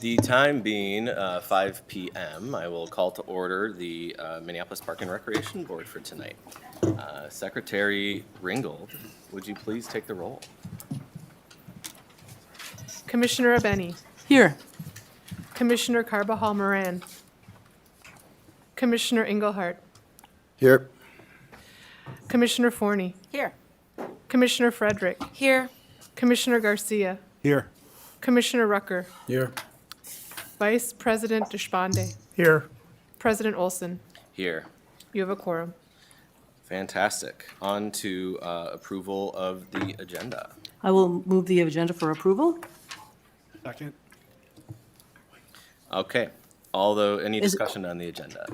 The time being 5 p.m., I will call to order the Minneapolis Park and Recreation Board for tonight. Secretary Ringgold, would you please take the roll? Commissioner Abeni. Here. Commissioner Carbajal Moran. Commissioner Engelhardt. Here. Commissioner Forney. Here. Commissioner Frederick. Here. Commissioner Garcia. Here. Commissioner Rucker. Here. Vice President Deshpande. Here. President Olson. Here. You have a quorum. Fantastic. On to approval of the agenda. I will move the agenda for approval. Second. Okay. Although, any Is- discussion on the agenda?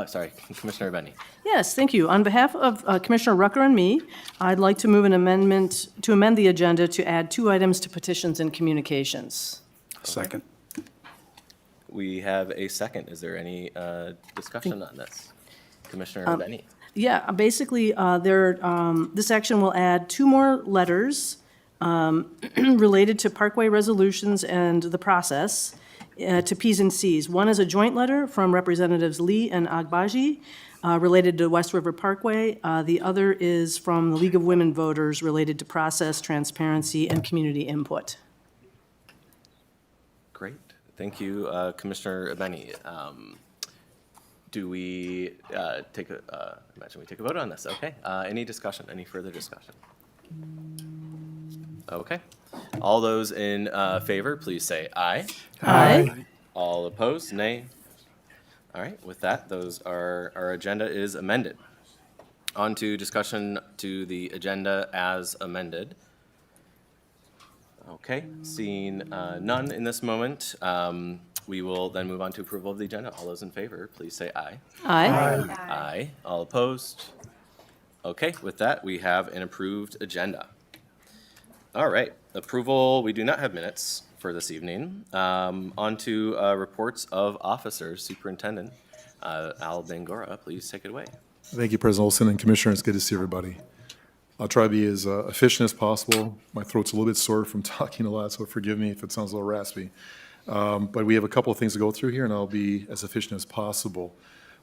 Sorry, Commissioner Benny. Yes, thank you. On behalf of Commissioner Rucker and me, I'd like to move an amendment to amend the agenda to add 2 items to petitions and communications. Second. We have a second. Is there any discussion on this? Commissioner Benny. Yeah, basically, this action will add 2 more letters related to Parkway resolutions and the process to Ps and Cs. One is a joint letter from Representatives Lee and Agbaji related to West River Parkway. The other is from the League of Women Voters related to process, transparency, and community input. Great. Thank you, Commissioner Benny. Do we imagine we take a vote on this? Okay. Any discussion? Any further discussion? Okay. All those in favor, please say aye. Aye. All opposed, nay. All right, with that, our agenda is amended. On to discussion to the agenda as amended. Okay, seeing none in this moment, we will then move on to approval of the agenda. All those in favor, please say aye. Aye. Aye. All opposed? Okay, with that, we have an approved agenda. All right, approval, we do not have minutes for this evening. On to reports of officers. Superintendent Al Bangura, please take it away. Thank you, President Olson and Commissioners. Good to see everybody. I'll try to be as efficient as possible. My throat's a little bit sore from talking a lot, so forgive me if it sounds a little raspy. But we have a couple of things to go through here, and I'll be as efficient as possible.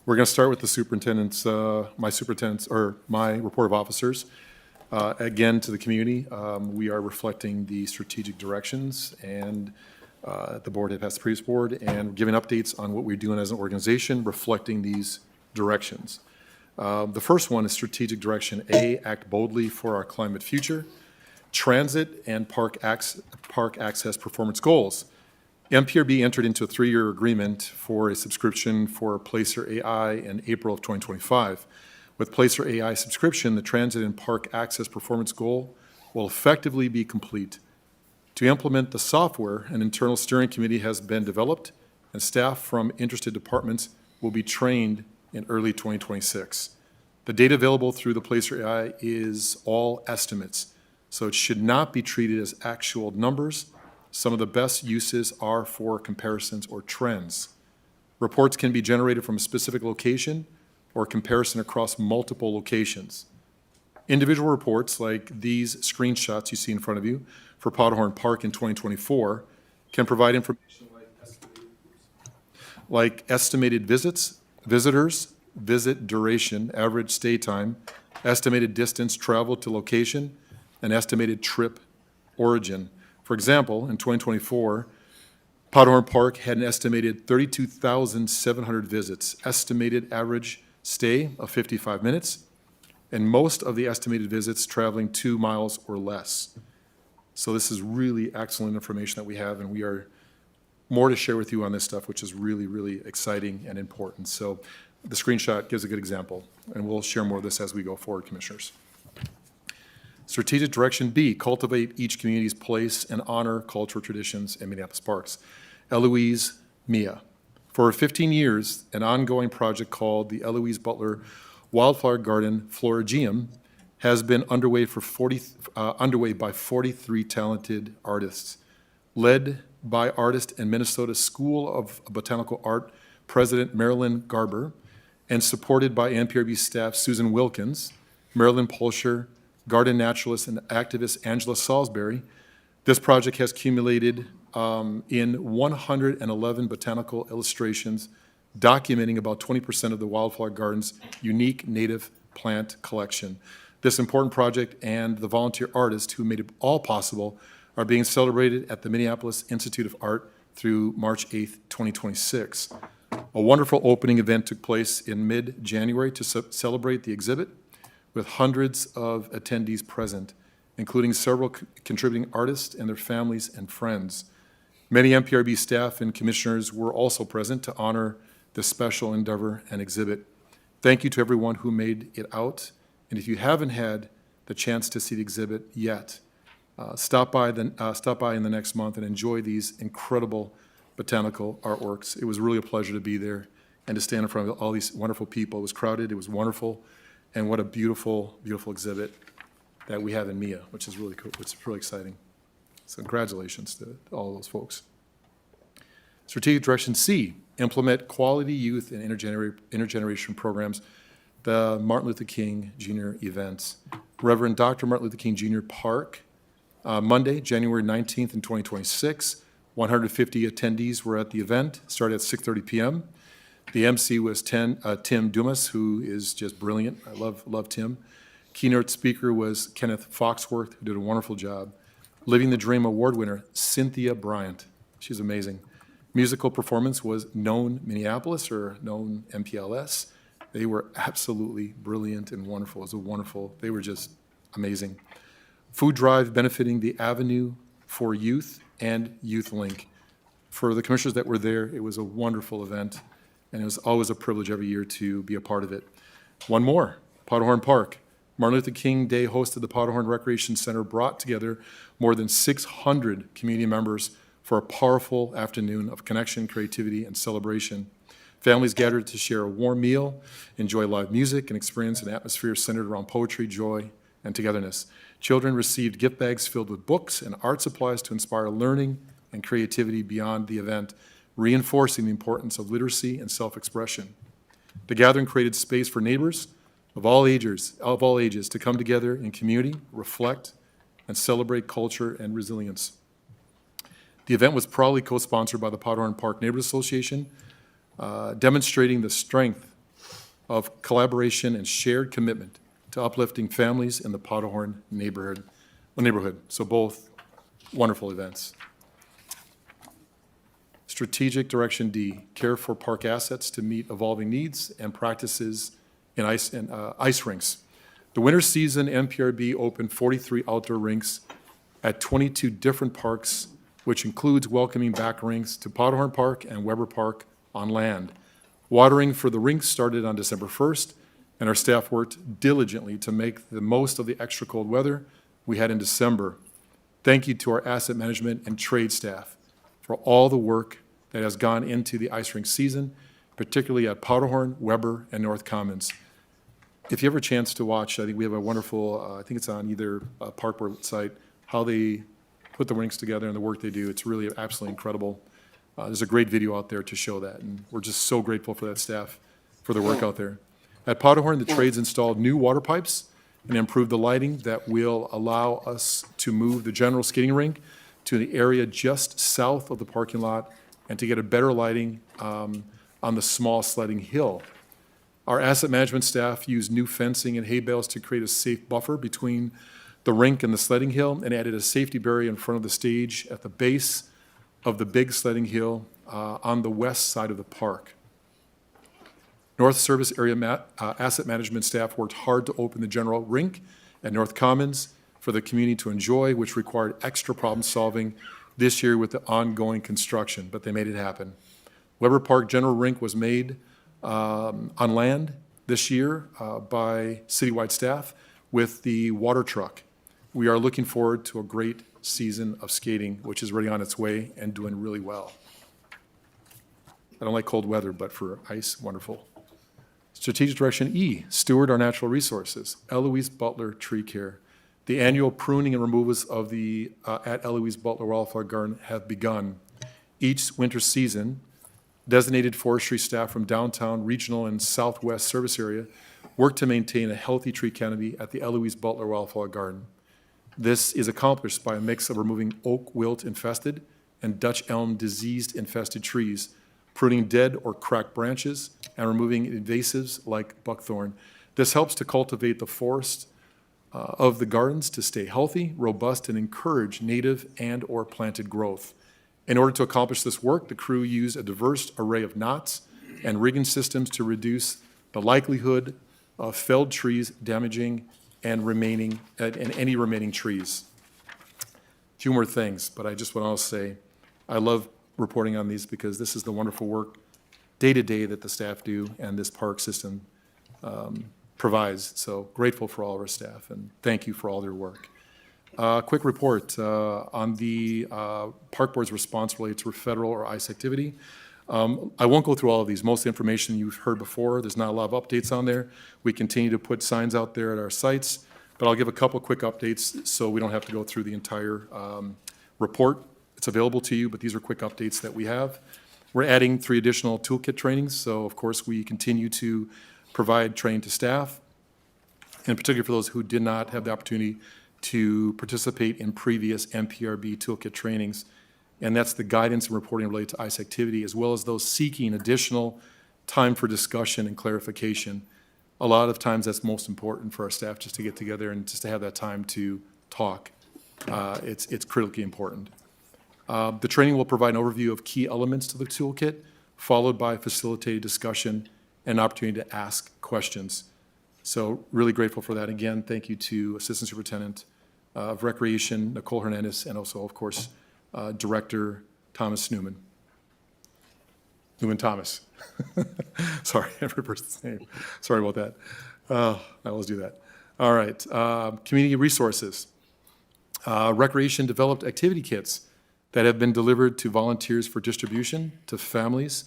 We're going to start with the superintendent's, my report of officers. Again, to the community, we are reflecting the strategic directions, and the board had passed the previous board, and giving updates on what we're doing as an organization, reflecting these directions. The first one is strategic direction A, act boldly for our climate future, transit and park access performance goals. MPRB entered into a 3-year agreement for a subscription for Placer AI in April of 2025. With Placer AI subscription, the transit and park access performance goal will effectively be complete. To implement the software, an internal steering committee has been developed, and staff from interested departments will be trained in early 2026. The data available through the Placer AI is all estimates, so it should not be treated as actual numbers. Some of the best uses are for comparisons or trends. Reports can be generated from a specific location or comparison across multiple locations. Individual reports like these screenshots you see in front of you for Powderhorn Park in 2024 can provide information like estimated visits, visitors, visit duration, average stay time, estimated distance traveled to location, and estimated trip origin. For example, in 2024, Powderhorn Park had an estimated 32,700 visits, estimated average stay of 55 minutes, and most of the estimated visits traveling 2 miles or less. So this is really excellent information that we have, and we are more to share with you on this stuff, which is really, really exciting and important. So the screenshot gives a good example, and we'll share more of this as we go forward, Commissioners. Strategic direction B, cultivate each community's place and honor cultural traditions in Minneapolis parks. Eloise Mia. For 15 years, an ongoing project called the Eloise Butler Wildflower Garden Florageum has been underway by 43 talented artists. Led by artist and Minnesota School of Botanical Art President Marilyn Garber, and supported by NPRB staff Susan Wilkins, Marilyn Polsher, garden naturalist and activist Angela Salisbury, This project has accumulated in 111 botanical illustrations, documenting about 20% of the Wildflower Garden's unique native plant collection. This important project and the volunteer artists who made it all possible are being celebrated at the Minneapolis Institute of Art through March 8th, 2026. A wonderful opening event took place in mid-January to celebrate the exhibit, with hundreds of attendees present, including several contributing artists and their families and friends. Many MPRB staff and commissioners were also present to honor this special endeavor and exhibit. Thank you to everyone who made it out, and if you haven't had the chance to see the exhibit yet, stop by in the next month and enjoy these incredible botanical artworks. It was really a pleasure to be there and to stand in front of all these wonderful people. It was crowded, it was wonderful, and what a beautiful, beautiful exhibit that we have in MIA, which is really cool. It's really exciting. So congratulations to all those folks. Strategic Direction C, implement quality youth and intergeneration programs, the Martin Luther King Jr. events. Reverend Dr. Martin Luther King Jr. Park, Monday, January 19th in 2026. 150 attendees were at the event, started at 6:30 p.m. The MC was Tim Dumas, who is just brilliant. I love Tim. Keynote speaker was Kenneth Foxworth, who did a wonderful job. Living the Dream Award winner, Cynthia Bryant. She's amazing. Musical performance was Known Minneapolis, or Known MPLS. They were absolutely brilliant and wonderful. They were just amazing. Food drive benefiting the Avenue for Youth and Youth Link. For the commissioners that were there, it was a wonderful event, and it was always a privilege every year to be a part of it. One more, Powderhorn Park. Martin Luther King Day hosted the Powderhorn Recreation Center, brought together more than 600 community members for a powerful afternoon of connection, creativity, and celebration. Families gathered to share a warm meal, enjoy live music, and experience an atmosphere centered around poetry, joy, and togetherness. Children received gift bags filled with books and art supplies to inspire learning and creativity beyond the event, reinforcing the importance of literacy and self-expression. The gathering created space for neighbors of all ages to come together in community, reflect, and celebrate culture and resilience. The event was proudly co-sponsored by the Powderhorn Park Neighborhood Association, demonstrating the strength of collaboration and shared commitment to uplifting families in the Powderhorn neighborhood. So both wonderful events. Strategic Direction D, care for park assets to meet evolving needs and practices in ice rinks. The winter season, MPRB opened 43 outdoor rinks at 22 different parks, which includes welcoming back rinks to Powderhorn Park and Weber Park on land. Watering for the rinks started on December 1st, and our staff worked diligently to make the most of the extra cold weather we had in December. Thank you to our asset management and trade staff for all the work that has gone into the ice rink season, particularly at Powderhorn, Weber, and North Commons. If you have a chance to watch, I think we have a wonderful, I think it's on either park board site, how they put the rinks together and the work they do. It's really absolutely incredible. There's a great video out there to show that, and we're just so grateful for that staff, for their work out there. At Powderhorn, the trades installed new water pipes and improved the lighting that will allow us to move the general skating rink to the area just south of the parking lot and to get a better lighting on the small sledding hill. Our asset management staff used new fencing and hay bales to create a safe buffer between the rink and the sledding hill, and added a safety barrier in front of the stage at the base of the big sledding hill on the west side of the park. North Service Area asset management staff worked hard to open the general rink at North Commons for the community to enjoy, which required extra problem solving this year with the ongoing construction, but they made it happen. Weber Park General Rink was made on land this year by citywide staff with the water truck. We are looking forward to a great season of skating, which is already on its way and doing really well. I don't like cold weather, but for ice, wonderful. Strategic Direction E, steward our natural resources. Eloise Butler Tree Care. The annual pruning and removals of the at Eloise Butler Wildflower Garden have begun. Each winter season, designated forestry staff from downtown, regional, and southwest service area work to maintain a healthy tree canopy at the Eloise Butler Wildflower Garden. This is accomplished by a mix of removing oak wilt infested and Dutch elm diseased infested trees, pruning dead or cracked branches, and removing invasives like buckthorn. This helps to cultivate the forest of the gardens to stay healthy, robust, and encourage native and/or planted growth. In order to accomplish this work, the crew used a diverse array of knots and rigging systems to reduce the likelihood of felled trees damaging and any remaining trees. A few more things, but I just want to say, I love reporting on these because this is the wonderful work day to day that the staff do and this park system provides. So grateful for all of our staff and thank you for all their work. Quick report on the Park Board's response related to federal or ICE activity. I won't go through all of these. Most of the information you've heard before. There's not a lot of updates on there. We continue to put signs out there at our sites, but I'll give a couple quick updates so we don't have to go through the entire report. It's available to you, but these are quick updates that we have. We're adding 3 additional toolkit trainings, so of course we continue to provide training to staff, in particular for those who did not have the opportunity to participate in previous MPRB toolkit trainings. And that's the guidance and reporting related to ICE activity, as well as those seeking additional time for discussion and clarification. A lot of times that's most important for our staff, just to get together and just to have that time to talk. It's critically important. The training will provide an overview of key elements to the toolkit, followed by facilitated discussion and opportunity to ask questions. So really grateful for that. Again, thank you to Assistant Superintendent of Recreation, Nicole Hernandez, and also, of course, Director Thomas Newman. Thomas. Sorry, I reversed his name. Sorry about that. I always do that. All right, community resources. Recreation developed activity kits that have been delivered to volunteers for distribution to families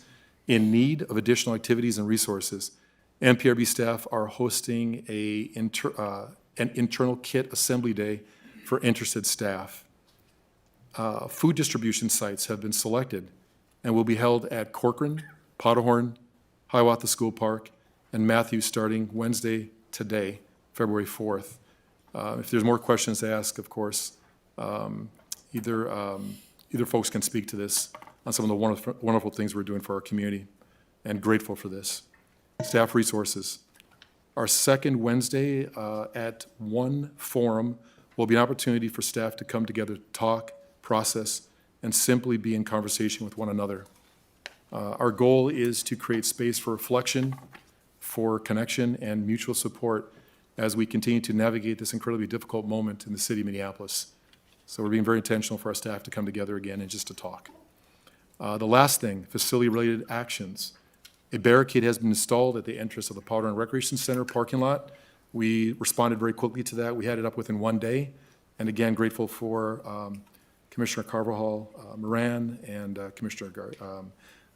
in need of additional activities and resources. MPRB staff are hosting an internal kit assembly day for interested staff. Food distribution sites have been selected and will be held at Corcoran, Powderhorn, Hiawatha School Park, and Matthews starting Wednesday today, February 4th. If there's more questions to ask, of course, either folks can speak to this on some of the wonderful things we're doing for our community, and grateful for this. Staff resources. Our second Wednesday at 1 forum will be an opportunity for staff to come together, talk, process, and simply be in conversation with one another. Our goal is to create space for reflection, for connection, and mutual support as we continue to navigate this incredibly difficult moment in the city of Minneapolis. So we're being very intentional for our staff to come together again and just to talk. The last thing, facility-related actions. A barricade has been installed at the entrance of the Powder and Recreation Center parking lot. We responded very quickly to that. We had it up within 1 day. And again, grateful for Commissioner Carvajal Moran and Commissioner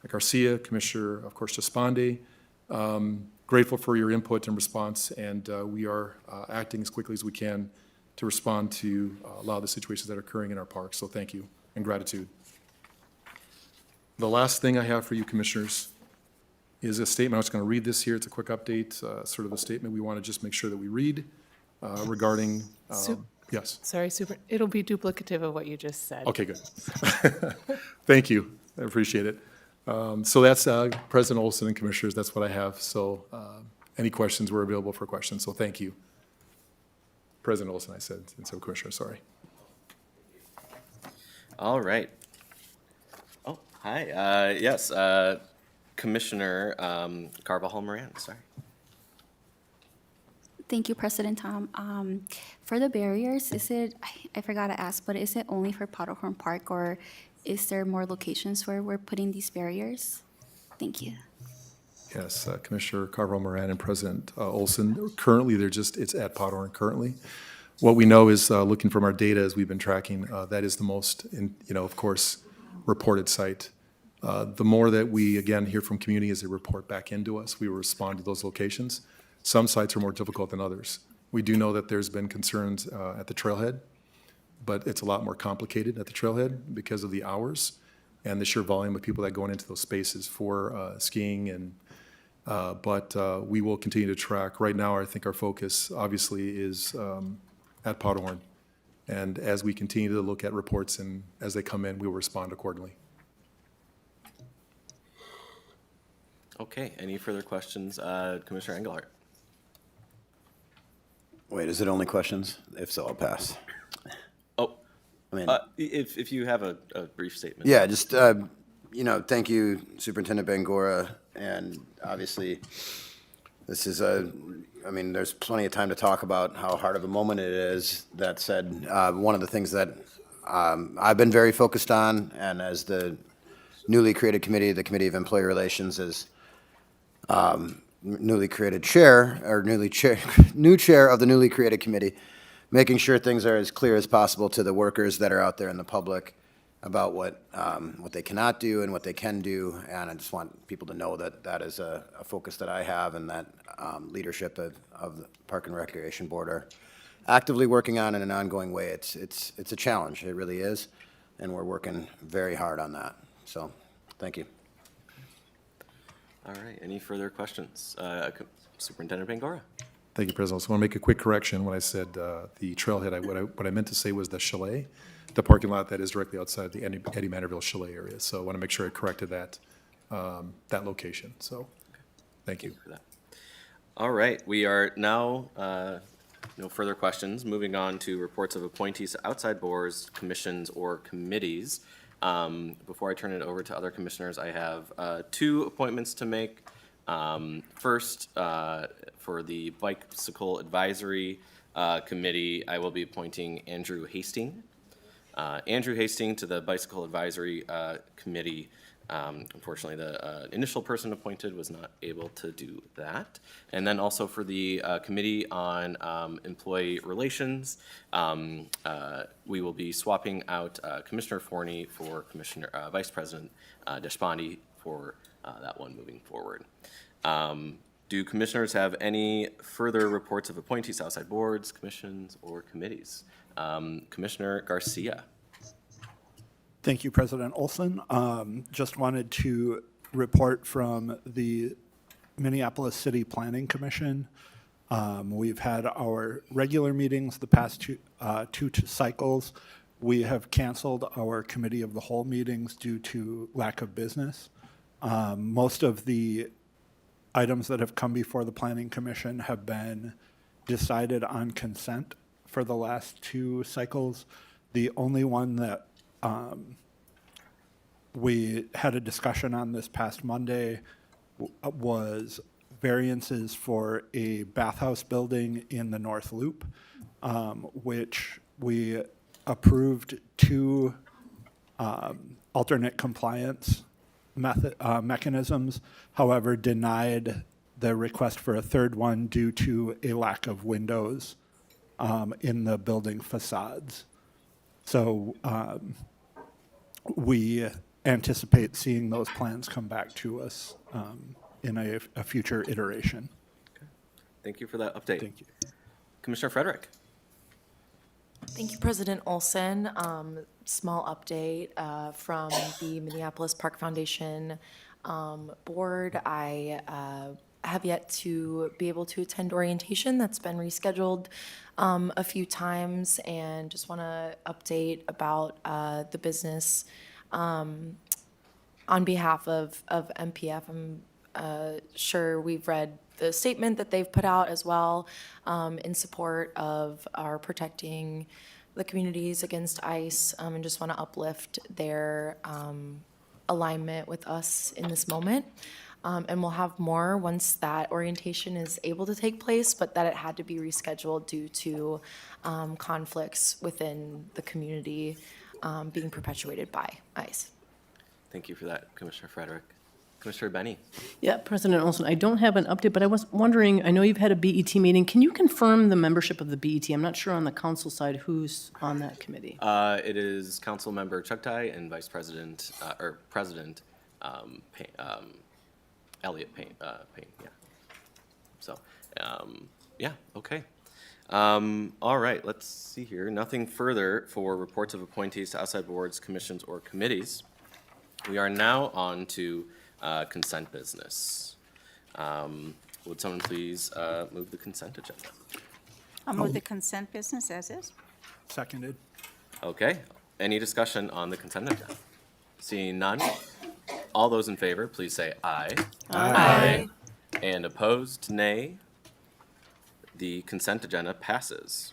Garcia, Commissioner, of course, Despande. Grateful for your input and response, and we are acting as quickly as we can to respond to a lot of the situations that are occurring in our parks. So thank you and gratitude. The last thing I have for you, Commissioners, is a statement. I'm just going to read this here. It's a quick update, sort of a statement we want to just make sure that we read regarding, yes. Sorry, it'll be duplicative of what you just said. Okay, good. Thank you. I appreciate it. So that's President Olson and Commissioners. That's what I have. So any questions, we're available for questions. So thank you. President Olson, I said, and so Commissioner, sorry. All right. Oh, hi. Yes, Commissioner Carvajal Moran, sorry. Thank you, President Tom. For the barriers, is it, I forgot to ask, but is it only for Powderhorn Park, or is there more locations where we're putting these barriers? Thank you. Yes, Commissioner Carvajal Moran and President Olson. Currently, it's at Powderhorn currently. What we know is, looking from our data as we've been tracking, that is the most, of course, reported site. The more that we, again, hear from community as they report back into us, we will respond to those locations. Some sites are more difficult than others. We do know that there's been concerns at the trailhead, but it's a lot more complicated at the trailhead because of the hours and the sheer volume of people that go into those spaces for skiing. And but we will continue to track. Right now, I think our focus obviously is at Powderhorn, And as we continue to look at reports and as they come in, we will respond accordingly. Okay, any further questions? Commissioner Engelhardt? Wait, is it only questions? If so, I'll pass. Oh, I mean, if you have a brief statement. yeah, just, thank you, Superintendent Bangora. And obviously, this is there's plenty of time to talk about how hard of a moment it is. That said, one of the things that I've been very focused on, and as the newly created committee, the Committee of Employee Relations, is newly created chair, or new chair of the newly created committee, making sure things are as clear as possible to the workers that are out there in the public about what they cannot do and what they can do. And I just want people to know that that is a focus that I have, and that leadership of the Park and Recreation Board are actively working on in an ongoing way. It's a challenge, it really is, and we're working very hard on that. So, thank you. All right, any further questions? Superintendent Bangora? Thank you, President. I just want to make a quick correction. When I said the trailhead, what I meant to say was the chalet, the parking lot that is directly outside the Eddie Manorville Chalet area. So I want to make sure I corrected that location. So, thank you. For that. All right, we are now, no further questions. Moving on to reports of appointees to outside boards, commissions, or committees. Before I turn it over to other commissioners, I have 2 appointments to make. First, for the Bicycle Advisory Committee, I will be appointing Andrew Hastings. Andrew Hastings to the Bicycle Advisory Committee. Unfortunately, the initial person appointed was not able to do that. And then also for the Committee on Employee Relations, we will be swapping out Commissioner Forney for Vice President Deshpande for that one moving forward. Do commissioners have any further reports of appointees to outside boards, commissions, or committees? Commissioner Garcia. Thank you, President Olson. Just wanted to report from the Minneapolis City Planning Commission. We've had our regular meetings the past two cycles. We have canceled our committee of the whole meetings due to lack of business. Most of the items that have come before the Planning Commission have been decided on consent for the last 2 cycles. The only one that we had a discussion on this past Monday was variances for a bathhouse building in the North Loop, which we approved 2 alternate compliance mechanisms, however, denied the request for a third one due to a lack of windows in the building facades. So we anticipate seeing those plans come back to us in a future iteration. Thank you for that update. Thank you. Commissioner Frederick. Thank you, President Olson. Small update from the Minneapolis Park Foundation board. I have yet to be able to attend orientation. That's been rescheduled a few times, and just want to update about the business on behalf of MPF. I'm sure we've read the statement that they've put out as well in support of our protecting the communities against ICE, and just want to uplift their alignment with us in this moment. And we'll have more once that orientation is able to take place, but that it had to be rescheduled due to conflicts within the community being perpetuated by ICE. Thank you for that, Commissioner Frederick. Commissioner Benny. Yeah, President Olson, I don't have an update, but I was wondering, I know you've had a BET meeting. Can you confirm the membership of the BET? I'm not sure on the council side who's on that committee. It is Council Member Chugtai and Vice President, or President Elliot Payne, yeah. So, yeah, okay. All right, let's see here. Nothing further for reports of appointees to outside boards, commissions, or committees. We are now on to consent business. Would someone please move the consent agenda? I'll move the consent business as is. Seconded. Okay, any discussion on the consent agenda? Seeing none, all those in favor, please say aye. Aye. And opposed, nay. The consent agenda passes.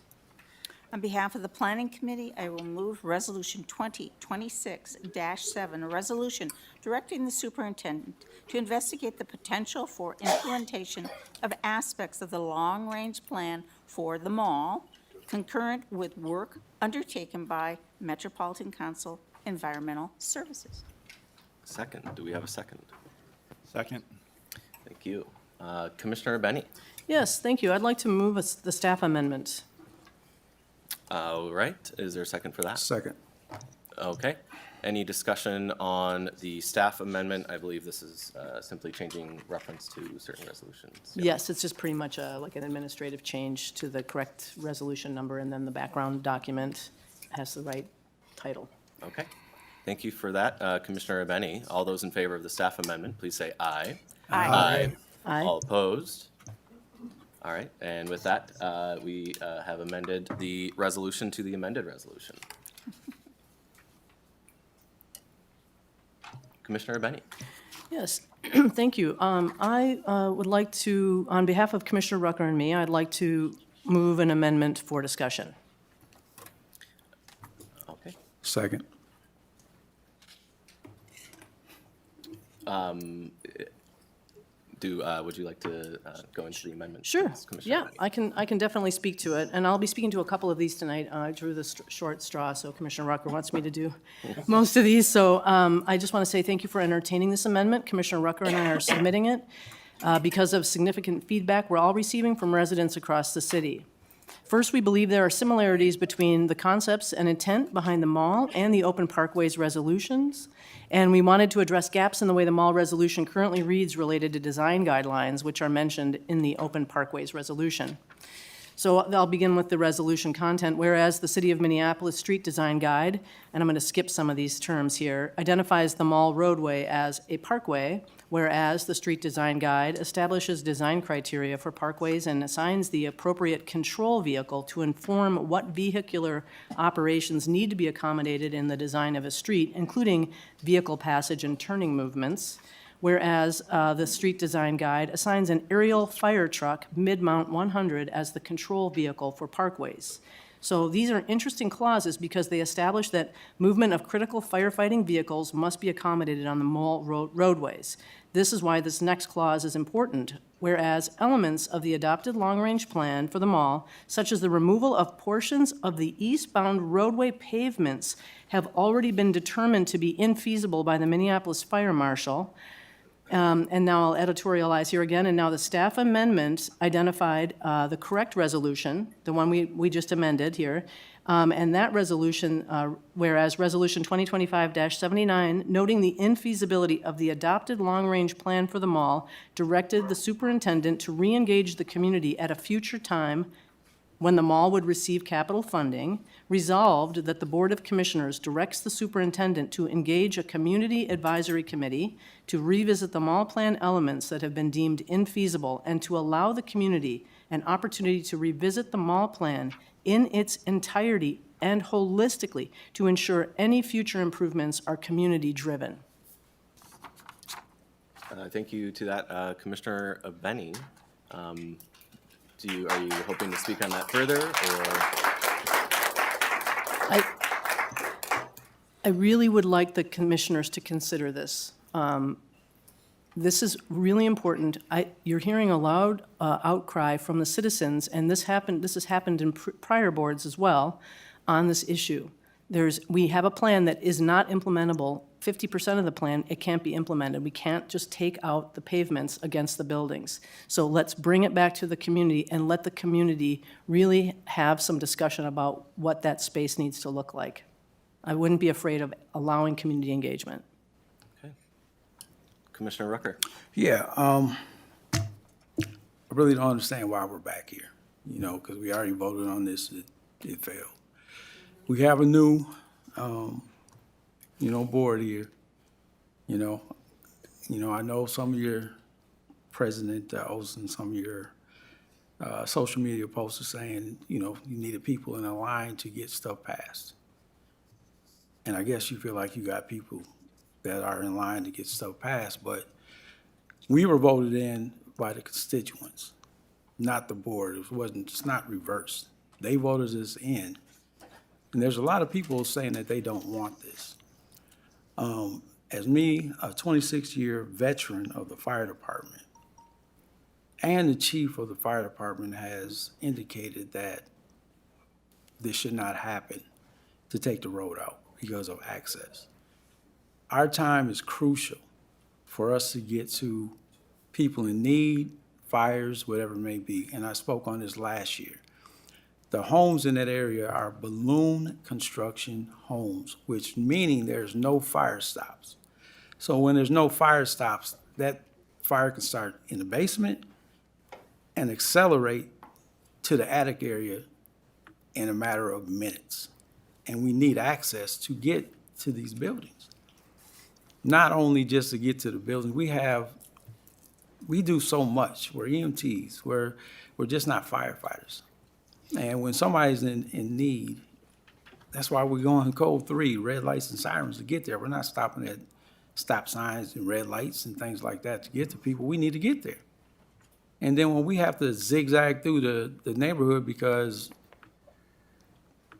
On behalf of the Planning Committee, I will move Resolution 2026-7, a resolution directing the superintendent to investigate the potential for implementation of aspects of the long-range plan for the mall, concurrent with work undertaken by Metropolitan Council Environmental Services. Second, do we have a second? Second. Thank you. Commissioner Benny. Yes, thank you. I'd like to move the staff amendment. All right, is there a second for that? Second. Okay. Any discussion on the staff amendment? I believe this is simply changing reference to certain resolutions. Yep. Yes, it's just pretty much like an administrative change to the correct resolution number, and then the background document has the right title. Okay. Thank you for that, Commissioner Benny. All those in favor of the staff amendment, please say aye. Aye. Aye. All opposed? All right, and with that, we have amended the resolution to the amended resolution. Commissioner Benny. Yes, thank you. I would like to, on behalf of Commissioner Rucker and me, I'd like to move an amendment for discussion. Okay. Second. Would you like to go into the amendment? Sure, please, Commissioner yeah, Benny? I can definitely speak to it, and I'll be speaking to a couple of these tonight. I drew the short straw, so Commissioner Rucker wants me to do most of these, so I just want to say thank you for entertaining this amendment. Commissioner Rucker and I are submitting it because of significant feedback we're all receiving from residents across the city. First, we believe there are similarities between the concepts and intent behind the mall and the open parkways resolutions, and we wanted to address gaps in the way the mall resolution currently reads related to design guidelines, which are mentioned in the open parkways resolution. So I'll begin with the resolution content. Whereas the City of Minneapolis Street Design Guide, and I'm going to skip some of these terms here, identifies the mall roadway as a parkway, whereas the Street Design Guide establishes design criteria for parkways and assigns the appropriate control vehicle to inform what vehicular operations need to be accommodated in the design of a street, including vehicle passage and turning movements. Whereas the Street Design Guide assigns an aerial fire truck mid-mount 100 as the control vehicle for parkways. So these are interesting clauses because they establish that movement of critical firefighting vehicles must be accommodated on the mall roadways. This is why this next clause is important. Whereas elements of the adopted long-range plan for the mall, such as the removal of portions of the eastbound roadway pavements, have already been determined to be infeasible by the Minneapolis Fire Marshal. And now I'll editorialize here again, and now the staff amendment identified the correct resolution, the one we just amended here, and that resolution, whereas Resolution 2025-79, noting the infeasibility of the adopted long-range plan for the mall, directed the superintendent to re-engage the community at a future time when the mall would receive capital funding, resolved that the Board of Commissioners directs the superintendent to engage a community advisory committee to revisit the mall plan elements that have been deemed infeasible and to allow the community an opportunity to revisit the mall plan in its entirety and holistically to ensure any future improvements are community-driven. Thank you to that, Commissioner Benny. Are you hoping to speak on that further, or? I really would like the commissioners to consider this. This is really important. You're hearing a loud outcry from the citizens, and this has happened in prior boards as well on this issue. We have a plan that is not implementable. 50% of the plan, it can't be implemented. We can't just take out the pavements against the buildings. So let's bring it back to the community and let the community really have some discussion about what that space needs to look like. I wouldn't be afraid of allowing community engagement. Okay. Commissioner Rucker. Yeah, I really don't understand why we're back here, because we already voted on this, it failed. We have a new, board here, I know some of your President Olson, some of your social media posts saying, you know, you needed people in a line to get stuff passed. And I guess you feel like you got people that are in line to get stuff passed, but we were voted in by the constituents, not the board. It's not reversed. They voted us in. And there's a lot of people saying that they don't want this. As me, a 26-year veteran of the fire department, and the chief of the fire department has indicated that this should not happen, to take the road out because of access. Our time is crucial for us to get to people in need, fires, whatever it may be. And I spoke on this last year. The homes in that area are balloon construction homes, which meaning there's no fire stops. So when there's no fire stops, that fire can start in the basement and accelerate to the attic area in a matter of minutes. And we need access to get to these buildings. Not only just to get to the buildings, we do so much. We're EMTs, we're just not firefighters. And when somebody's in need, that's why we're going code 3, red lights and sirens to get there. We're not stopping at stop signs and red lights and things like that to get to people. We need to get there. And then when we have to zigzag through the neighborhood because,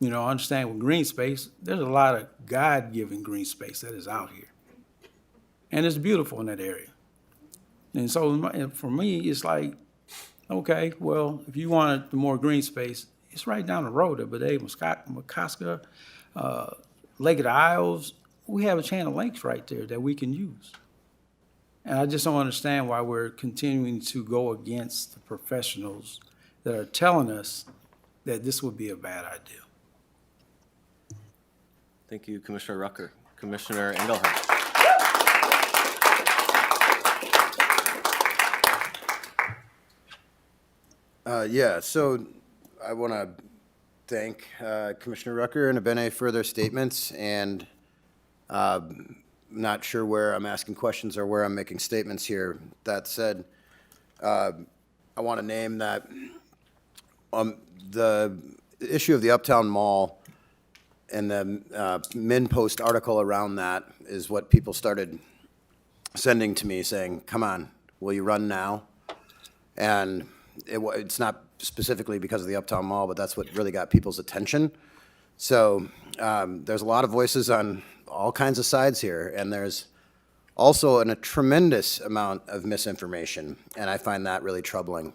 you know, I understand with green space, there's a lot of God-given green space that is out here. And it's beautiful in that area. And so for me, it's like, okay, well, if you wanted the more green space, it's right down the road at Bede, Muskoka, Lake of the Isles. We have a chain of lakes right there that we can use. And I just don't understand why we're continuing to go against the professionals that are telling us that this would be a bad idea. Thank you, Commissioner Rucker. Commissioner Engelhardt. Yeah, so I want to thank Commissioner Rucker and Abene for their statements, and not sure where I'm asking questions or where I'm making statements here. That said, I want to name that the issue of the Uptown Mall and the Min-Post article around that is what people started sending to me saying, come on, will you run now? And it's not specifically because of the Uptown Mall, but that's what really got people's attention. So there's a lot of voices on all kinds of sides here, and there's also a tremendous amount of misinformation, and I find that really troubling.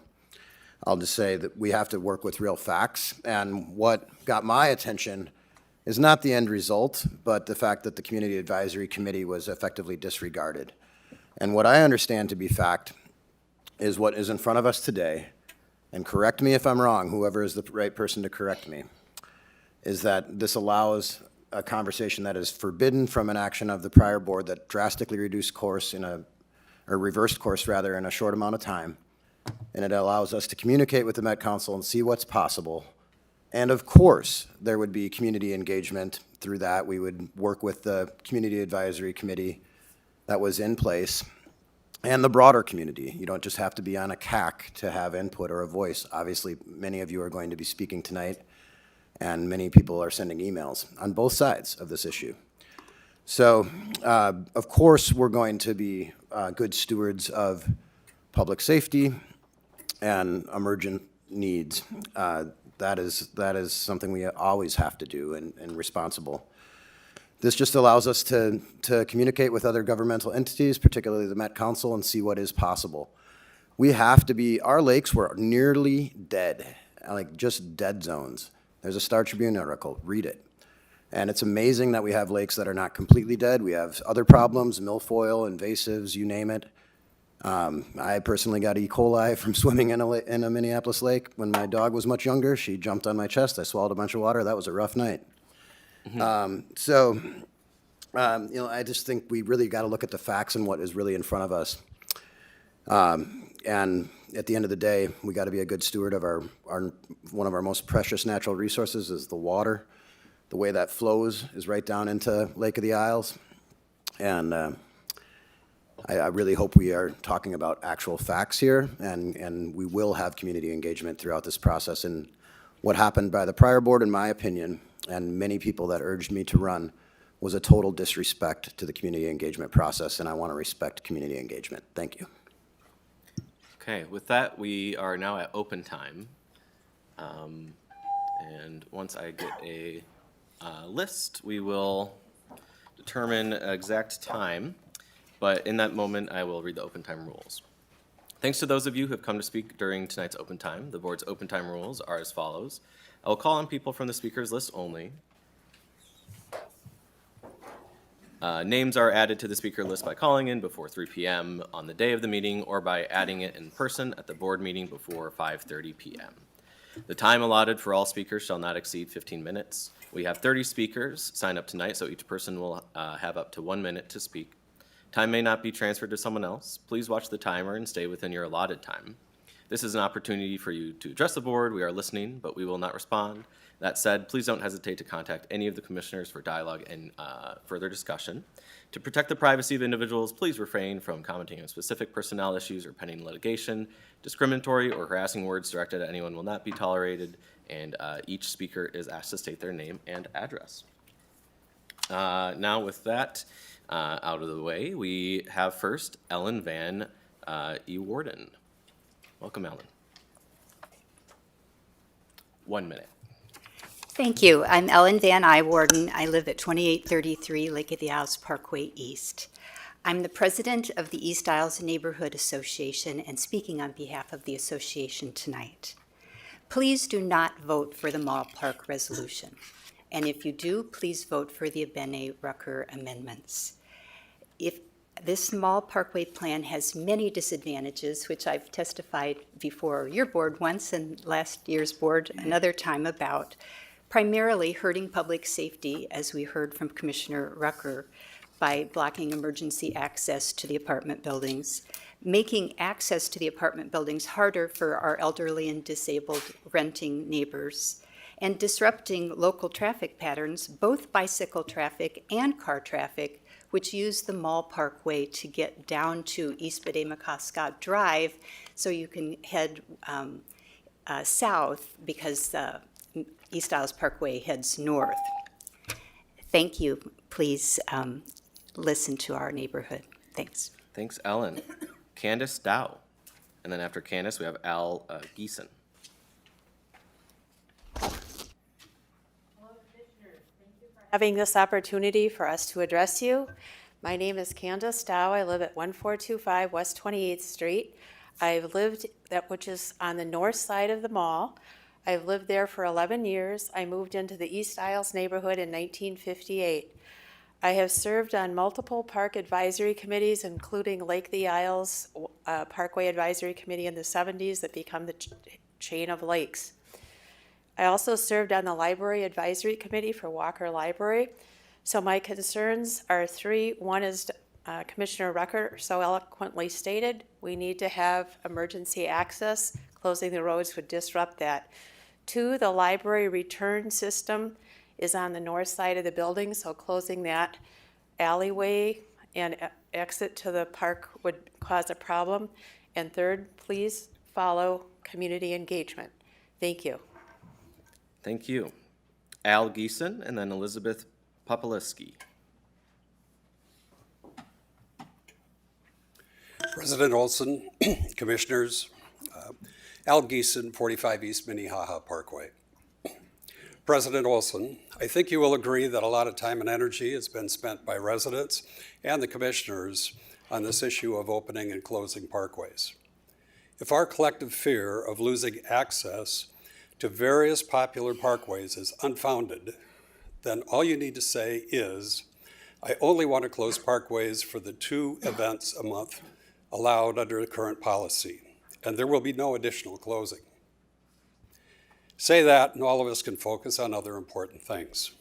I'll just say that we have to work with real facts, and what got my attention is not the end result, but the fact that the Community Advisory Committee was effectively disregarded. And what I understand to be fact is what is in front of us today, and correct me if I'm wrong, whoever is the right person to correct me, is that this allows a conversation that is forbidden from an action of the prior board that drastically reduced course or reversed course rather, in a short amount of time. And it allows us to communicate with the Met Council and see what's possible. And of course, there would be community engagement through that. We would work with the Community Advisory Committee that was in place and the broader community. You don't just have to be on a CAC to have input or a voice. Obviously, many of you are going to be speaking tonight, and many people are sending emails on both sides of this issue. So, of course, we're going to be good stewards of public safety and emergent needs. That is something we always have to do and responsible. This just allows us to communicate with other governmental entities, particularly the Met Council, and see what is possible. We have to be, our lakes were nearly dead, like just dead zones. There's a Star Tribune article, read it. And it's amazing that we have lakes that are not completely dead. We have other problems, milfoil, invasives, you name it. I personally got E. coli from swimming in a Minneapolis lake. When my dog was much younger, she jumped on my chest. I swallowed a bunch of water. That was a rough night. Mm-hmm. I just think we really got to look at the facts and what is really in front of us. And at the end of the day, we got to be a good steward of our one of our most precious natural resources is the water. The way that flows is right down into Lake of the Isles. And I really hope we are talking about actual facts here, and we will have community engagement throughout this process. And what happened by the prior board, in my opinion, and many people that urged me to run, was a total disrespect to the community engagement process, and I want to respect community engagement. Thank you. Okay, with that, we are now at open time. And once I get a list, we will determine exact time. But in that moment, I will read the open time rules. Thanks to those of you who have come to speak during tonight's open time. The board's open time rules are as follows. I will call on people from the speakers list only. Names are added to the speaker list by calling in before 3 p.m. on the day of the meeting or by adding it in person at the board meeting before 5:30 p.m. The time allotted for all speakers shall not exceed 15 minutes. We have 30 speakers signed up tonight, so each person will have up to 1 minute to speak. Time may not be transferred to someone else. Please watch the timer and stay within your allotted time. This is an opportunity for you to address the board. We are listening, but we will not respond. That said, please don't hesitate to contact any of the commissioners for dialogue and further discussion. To protect the privacy of individuals, please refrain from commenting on specific personnel issues or pending litigation. Discriminatory or harassing words directed at anyone will not be tolerated, and each speaker is asked to state their name and address. Now with that out of the way, we have first Ellen Van Warden. Welcome, Ellen. 1 minute. Thank you. I'm Ellen Van Warden. I live at 2833 Lake of the Isles Parkway East. I'm the president of the East Isles Neighborhood Association and speaking on behalf of the association tonight. Please do not vote for the Mall Park resolution. And if you do, please vote for the Abene-Rucker amendments. If this Mall Parkway plan has many disadvantages, which I've testified before your board once and last year's board another time about, primarily hurting public safety, as we heard from Commissioner Rucker, by blocking emergency access to the apartment buildings, making access to the apartment buildings harder for our elderly and disabled renting neighbors, and disrupting local traffic patterns, both bicycle traffic and car traffic, which use the Mall Parkway to get down to East Bedeh-McCoscott Drive so you can head south because East Isles Parkway heads north. Thank you. Please listen to our neighborhood. Thanks. Thanks, Ellen. Candace Dow. And then after Candace, we have Al Geeson. Having this opportunity for us to address you. My name is Candace Dow. I live at 1425 West 28th Street. I've lived, which is on the north side of the mall. I've lived there for 11 years. I moved into the East Isles neighborhood in 1958. I have served on multiple park advisory committees, including Lake of the Isles Parkway Advisory Committee in the 70s that become the chain of lakes. I also served on the Library Advisory Committee for Walker Library. So my concerns are three. One is Commissioner Rucker so eloquently stated, we need to have emergency access. Closing the roads would disrupt that. Two, the library return system is on the north side of the building, so closing that alleyway and exit to the park would cause a problem. And third, please follow community engagement. Thank you. Thank you. Al Geeson and then Elizabeth Popoliski. President Olson, Commissioners, Al Geeson, 45 East Minnehaha Parkway. President Olson, I think you will agree that a lot of time and energy has been spent by residents and the commissioners on this issue of opening and closing parkways. If our collective fear of losing access to various popular parkways is unfounded, then all you need to say is, I only want to close parkways for the 2 events a month allowed under the current policy, and there will be no additional closing. Say that, and all of us can focus on other important things.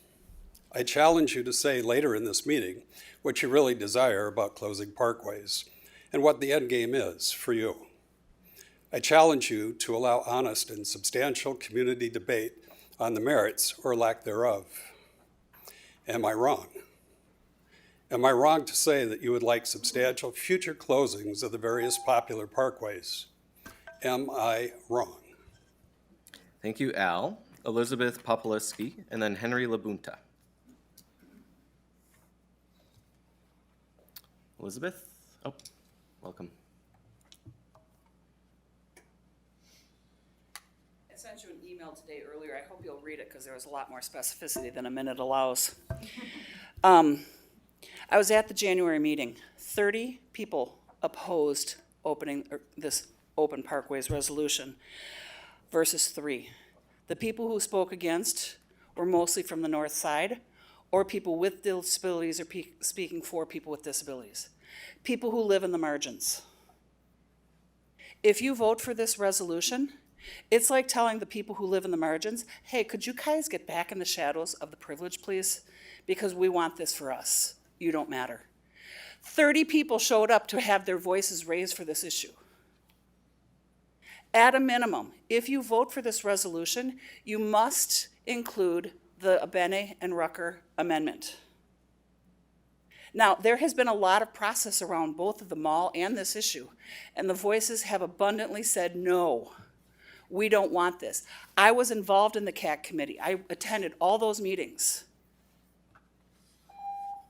I challenge you to say later in this meeting what you really desire about closing parkways and what the end game is for you. I challenge you to allow honest and substantial community debate on the merits or lack thereof. Am I wrong? Am I wrong to say that you would like substantial future closings of the various popular parkways? Am I wrong? Thank you, Al. Elizabeth Popolewski, and then Henry Labunta. Elizabeth? Oh, welcome. I sent you an email today earlier. I hope you'll read it because there was a lot more specificity than a minute allows. I was at the January meeting. 30 people opposed opening this open parkways resolution versus 3. The people who spoke against were mostly from the north side, or people with disabilities, or speaking for people with disabilities. People who live in the margins. If you vote for this resolution, it's like telling the people who live in the margins, hey, could you guys get back in the shadows of the privilege, please? Because we want this for us. You don't matter. 30 people showed up to have their voices raised for this issue. At a minimum, if you vote for this resolution, you must include the Abene and Rucker amendment. Now, there has been a lot of process around both of the mall and this issue, and the voices have abundantly said, no, we don't want this. I was involved in the CAC committee. I attended all those meetings.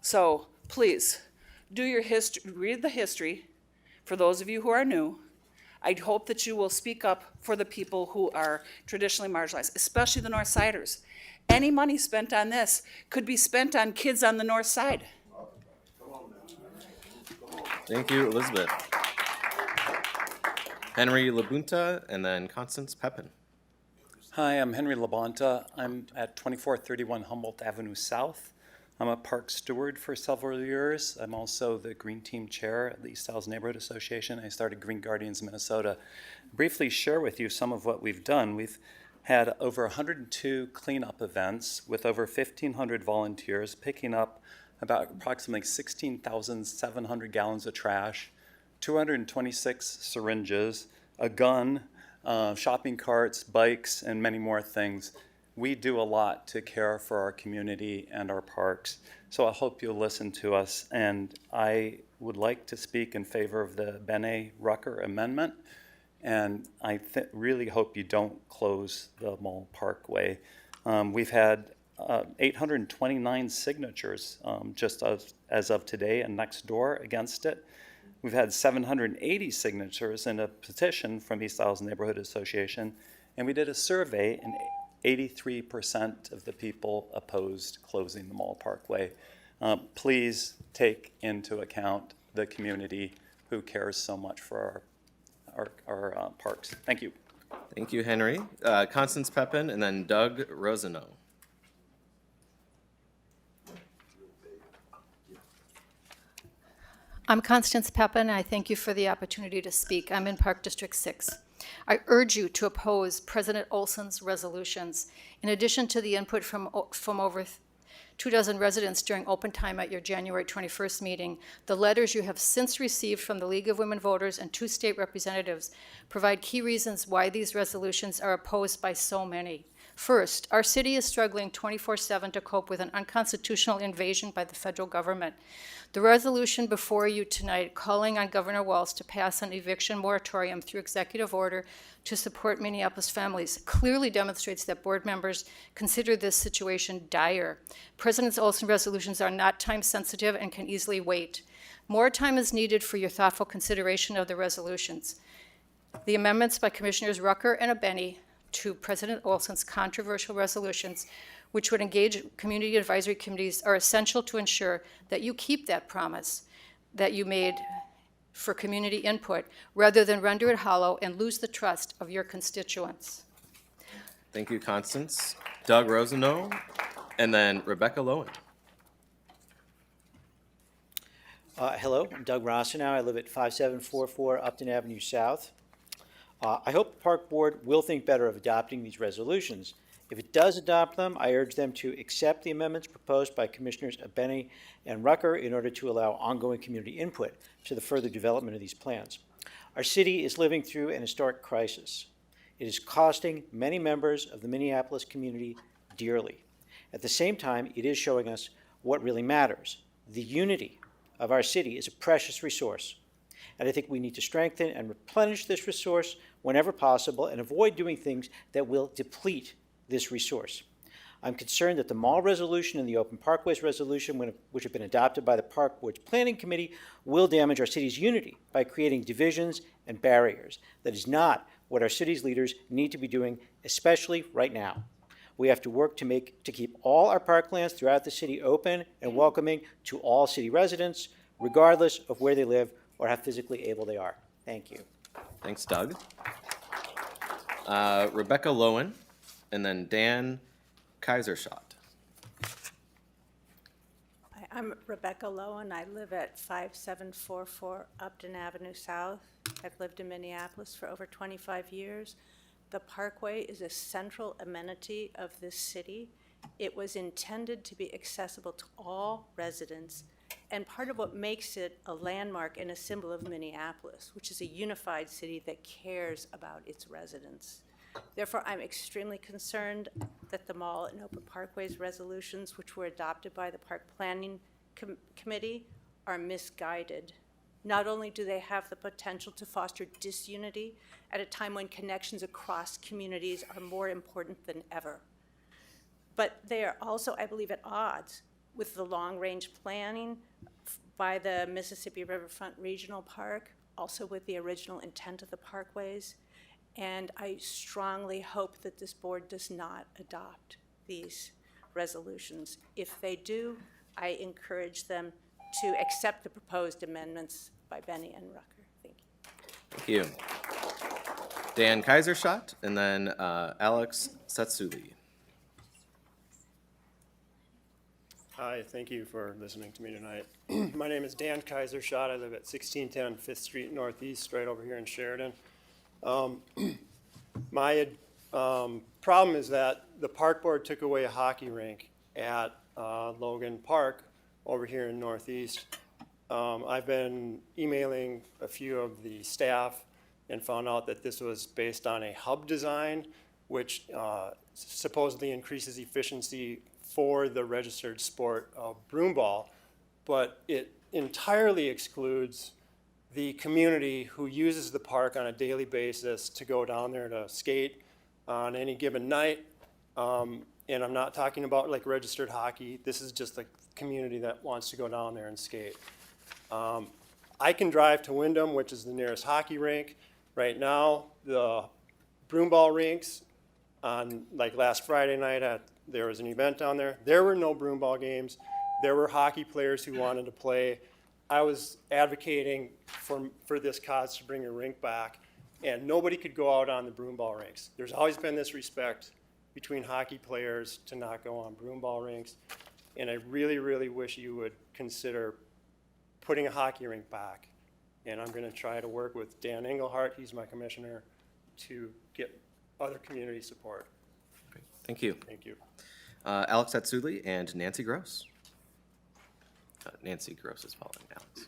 So please, do your history, read the history. For those of you who are new, I hope that you will speak up for the people who are traditionally marginalized, especially the North Siders. Any money spent on this could be spent on kids on the North Side. Thank you, Elizabeth. Henry Labunta, and then Constance Pepin. Hi, I'm Henry Labonta. I'm at 2431 Humboldt Avenue South. I'm a park steward for several years. I'm also the Green Team Chair at the East Isles Neighborhood Association. I started Green Guardians Minnesota. Briefly share with you some of what we've done. We've had over 102 cleanup events with over 1,500 volunteers picking up about approximately 16,700 gallons of trash, 226 syringes, a gun, shopping carts, bikes, and many more things. We do a lot to care for our community and our parks, so I hope you'll listen to us. And I would like to speak in favor of the Bene-Rucker amendment, and I really hope you don't close the Mall Parkway. We've had 829 signatures just as of today and next door against it. We've had 780 signatures in a petition from East Isles Neighborhood Association, and we did a survey, and 83% of the people opposed closing the Mall Parkway. Please take into account the community who cares so much for our parks. Thank you. Thank you, Henry. Constance Pepin, and then Doug Rosano. I'm Constance Pepin, and I thank you for the opportunity to speak. I'm in Park District 6. I urge you to oppose President Olson's resolutions. In addition to the input from over 24 residents during open time at your January 21st meeting, the letters you have since received from the League of Women Voters and 2 state representatives provide key reasons why these resolutions are opposed by so many. First, our city is struggling 24/7 to cope with an unconstitutional invasion by the federal government. The resolution before you tonight calling on Governor Walz to pass an eviction moratorium through executive order to support Minneapolis families clearly demonstrates that board members consider this situation dire. President Olson resolutions are not time sensitive and can easily wait. More time is needed for your thoughtful consideration of the resolutions. The amendments by Commissioners Rucker and Abeni to President Olson's controversial resolutions, which would engage community advisory committees, are essential to ensure that you keep that promise that you made for community input, rather than render it hollow and lose the trust of your constituents. Thank you, Constance. Doug Rosano, and then Rebecca Lowen. Hello, I'm Doug Rossenow. I live at 5744 Upton Avenue South. I hope the Park Board will think better of adopting these resolutions. If it does adopt them, I urge them to accept the amendments proposed by Commissioners Abeni and Rucker in order to allow ongoing community input to the further development of these plans. Our city is living through an historic crisis. It is costing many members of the Minneapolis community dearly. At the same time, it is showing us what really matters: The unity of our city is a precious resource, and I think we need to strengthen and replenish this resource whenever possible and avoid doing things that will deplete this resource. I'm concerned that the mall resolution and the open parkways resolution, which have been adopted by the Park Board's Planning Committee, will damage our city's unity by creating divisions and barriers. That is not what our city's leaders need to be doing, especially right now. We have to work to keep all our parklands throughout the city open and welcoming to all city residents, regardless of where they live or how physically able they are. Thank you. Thanks, Doug. Rebecca Lowen, and then Dan Kaiserschott. Hi, I'm Rebecca Lowen. I live at 5744 Upton Avenue South. I've lived in Minneapolis for over 25 years. The Parkway is a central amenity of this city. It was intended to be accessible to all residents, and part of what makes it a landmark and a symbol of Minneapolis, which is a unified city that cares about its residents. Therefore, I'm extremely concerned that the mall and open parkways resolutions, which were adopted by the Park Planning Committee, are misguided. Not only do they have the potential to foster disunity at a time when connections across communities are more important than ever, but they are also, I believe, at odds with the long-range planning by the Mississippi Riverfront Regional Park, also with the original intent of the parkways. And I strongly hope that this board does not adopt these resolutions. If they do, I encourage them to accept the proposed amendments by Benny and Rucker. Thank you. Thank you. Dan Kaiserschott, and then Alex Satsuli. Hi, thank you for listening to me tonight. My name is Dan Kaiserschott. I live at 1610 5th Street Northeast, right over here in Sheridan. My problem is that the park board took away a hockey rink at Logan Park over here in Northeast. I've been emailing a few of the staff and found out that this was based on a hub design, which supposedly increases efficiency for the registered sport of broomball, but it entirely excludes the community who uses the park on a daily basis to go down there to skate on any given night. And I'm not talking about like registered hockey. This is just the community that wants to go down there and skate. I can drive to Wyndham, which is the nearest hockey rink. Right now, the broomball rinks on like last Friday night there was an event down there. There were no broomball games. There were hockey players who wanted to play. I was advocating for this cause to bring a rink back, and nobody could go out on the broomball rinks. There's always been this respect between hockey players to not go on broomball rinks, and I really, really wish you would consider putting a hockey rink back. And I'm going to try to work with Dan Engelhardt, he's my commissioner, to get other community support. Great. Thank you. Thank you. Alex Satsuli and Nancy Gross. Nancy Gross is following Alex.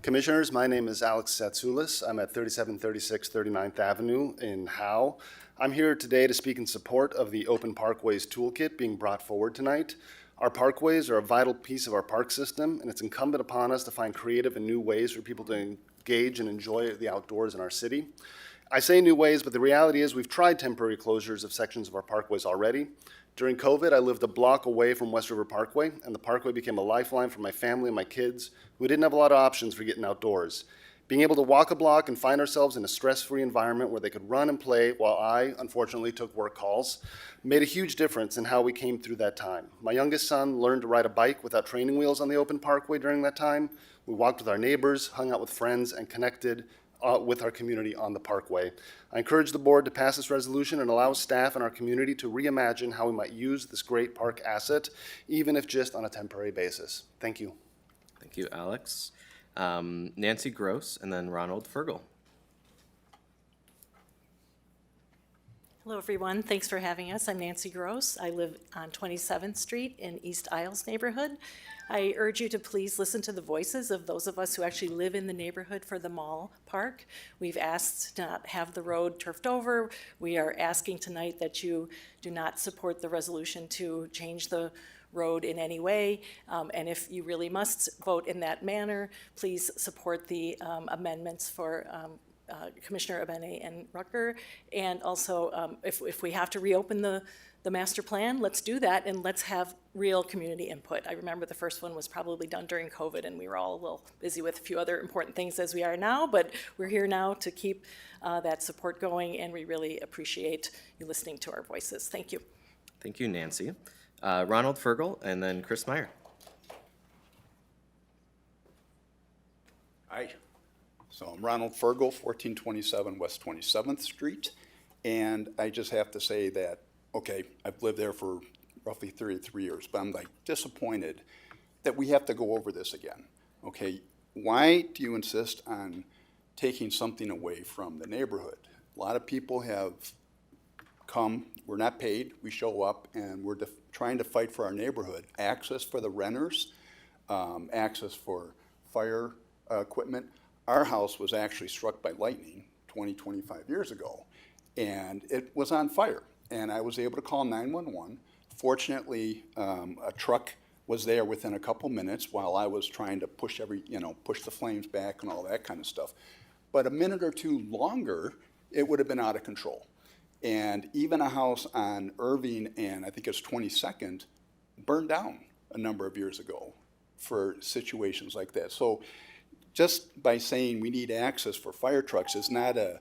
Commissioners, my name is Alex Satsoulis. I'm at 3736 39th Avenue in Howe. I'm here today to speak in support of the Open Parkways Toolkit being brought forward tonight. Our parkways are a vital piece of our park system, and it's incumbent upon us to find creative and new ways for people to engage and enjoy the outdoors in our city. I say new ways, but the reality is we've tried temporary closures of sections of our parkways already. During COVID, I lived a block away from West River Parkway, and the parkway became a lifeline for my family and my kids who didn't have a lot of options for getting outdoors. Being able to walk a block and find ourselves in a stress-free environment where they could run and play while I, unfortunately, took work calls made a huge difference in how we came through that time. My youngest son learned to ride a bike without training wheels on the open parkway during that time. We walked with our neighbors, hung out with friends, and connected with our community on the parkway. I encourage the board to pass this resolution and allow staff in our community to reimagine how we might use this great park asset, even if just on a temporary basis. Thank you. Thank you, Alex. Nancy Gross, and then Ronald Fergal. Hello, everyone. Thanks for having us. I'm Nancy Gross. I live on 27th Street in East Isles neighborhood. I urge you to please listen to the voices of those of us who actually live in the neighborhood for the mall park. We've asked to not have the road turfed over. We are asking tonight that you do not support the resolution to change the road in any way. And if you really must vote in that manner, please support the amendments for Commissioner Abene and Rucker. And also, if we have to reopen the master plan, let's do that, and let's have real community input. I remember the first one was probably done during COVID, and we were all a little busy with a few other important things as we are now, but we're here now to keep that support going, and we really appreciate you listening to our voices. Thank you. Thank you, Nancy. Ronald Fergel, and then Chris Meyer. Hi. So I'm Ronald Fergel, 1427 West 27th Street, and I just have to say that, okay, I've lived there for roughly 33 years, but I'm like disappointed that we have to go over this again. Okay, why do you insist on taking something away from the neighborhood? A lot of people have come, we're not paid, we show up, and we're trying to fight for our neighborhood. Access for the renters, access for fire equipment. Our house was actually struck by lightning 20, 25 years ago, and it was on fire. And I was able to call 911. Fortunately, a truck was there within a couple minutes while I was trying to push the flames back and all that kind of stuff. But a minute or two longer, it would have been out of control. And even a house on Irving and I think it's 22nd burned down a number of years ago for situations like that. So just by saying we need access for fire trucks is not a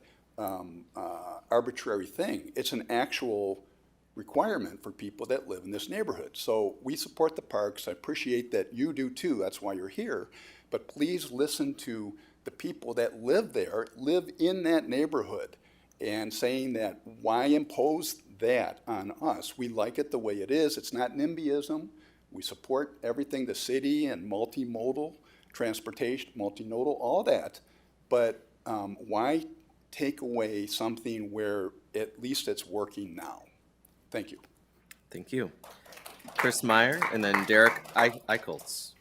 arbitrary thing. It's an actual requirement for people that live in this neighborhood. So we support the parks. I appreciate that you do too. That's why you're here. But please listen to the people that live there, live in that neighborhood, and saying that why impose that on us? We like it the way it is. It's not NIMBYism. We support everything, the city and multimodal transportation, multinodal, all that. But why take away something where at least it's working now? Thank you. Thank you. Chris Meyer, and then Derek Eichholz.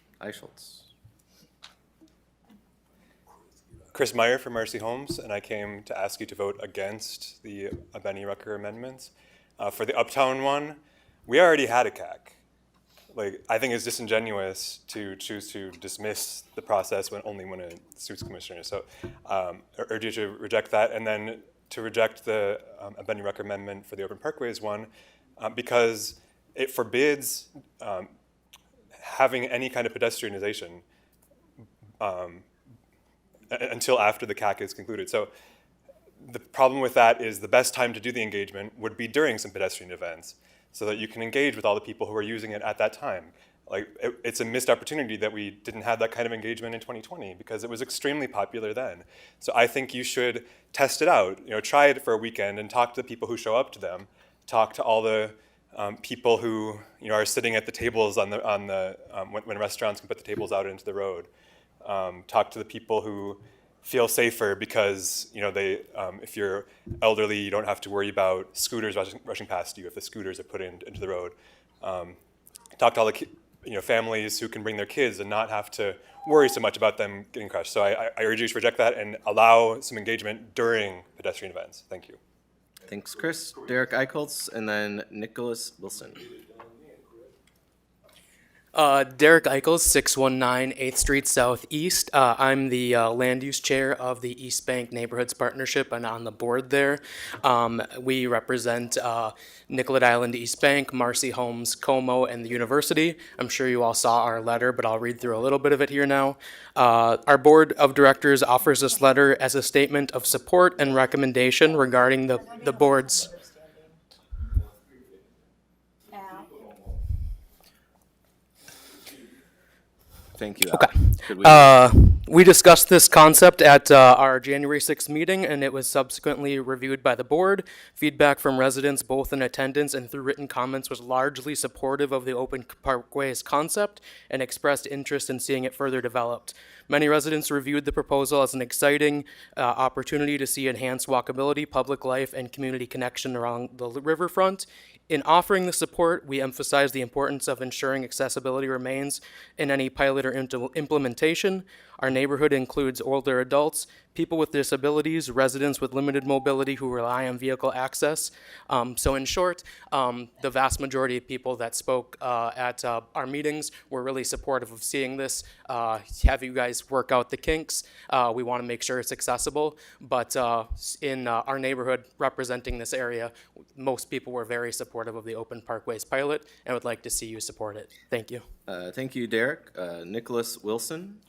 Chris Meyer from Mercy Homes, and I came to ask you to vote against the Abene Rucker amendments. For the Uptown one, we already had a CAC. Like, I think it's disingenuous to choose to dismiss the process when it suits commissioners. So I urge you to reject that, and then to reject the Abene Rucker amendment for the Open Parkways one, because it forbids having any kind of pedestrianization until after the CAC is concluded. So the problem with that is the best time to do the engagement would be during some pedestrian events, so that you can engage with all the people who are using it at that time. Like, it's a missed opportunity that we didn't have that kind of engagement in 2020 because it was extremely popular then. So I think you should test it out. Try it for a weekend and talk to the people who show up to them. Talk to all the people who are sitting at the tables when restaurants can put the tables out into the road. Talk to the people who feel safer because if you're elderly, you don't have to worry about scooters rushing past you if the scooters are put into the road. Talk to all the families who can bring their kids and not have to worry so much about them getting crushed. So I urge you to reject that and allow some engagement during pedestrian events. Thank you. Thanks, Chris. Derek Eichholz, and then Nicholas Wilson. Derek Eichels, 619 8th Street Southeast. I'm the land use chair of the East Bank Neighborhoods Partnership and on the board there. We represent Nicollet Island East Bank, Marcy Homes, Como, and the university. I'm sure you all saw our letter, but I'll read through a little bit of it here now. Our board of directors offers this letter as a statement of support and recommendation regarding the board's Thank you, Al. Okay. We discussed this concept at our January 6th meeting, and it was subsequently reviewed by the board. Feedback from residents, both in attendance and through written comments, was largely supportive of the open parkways concept and expressed interest in seeing it further developed. Many residents reviewed the proposal as an exciting opportunity to see enhanced walkability, public life, and community connection around the riverfront. In offering the support, we emphasize the importance of ensuring accessibility remains in any pilot or implementation. Our neighborhood includes older adults, people with disabilities, residents with limited mobility who rely on vehicle access. So in short, the vast majority of people that spoke at our meetings were really supportive of seeing this, have you guys work out the kinks. We want to make sure it's accessible, but in our neighborhood representing this area, most people were very supportive of the Open Parkways pilot and would like to see you support it. Thank you. Thank you, Derek. Nicholas Wilson.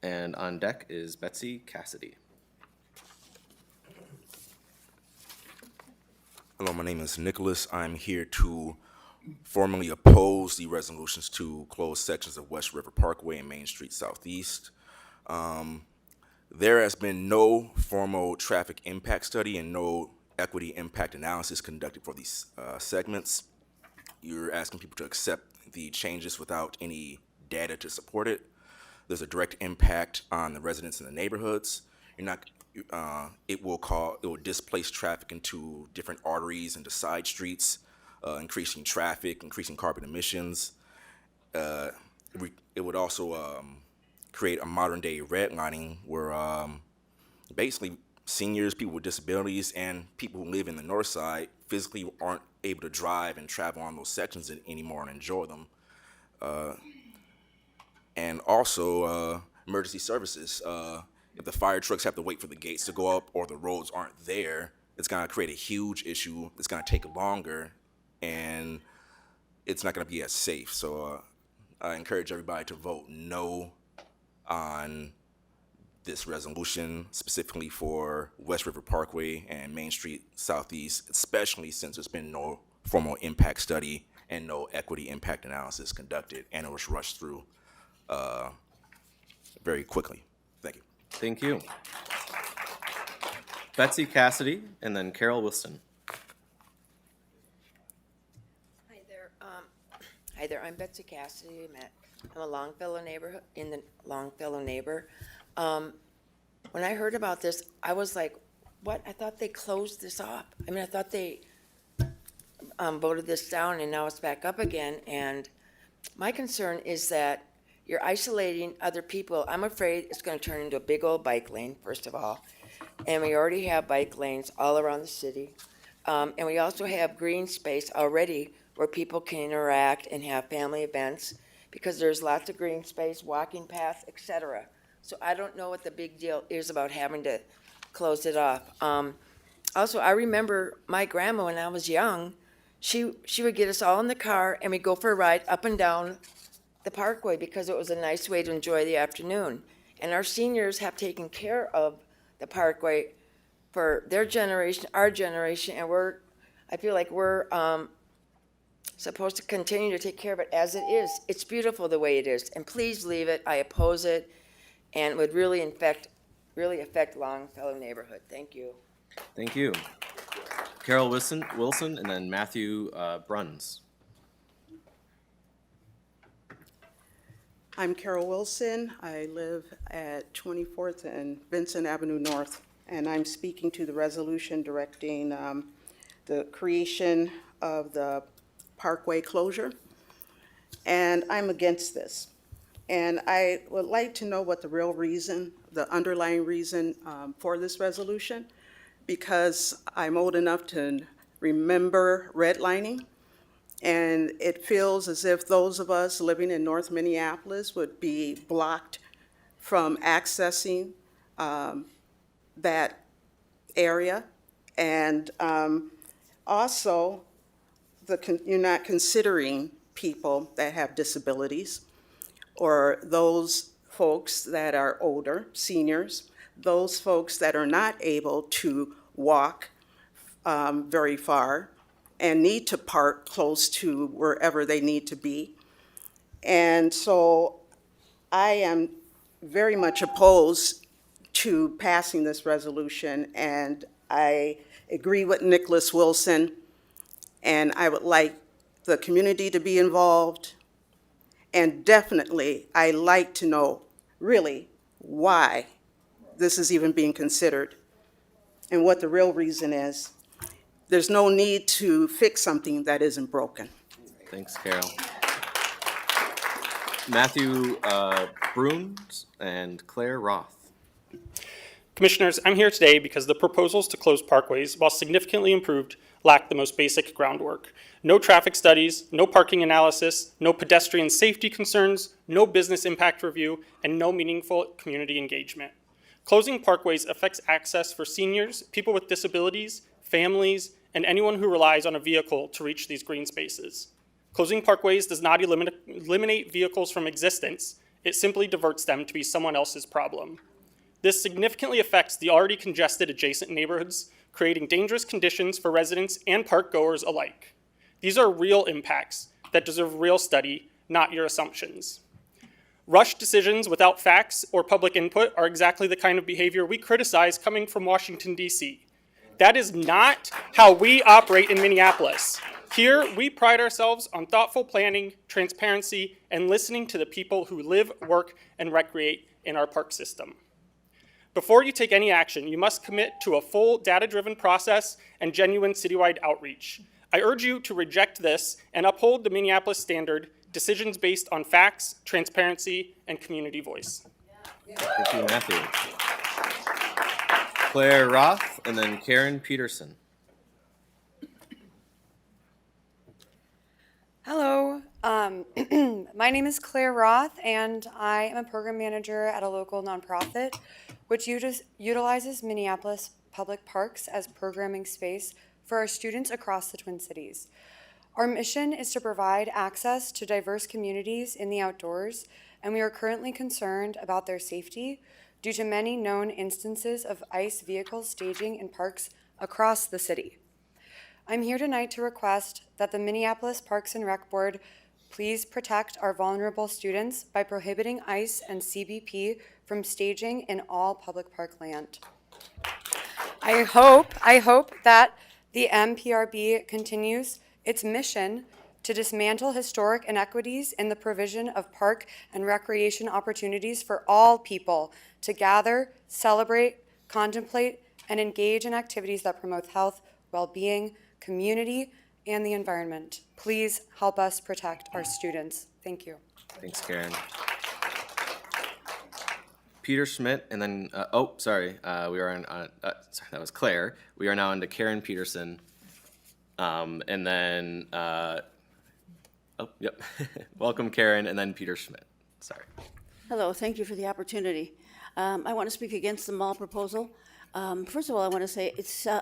And on deck is Betsy Cassidy. Hello, my name is Nicholas. I'm here to formally oppose the resolutions to close sections of West River Parkway and Main Street Southeast. There has been no formal traffic impact study and no equity impact analysis conducted for these segments. You're asking people to accept the changes without any data to support it. There's a direct impact on the residents in the neighborhoods. It will displace traffic into different arteries and to side streets, increasing traffic, increasing carbon emissions. It would also create a modern day redlining where basically seniors, people with disabilities, and people who live in the north side physically aren't able to drive and travel on those sections anymore and enjoy them. And also emergency services. If the fire trucks have to wait for the gates to go up or the roads aren't there, it's going to create a huge issue. It's going to take longer, and it's not going to be as safe. So I encourage everybody to vote no on this resolution, specifically for West River Parkway and Main Street Southeast, especially since there's been no formal impact study and no equity impact analysis conducted, and it was rushed through very quickly. Thank you. Thank you. Betsy Cassidy, and then Carol Wilson. Hi there. I'm Betsy Cassidy. I'm a Longfellow neighbor. When I heard about this, I was like, "What? I thought they closed this off. I mean, I thought they voted this down, and now it's back up again." And my concern is that you're isolating other people. I'm afraid it's going to turn into a big old bike lane, first of all. And we already have bike lanes all around the city. And we also have green space already where people can interact and have family events because there's lots of green space, walking paths, etc. So I don't know what the big deal is about having to close it off. Also, I remember my grandma when I was young, she would get us all in the car and we'd go for a ride up and down the parkway because it was a nice way to enjoy the afternoon. And our seniors have taken care of the parkway for their generation, our generation, and I feel like we're supposed to continue to take care of it as it is. It's beautiful the way it is, and please leave it. I oppose it, and it would really affect Longfellow neighborhood. Thank you. Thank you. Carol Wilson, and then Matthew Bruns. I'm Carol Wilson. I live at 24th and Vincent Avenue North, and I'm speaking to the resolution directing the creation of the parkway closure. And I'm against this. And I would like to know what the real reason, the underlying reason for this resolution, because I'm old enough to remember redlining. And it feels as if those of us living in North Minneapolis would be blocked from accessing that area. And also, you're not considering people that have disabilities or those folks that are older, seniors, those folks that are not able to walk very far and need to park close to wherever they need to be. And so I am very much opposed to passing this resolution, and I agree with Nicholas Wilson, and I would like the community to be involved, and definitely I'd like to know really why this is even being considered and what the real reason is. There's no need to fix something that isn't broken. Thanks, Carol. Matthew Bruns and Claire Roth. Commissioners, I'm here today because the proposals to close parkways, while significantly improved, lack the most basic groundwork. No traffic studies, no parking analysis, no pedestrian safety concerns, no business impact review, and no meaningful community engagement. Closing parkways affects access for seniors, people with disabilities, families, and anyone who relies on a vehicle to reach these green spaces. Closing parkways does not eliminate vehicles from existence. It simply diverts them to be someone else's problem. This significantly affects the already congested adjacent neighborhoods, creating dangerous conditions for residents and park goers alike. These are real impacts that deserve real study, not your assumptions. Rushed decisions without facts or public input are exactly the kind of behavior we criticize coming from Washington, D.C. That is not how we operate in Minneapolis. Here, we pride ourselves on thoughtful planning, transparency, and listening to the people who live, work, and recreate in our park system. Before you take any action, you must commit to a full data-driven process and genuine citywide outreach. I urge you to reject this and uphold the Minneapolis standard, decisions based on facts, transparency, and community voice. Thank you, Matthew. Claire Roth, and then Karen Peterson. Hello, my name is Claire Roth, and I am a program manager at a local nonprofit which utilizes Minneapolis public parks as programming space for our students across the Twin Cities. Our mission is to provide access to diverse communities in the outdoors, and we are currently concerned about their safety due to many known instances of ICE vehicles staging in parks across the city. I'm here tonight to request that the Minneapolis Parks and Rec Board please protect our vulnerable students by prohibiting ICE and CBP from staging in all public park land. I hope that the MPRB continues its mission to dismantle historic inequities in the provision of park and recreation opportunities for all people to gather, celebrate, contemplate, and engage in activities that promote health, well-being, community, and the environment. Please help us protect our students. Thank you. Thanks, Karen. Peter Schmidt, and then, we are on, sorry, that was Claire. We are now on to Karen Peterson. And then, welcome Karen, and then Peter Schmidt. Sorry. Hello, thank you for the opportunity. I want to speak against the mall proposal. First of all, I want to say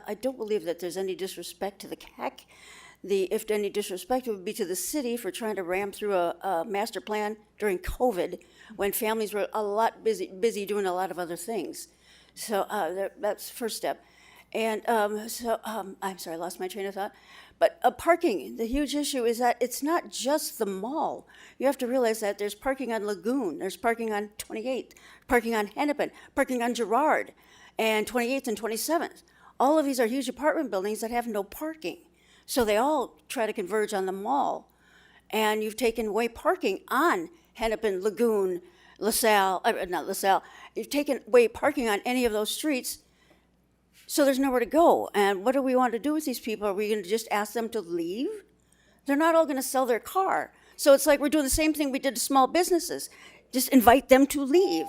I don't believe that there's any disrespect to the CAC. If any disrespect, it would be to the city for trying to ram through a master plan during COVID when families were a lot busy doing a lot of other things. So that's the first step. And I'm sorry, I lost my train of thought. But parking, the huge issue is that it's not just the mall. You have to realize that there's parking on Lagoon, there's parking on 28th, parking on Hennepin, parking on Girard, and 28th and 27th. All of these are huge apartment buildings that have no parking. So they all try to converge on the mall. And you've taken away parking on Hennepin, Lagoon, not LaSalle. You've taken away parking on any of those streets. So there's nowhere to go. And what do we want to do with these people? Are we going to just ask them to leave? They're not all going to sell their car. So it's like we're doing the same thing we did to small businesses. Just invite them to leave.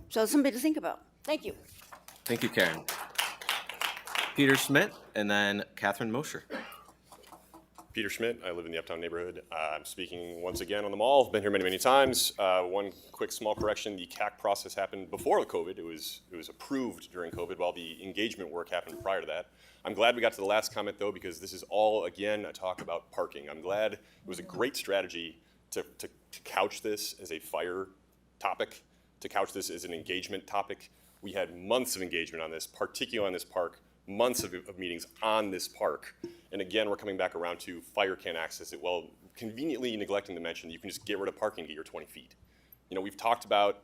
So something to think about. Thank you. Thank you, Karen. Peter Schmidt, and then Catherine Mosher. Peter Schmidt, I live in the Uptown neighborhood. I'm speaking once again on the mall. I've been here many, many times. One quick small correction, the CAC process happened before the COVID. It was approved during COVID while the engagement work happened prior to that. I'm glad we got to the last comment though, because this is all, again, a talk about parking. I'm glad it was a great strategy to couch this as a fire topic, to couch this as an engagement topic. We had months of engagement on this, particularly on this park, months of meetings on this park. And again, we're coming back around to fire can't access it while conveniently neglecting to mention that you can just get rid of parking, get your 20 feet. You know, we've talked about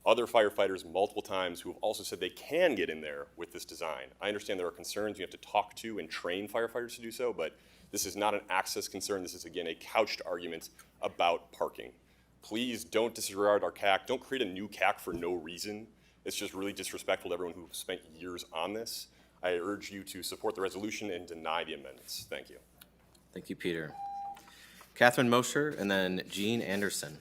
other firefighters multiple times who have also said they can get in there with this design. I understand there are concerns you have to talk to and train firefighters to do so, but this is not an access concern. This is, again, a couched argument about parking. Please don't disregard our CAC. Don't create a new CAC for no reason. It's just really disrespectful to everyone who spent years on this. I urge you to support the resolution and deny the amendments. Thank you. Thank you, Peter. Catherine Mosher, and then Jean Anderson.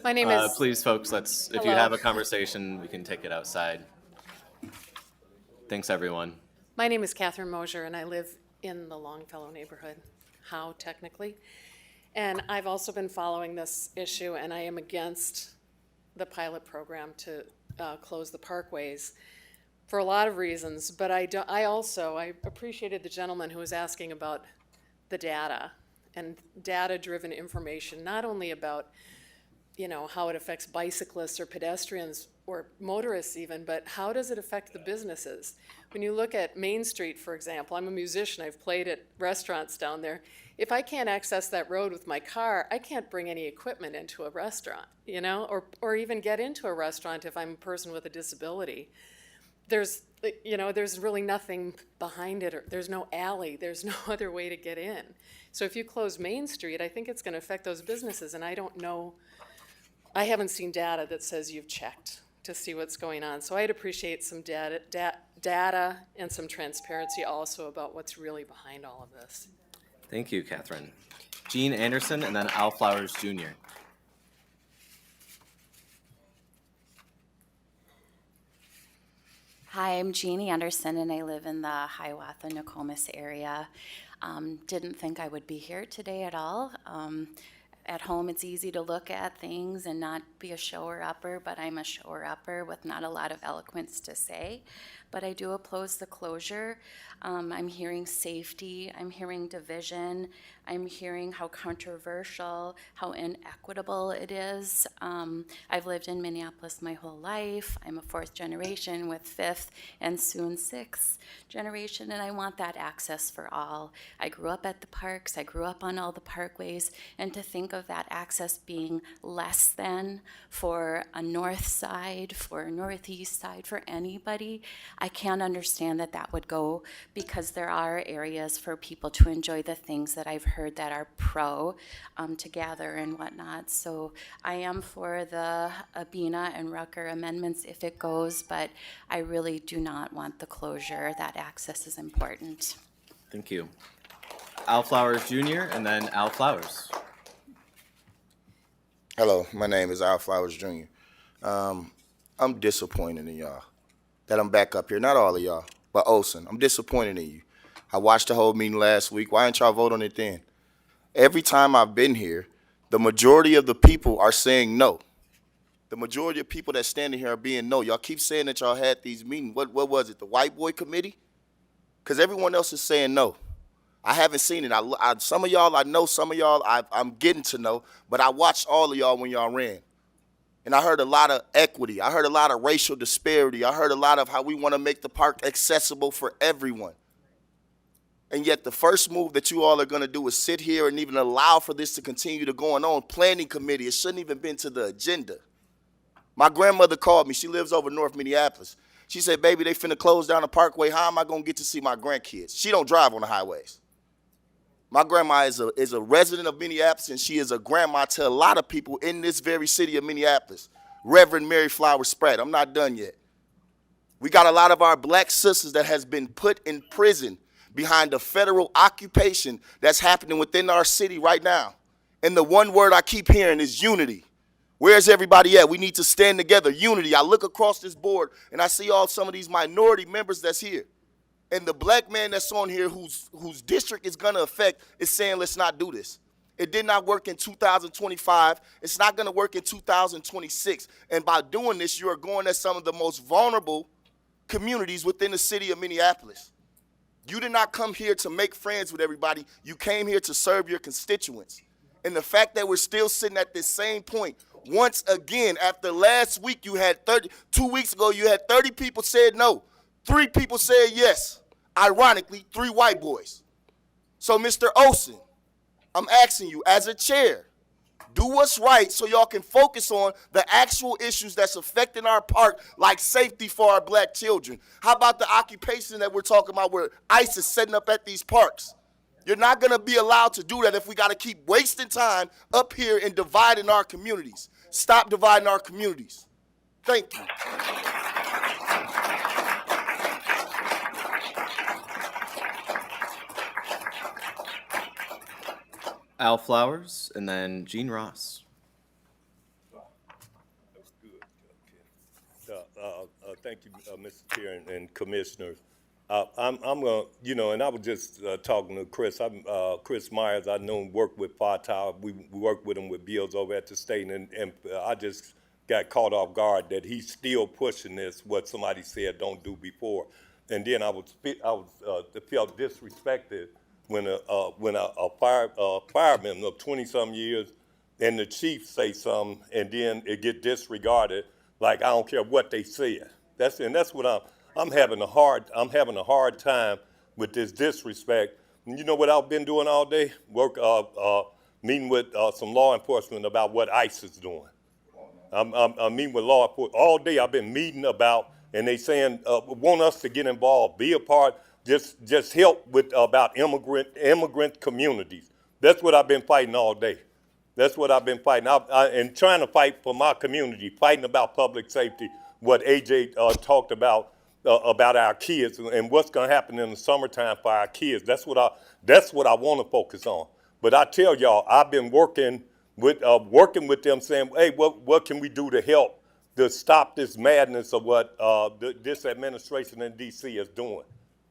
My name is. Please, folks, if you Hello. have a conversation, we can take it outside. Thanks, everyone. My name is Catherine Mosier, and I live in the Longfellow neighborhood, Howe technically. And I've also been following this issue, and I am against the pilot program to close the parkways for a lot of reasons. But I appreciated the gentleman who was asking about the data and data-driven information, not only about how it affects bicyclists or pedestrians or motorists even, but how does it affect the businesses? When you look at Main Street, for example, I'm a musician, I've played at restaurants down there. If I can't access that road with my car, I can't bring any equipment into a restaurant, or even get into a restaurant if I'm a person with a disability. There's really nothing behind it, or there's no alley, there's no other way to get in. So if you close Main Street, I think it's gonna affect those businesses, and I don't know, I haven't seen data that says you've checked to see what's going on. So I'd appreciate some data and some transparency also about what's really behind all of this. Thank you, Catherine. Gene Anderson and then Al Flowers Jr. Hi, I'm Jeannie Anderson, and I live in the Hiawatha, Nokomis area. Didn't think I would be here today at all. At home, it's easy to look at things and not be a shower-upper, but I'm a shower-upper with not a lot of eloquence to say. But I do oppose the closure. I'm hearing safety, I'm hearing division, I'm hearing how controversial, how inequitable it is. I've lived in Minneapolis my whole life. I'm a fourth generation with fifth and soon sixth generation, and I want that access for all. I grew up at the parks, I grew up on all the parkways, and to think of that access being less than for a north side, for a northeast side, for anybody, I can't understand that that would go, because there are areas for people to enjoy the things that I've heard that are pro to gather and whatnot. So I am for the Abena and Rucker amendments if it goes, but I really do not want the closure. That access is important. Thank you. Al Flowers Jr. and then Al Flowers. Hello, my name is Al Flowers Jr. I'm disappointed in y'all that I'm back up here. Not all of y'all, but Olson. I'm disappointed in you. I watched the whole meeting last week. Why didn't y'all vote on it then? Every time I've been here, the majority of the people are saying no. The majority of people that standing here are being no. Y'all keep saying that y'all had these meetings. What was it, the white boy committee? Because everyone else is saying no. I haven't seen it. Some of y'all I know, some of y'all I'm getting to know, but I watched all of y'all when y'all ran. And I heard a lot of equity. I heard a lot of racial disparity. I heard a lot of how we want to make the park accessible for everyone. And yet the first move that you all are going to do is sit here and even allow for this to continue to go on. Planning committee, it shouldn't even been to the agenda. My grandmother called me. She lives over North Minneapolis. She said, baby, they finna close down the parkway. How am I going to get to see my grandkids? She don't drive on the highways. My grandma is a resident of Minneapolis, and she is a grandma to a lot of people in this very city of Minneapolis. Reverend Mary Flower Spratt. I'm not done yet. We got a lot of our black sisters that has been put in prison behind a federal occupation that's happening within our city right now. And the one word I keep hearing is unity. Where's everybody at? We need to stand together. Unity. I look across this board and I see some of these minority members that's here. And the black man that's on here whose district is going to affect is saying, let's not do this. It did not work in 2025. It's not going to work in 2026. And by doing this, you are going at some of the most vulnerable communities within the city of Minneapolis. You did not come here to make friends with everybody. You came here to serve your constituents. And the fact that we're still sitting at this same point, once again, after last week you had 2 weeks ago, you had 30 people said no. 3 people said yes. Ironically, 3 white boys. So, Mr. Olson, I'm asking you, as a chair, do what's right so y'all can focus on the actual issues that's affecting our park, like safety for our black children. How about the occupation that we're talking about where ICE is setting up at these parks? You're not going to be allowed to do that if we got to keep wasting time up here and dividing our communities. Stop dividing our communities. Thank you. Al Flowers, and then Gene Ross. Thank you, Mr. Chair and Commissioners. I'm going to, and I was just talking to Chris. Chris Myers, I know him, worked with Tower. We worked with him with bills over at the state, and I just got caught off guard that he's still pushing this, what somebody said don't do before. And then I felt disrespected when a fireman of 20-some years and the chief say something, and then it get disregarded. Like I don't care what they said. That's what I'm having a hard time with this disrespect. And you know what I've been doing all day? Meeting with some law enforcement about what ICE is doing. I'm meeting with law enforcement all day. I've been meeting about, and they saying want us to get involved, be a part, just help with about immigrant communities. That's what I've been fighting all day. That's what I've been fighting. And trying to fight for my community, fighting about public safety, what AJ talked about our kids and what's going to happen in the summertime for our kids. That's what I want to focus on. But I tell y'all, I've been working with them saying, hey, what can we do to help to stop this madness of what this administration in D.C. is doing?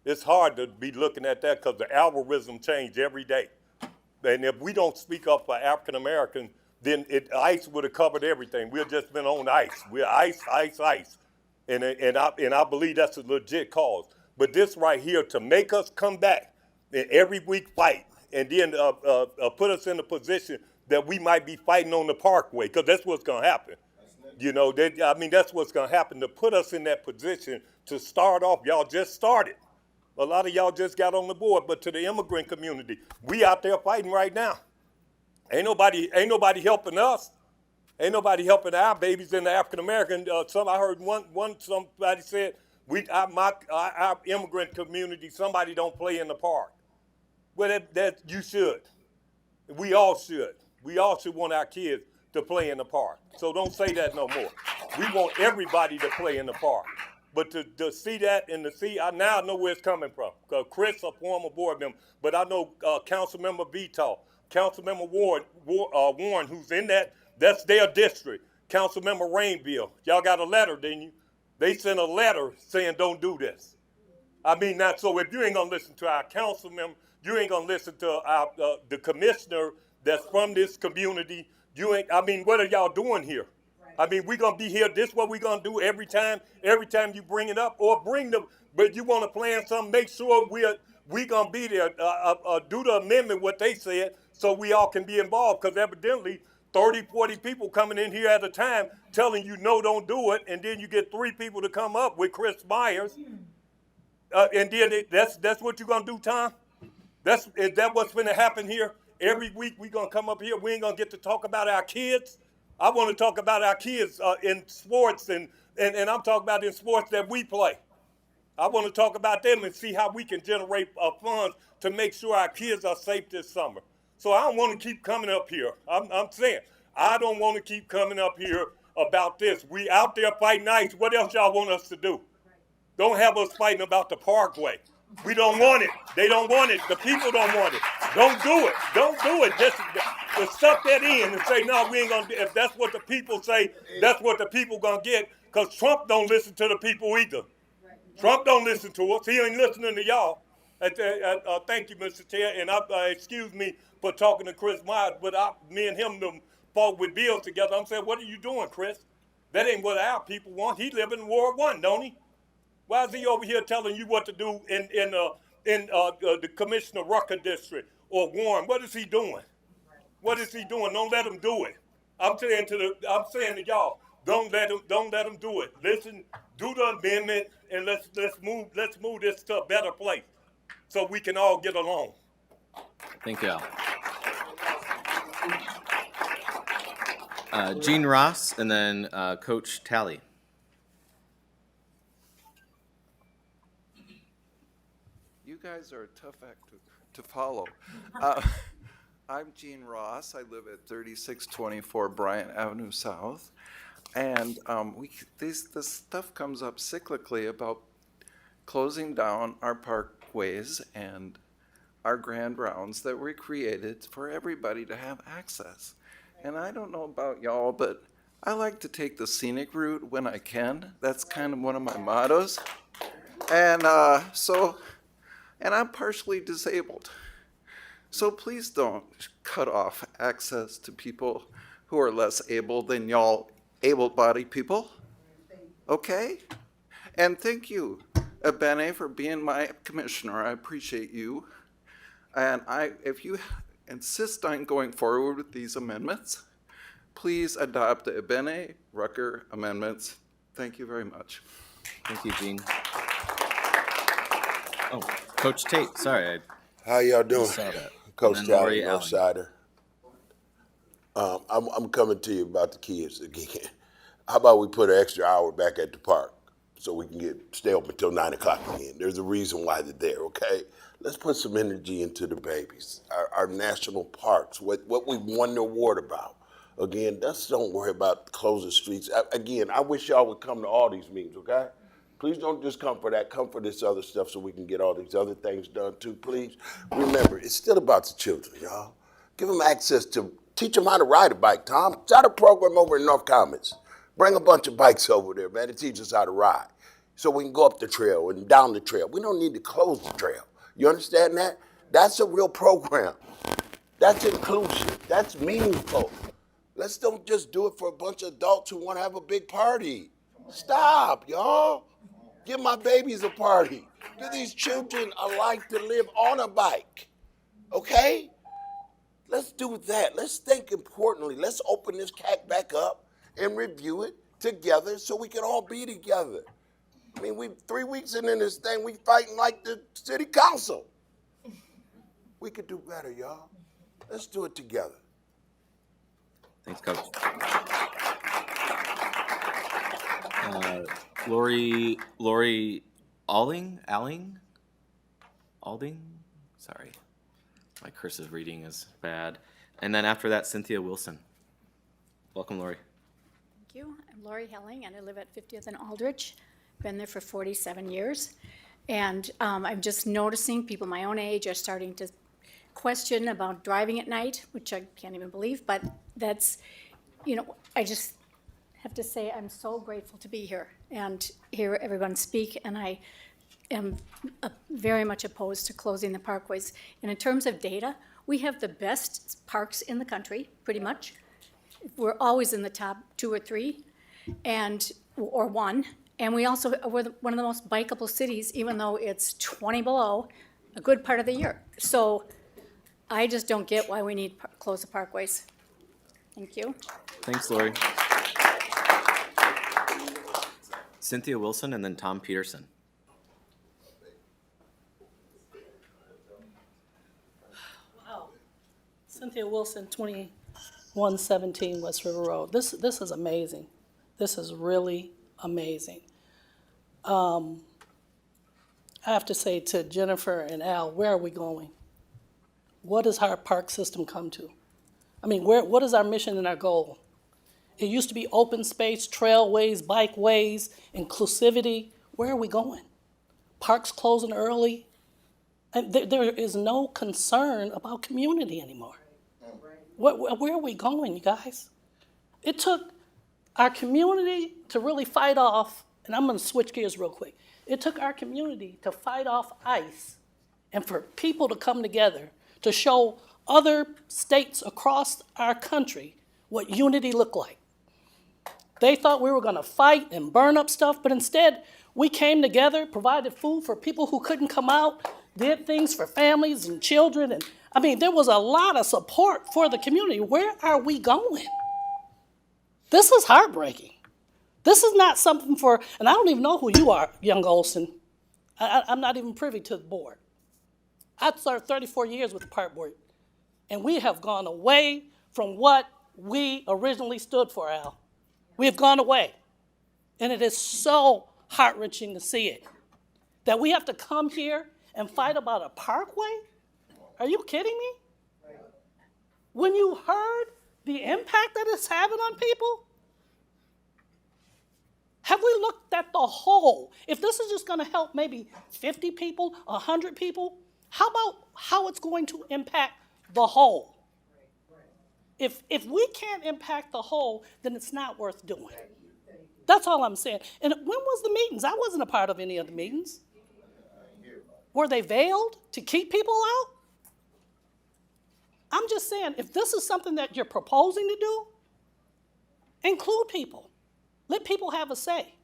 It's hard to be looking at that because the algorithm change every day. And if we don't speak up for African Americans, then ICE would have covered everything. We've just been on ICE. We're ICE. And I believe that's a legit cause. But this right here, to make us come back and every week fight, and then put us in a position that we might be fighting on the parkway, because that's what's going to happen. That's what's going to happen, to put us in that position to start off. Y'all just started. A lot of y'all just got on the board, but to the immigrant community, we out there fighting right now. Ain't nobody helping us. Ain't nobody helping our babies in the African American. I heard somebody said our immigrant community, somebody don't play in the park. Well, that you should. We all should. We all should want our kids to play in the park. So don't say that no more. We want everybody to play in the park. But to see that and now I know where it's coming from. Chris, a former board member, but I know Councilmember Vito, Councilmember Warren, who's in that's their district. Councilmember Rainville, y'all got a letter, didn't you? They sent a letter saying don't do this. So if you ain't gonna listen to our council member, you ain't gonna listen to the commissioner that's from this community. What are y'all doing here? We're going to be here. This is what we're going to do every time you bring it up, or bring them. But you want to plan something, make sure we're going to be there. Do the amendment, what they said, so we all can be involved. Because evidently, 30, 40 people coming in here at a time telling you, no, don't do it. And then you get 3 people to come up with Chris Myers. And then that's what you're going to do, Tom? Is that what's going to happen here? Every week we're going to come up here. We ain't going to get to talk about our kids. I want to talk about our kids in sports, and I'm talking about in sports that we play. I want to talk about them and see how we can generate funds to make sure our kids are safe this summer. So I don't want to keep coming up here. I'm saying, I don't want to keep coming up here about this. We out there fighting ICE. What else y'all want us to do? Don't have us fighting about the parkway. We don't want it. They don't want it. The people don't want it. Don't do it. Don't do it. Just suck that in and say, no, we ain't going to. If that's what the people say, that's what the people going to get. Because Trump don't listen to the people either. Trump don't listen to us. He ain't listening to y'all. Thank you, Mr. Chair. And excuse me for talking to Chris Myers, but me and him fought with bills together. I'm saying, what are you doing, Chris? That ain't what our people want. He live in World War I, don't he? Why is he over here telling you what to do in the Commissioner Rucker district or Warren? What is he doing? What is he doing? Don't let him do it. I'm saying to y'all, don't let him do it. Listen, do the amendment, and let's move this to a better place so we can all get along. Thank you, Al. Gene Ross, and then Coach Talley. You guys are a tough act to follow. I'm Gene Ross. I live at 3624 Bryant Avenue South. And this stuff comes up cyclically about closing down our parkways and are grand rounds that were created for everybody to have access. And I don't know about y'all, but I like to take the scenic route when I can. That's kind of one of my mottos. And and I'm partially disabled. So please don't cut off access to people who are less able than y'all able-bodied people. Okay? And thank you, Ebene, for being my commissioner. I appreciate you. And if you insist on going forward with these amendments, please adopt the Ebene Rucker amendments. Thank you very much. Thank you, Gene. Oh, Coach Tate, sorry. How y'all doing? Saw that. Coach And then Lori Tate, Allen. Northsider. I'm coming to you about the kids again. How about we put an extra hour back at the park so we can stay open until 9 o'clock again? There's a reason why they're there, okay? Let's put some energy into the babies, our national parks, what we won the award about. Again, let's don't worry about closing streets. Again, I wish y'all would come to all these meetings, okay? Please don't just come for that. Come for this other stuff so we can get all these other things done too, please. Remember, it's still about the children, y'all. Give them access to, teach them how to ride a bike, Tom. Start a program over in North Commons. Bring a bunch of bikes over there, man, to teach us how to ride so we can go up the trail and down the trail. We don't need to close the trail. You understand that? That's a real program. That's inclusive. That's meaningful. Let's don't just do it for a bunch of adults who want to have a big party. Stop, y'all. Give my babies a party. Give these children a life to live on a bike. Okay? Let's do that. Let's think importantly. Let's open this CAC back up and review it together so we can all be together. I mean, we 3 weeks into this thing, we fighting like the city council. We could do better, y'all. Let's do it together. Thanks, Coach. Lori Alding? Sorry. My cursive reading is bad. And then after that, Cynthia Wilson. Welcome, Lori. Thank you. I'm Lori Helling, and I live at 50th and Aldrich. Been there for 47 years. And I'm just noticing people my own age are starting to question about driving at night, which I can't even believe, but that's, I just have to say I'm so grateful to be here and hear everyone speak, and I am very much opposed to closing the parkways. And in terms of data, we have the best parks in the country, pretty much. We're always in the top 2 or 3, or 1. And we also, we're one of the most bikeable cities, even though it's 20 below a good part of the year. So I just don't get why we need to close the parkways. Thank you. Thanks, Lori. Cynthia Wilson and then Tom Peterson. Wow. Cynthia Wilson, 2117 West River Road. This is amazing. This is really amazing. I have to say to Jennifer and Al, where are we going? What does our park system come to? I mean, what is our mission and our goal? It used to be open space, trailways, bikeways, inclusivity. Where are we going? Parks closing early. And there is no concern about community anymore. Where are we going, you guys? It took our community to really fight off, and I'm going to switch gears real quick. It took our community to fight off ICE and for people to come together to show other states across our country what unity looked like. They thought we were going to fight and burn up stuff, but instead we came together, provided food for people who couldn't come out, did things for families and children. And I mean, there was a lot of support for the community. Where are we going? This is heartbreaking. This is not something for, and I don't even know who you are, young Olson. I'm not even privy to the board. I served 34 years with the park board, and we have gone away from what we originally stood for, Al. We have gone away. And it is so heart-wrenching to see it, that we have to come here and fight about a parkway? Are you kidding me? When you heard the impact that it's having on people? Have we looked at the whole? If this is just going to help maybe 50 people, 100 people, How about how it's going to impact the whole? If we can't impact the whole, then it's not worth doing. That's all I'm saying. And when was the meetings? I wasn't a part of any of the meetings. Were they veiled to keep people out? I'm just saying, if this is something that you're proposing to do, include people. Let people have a say.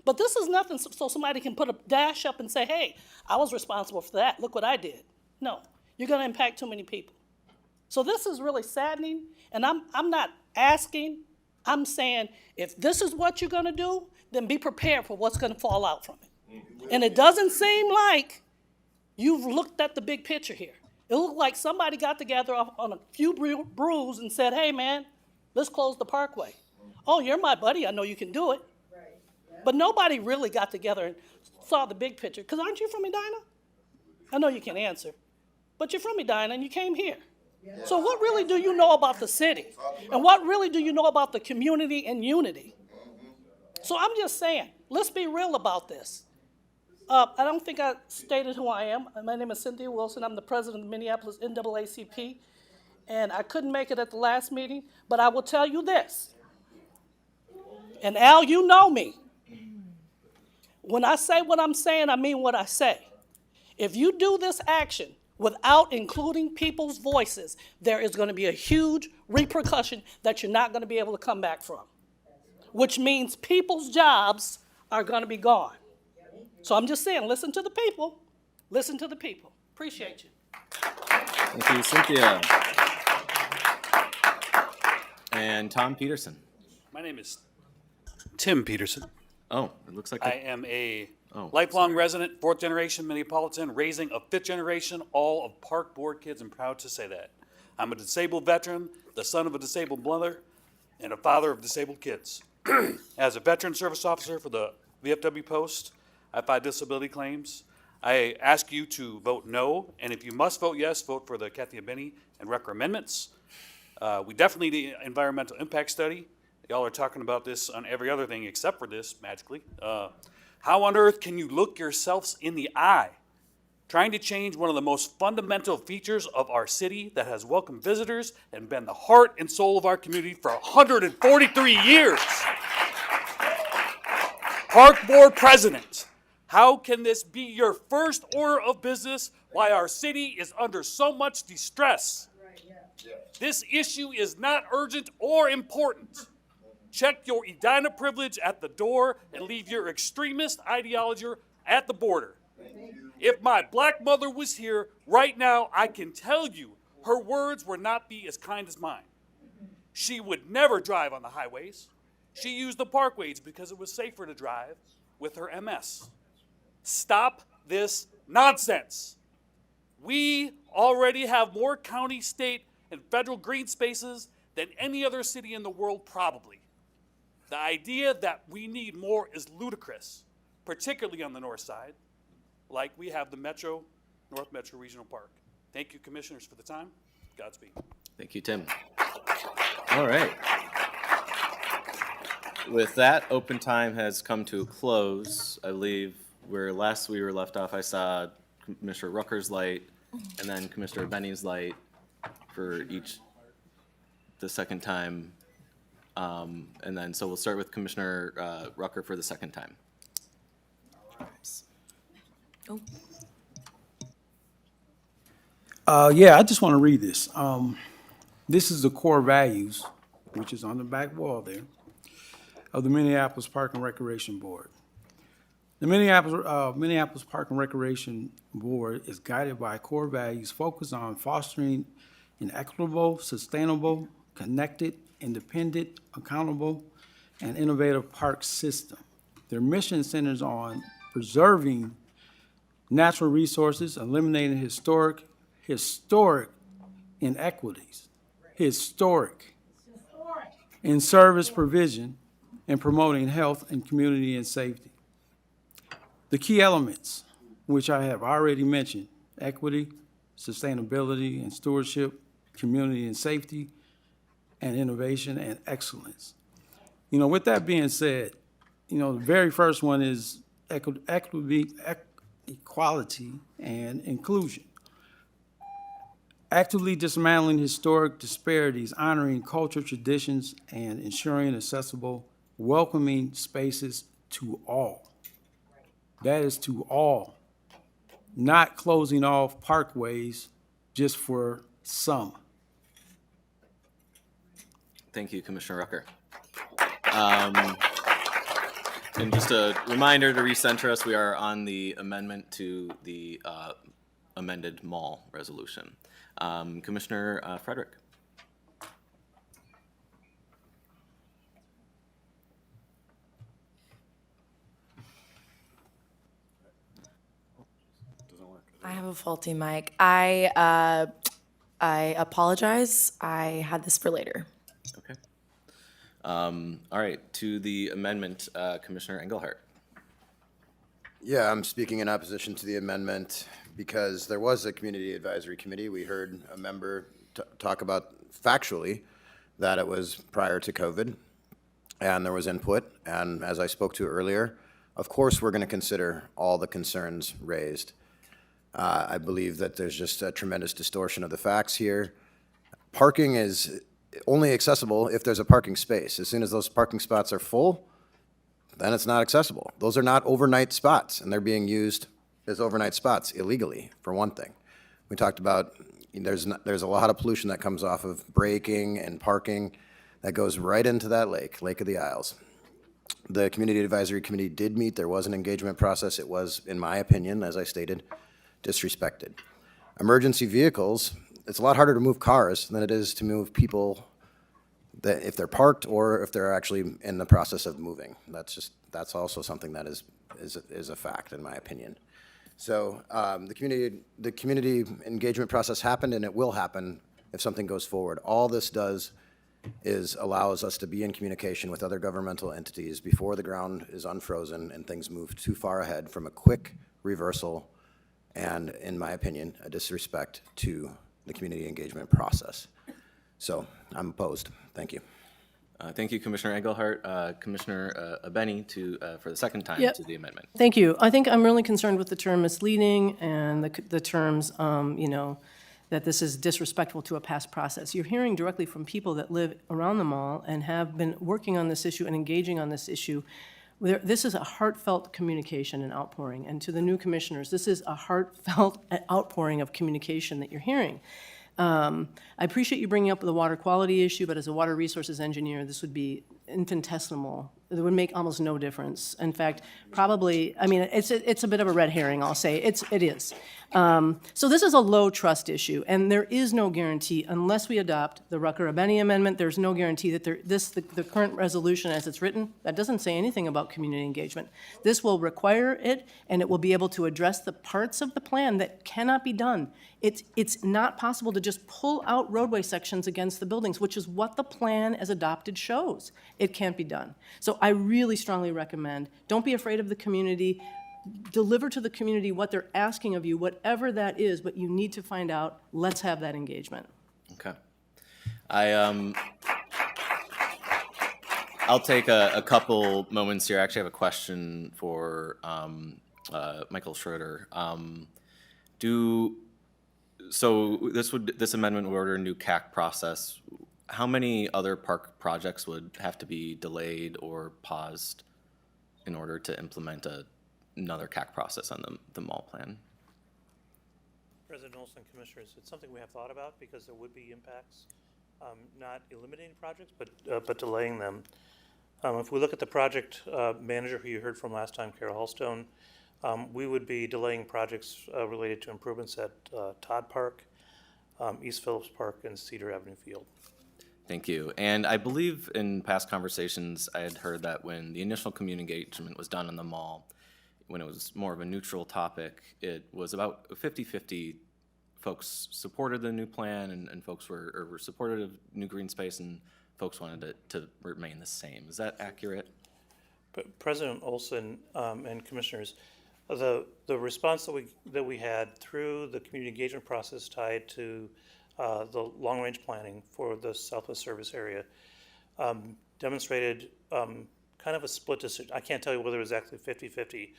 But this is nothing so somebody can put a dash up and say, hey, I was responsible for that. Look what I did. No, you're going to impact too many people. So this is really saddening, and I'm not asking. I'm saying, if this is what you're going to do, then be prepared for what's going to fall out from it. And it doesn't seem like you've looked at the big picture here. It looked like somebody got together on a few brews and said, hey, man, let's close the parkway. Oh, you're my buddy. I know you can do it. But nobody really got together and saw the big picture. Because aren't you from Edina? I know you can answer. But you're from Edina and you came here. So what really do you know about the city? And what really do you know about the community and unity? So I'm just saying, let's be real about this. I don't think I stated who I am. My name is Cynthia Wilson. I'm the president of the Minneapolis NAACP. And I couldn't make it at the last meeting, but I will tell you this. And Al, you know me. When I say what I'm saying, I mean what I say. If you do this action without including people's voices, there is going to be a huge repercussion that you're not going to be able to come back from, which means people's jobs are going to be gone. So I'm just saying, listen to the people. Listen to the people. Appreciate you. Thank you, Cynthia. And Tom Peterson. My name is Tim Peterson. Oh, it looks like I am a lifelong resident, fourth generation Minneapolitan, raising a fifth generation, all of Park Board kids, and proud to say that. I'm a disabled veteran, the son of a disabled mother, and a father of disabled kids. As a veteran service officer for the VFW Post, I file disability claims. I ask you to vote no, and if you must vote yes, vote for the Kathy Abeni and Rucker amendments. We definitely need an environmental impact study. Y'all are talking about this on every other thing except for this, magically. How on earth can you look yourselves in the eye trying to change one of the most fundamental features of our city that has welcomed visitors and been the heart and soul of our community for 143 years? Park Board President, how can this be your first order of business while our city is under so much distress? This issue is not urgent or important. Check your Edina privilege at the door and leave your extremist ideology at the border. If my black mother was here right now, I can tell you her words would not be as kind as mine. She would never drive on the highways. She used the parkways because it was safer to drive with her MS. Stop this nonsense. We already have more county, state, and federal green spaces than any other city in the world, probably. The idea that we need more is ludicrous, particularly on the north side, like we have the North Metro Regional Park. Thank you, commissioners, for the time. Godspeed. Thank you, Tim. All right. With that, open time has come to a close. I believe where last we were left off, I saw Commissioner Rucker's light and then Commissioner Benny's light for each the second time. And then, so we'll start with Commissioner Rucker for the second time. Yeah, I just want to read this. This is the core values, which is on the back wall there, of the Minneapolis Park and Recreation Board. The Minneapolis Park and Recreation Board is guided by core values focused on fostering an equitable, sustainable, connected, independent, accountable, and innovative park system. Their mission centers on preserving natural resources, eliminating historic inequities, in service provision, and promoting health and community and safety. The key elements, which I have already mentioned, equity, sustainability and stewardship, community and safety, and innovation and excellence. You know, with that being said, you know, the very first one is equity, equality, and inclusion. actively dismantling historic disparities, honoring culture, traditions, and ensuring accessible, welcoming spaces to all. That is to all, not closing off parkways just for some. Thank you, Commissioner Rucker. And just a reminder to recenter us, we are on the amendment to the amended mall resolution. Commissioner Frederick. I have a faulty mic. I apologize. I had this for later. Okay. All right, to the amendment, Commissioner Engelhardt. Yeah, I'm speaking in opposition to the amendment because there was a community advisory committee. We heard a member talk about factually that it was prior to COVID and there was input. And as I spoke to earlier, of course, we're going to consider all the concerns raised. I believe that there's just a tremendous distortion of the facts here. Parking is only accessible if there's a parking space. As soon as those parking spots are full, then it's not accessible. Those are not overnight spots, and they're being used as overnight spots illegally, for one thing. We talked about there's a lot of pollution that comes off of braking and parking that goes right into that Lake of the Isles. The Community Advisory Committee did meet. There was an engagement process. It was, in my opinion, as I stated, disrespected. Emergency vehicles, it's a lot harder to move cars than it is to move people that if they're parked or if they're actually in the process of moving. That's also something that is a fact, in my opinion. So the community engagement process happened, and it will happen if something goes forward. All this does is allows us to be in communication with other governmental entities before the ground is unfrozen and things move too far ahead from a quick reversal and, in my opinion, a disrespect to the community engagement process. So I'm opposed. Thank you. Thank you, Commissioner Engelhardt. Commissioner Abeni for the second time Yep. to the amendment. Thank you. I think I'm really concerned with the term misleading and the terms, that this is disrespectful to a past process. You're hearing directly from people that live around the mall and have been working on this issue and engaging on this issue. This is a heartfelt communication and outpouring. And to the new commissioners, this is a heartfelt outpouring of communication that you're hearing. I appreciate you bringing up the water quality issue, but as a water resources engineer, this would be infinitesimal. It would make almost no difference. In fact, probably, it's a bit of a red herring, I'll say. It is. So this is a low trust issue, and there is no guarantee unless we adopt the Rucker-Abeni amendment. There's no guarantee that the current resolution as it's written, that doesn't say anything about community engagement. This will require it, and it will be able to address the parts of the plan that cannot be done. It's not possible to just pull out roadway sections against the buildings, which is what the plan as adopted shows. It can't be done. So I really strongly recommend, don't be afraid of the community. Deliver to the community what they're asking of you, whatever that is, but you need to find out. Let's have that engagement. Okay. I'll take a couple moments here. I actually have a question for Michael Schroeder. This amendment would order a new CAC process. How many other park projects would have to be delayed or paused in order to implement another CAC process on the mall plan? President Olson, Commissioners, it's something we have thought about because there would be impacts, not eliminating projects, but delaying them. If we look at the project manager who you heard from last time, Carol Hallstone, we would be delaying projects related to improvements at Todd Park, East Phillips Park, and Cedar Avenue Field. Thank you. And I believe in past conversations, I had heard that when the initial community engagement was done in the mall, when it was more of a neutral topic, it was about 50-50 folks supported the new plan and folks were supportive of new green space and folks wanted it to remain the same. Is that accurate? But President Olson and Commissioners, the response that we had through the community engagement process tied to the long-range planning for the Southwest Service area demonstrated kind of a split decision. I can't tell you whether it was exactly 50-50,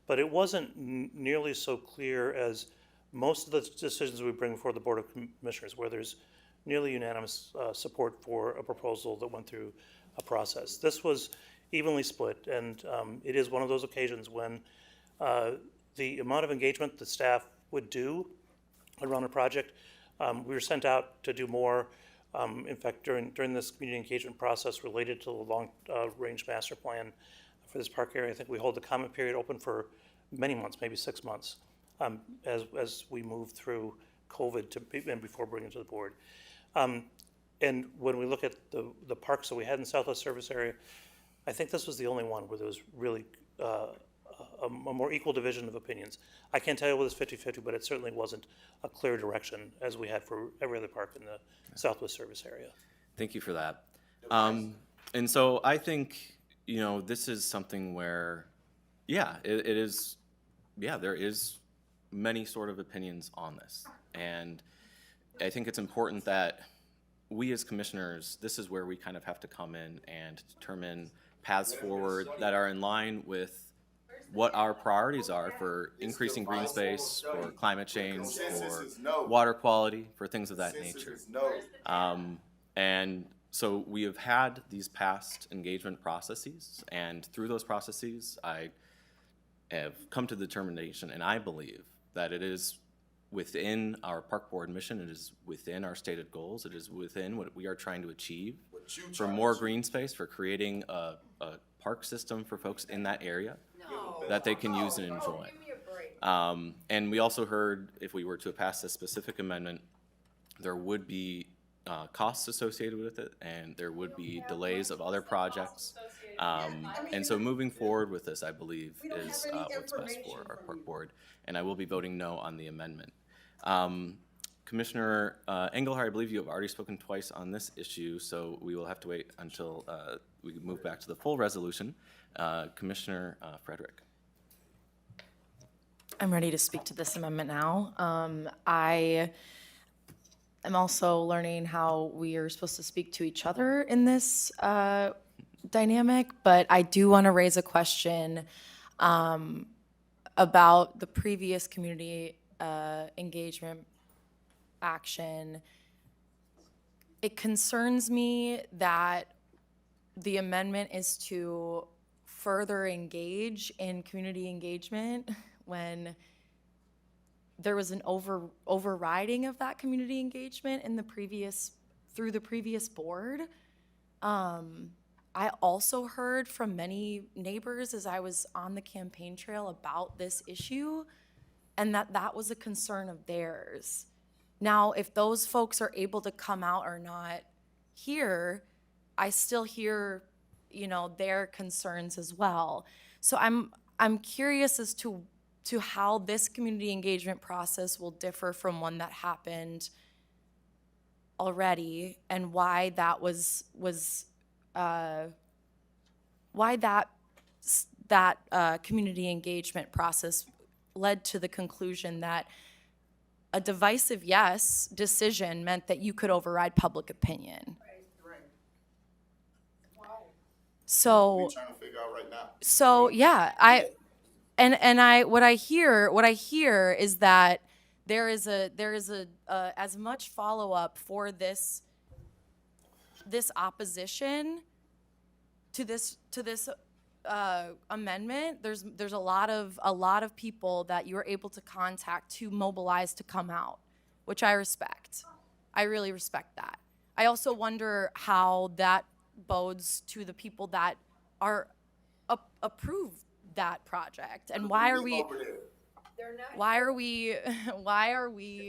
but it wasn't nearly so clear as most of the decisions we bring before the Board of Commissioners, where there's nearly unanimous support for a proposal that went through a process. This was evenly split, and it is one of those occasions when the amount of engagement the staff would do around a project, we were sent out to do more. In fact, during this community engagement process related to the long-range master plan for this park area, I think we hold the comment period open for many months, maybe 6 months, as we move through COVID and before bringing it to the board. And when we look at the parks that we had in Southwest Service Area, I think this was the only one where there was really a more equal division of opinions. I can't tell you whether it's 50-50, but it certainly wasn't a clear direction as we had for every other park in the Southwest Service Area. Thank you for that. And so I think, this is something where, it is, there is many sort of opinions on this. And I think it's important that we as commissioners, this is where we kind of have to come in and determine paths forward that are in line with what our priorities are for increasing green space, for climate change, for water quality, for things of that nature. And so we have had these past engagement processes, and through those processes, I have come to the determination, and I believe that it is within our park board mission, it is within our stated goals, it is within what we are trying to achieve for more green space, for creating a park system for folks in that area that they can use and enjoy. And we also heard if we were to pass this specific amendment, there would be costs associated with it, and there would be delays of other projects. And so moving forward with this, I believe, is what's best for our park board, and I will be voting no on the amendment. Commissioner Engelhardt, I believe you have already spoken twice on this issue, so we will have to wait until we move back to the full resolution. Commissioner Frederick. I'm ready to speak to this amendment now. I am also learning how we are supposed to speak to each other in this dynamic, but I do want to raise a question about the previous community engagement action. It concerns me that the amendment is to further engage in community engagement when there was an overriding of that community engagement in through the previous board. I also heard from many neighbors as I was on the campaign trail about this issue, and that was a concern of theirs. Now, if those folks are able to come out or not here, I still hear, their concerns as well. So I'm curious as to how this community engagement process will differ from one that happened already, and why that why that community engagement process led to the conclusion that a divisive yes decision meant that you could override public opinion. So, trying to figure out right now. So yeah, what I hear is that there is a as much follow up for this opposition to this amendment. There's a lot of people that you were able to contact to mobilize to come out, which I respect. I really respect that. I also wonder how that bodes to the people that are approve that project, and why are we? Why are we? If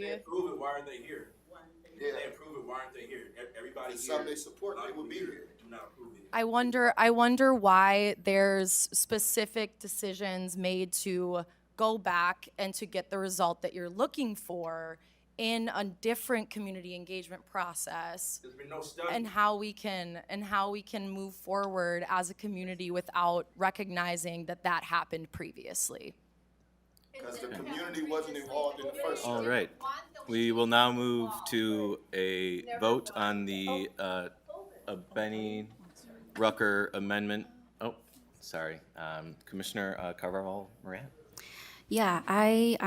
they approve it, why aren't they here? If they approve it, why aren't they here? Everybody here. Some they support, they would be here. Do not approve it. I wonder why there's specific decisions made to go back and to get the result that you're looking for in a different community engagement process. There's been no study. And how we can move forward as a community without recognizing that happened previously. Because the community wasn't involved in the first. All right. We will now move to a vote on the Benny Rucker amendment. Oh, sorry. Commissioner Carvajal Moran. Yeah, I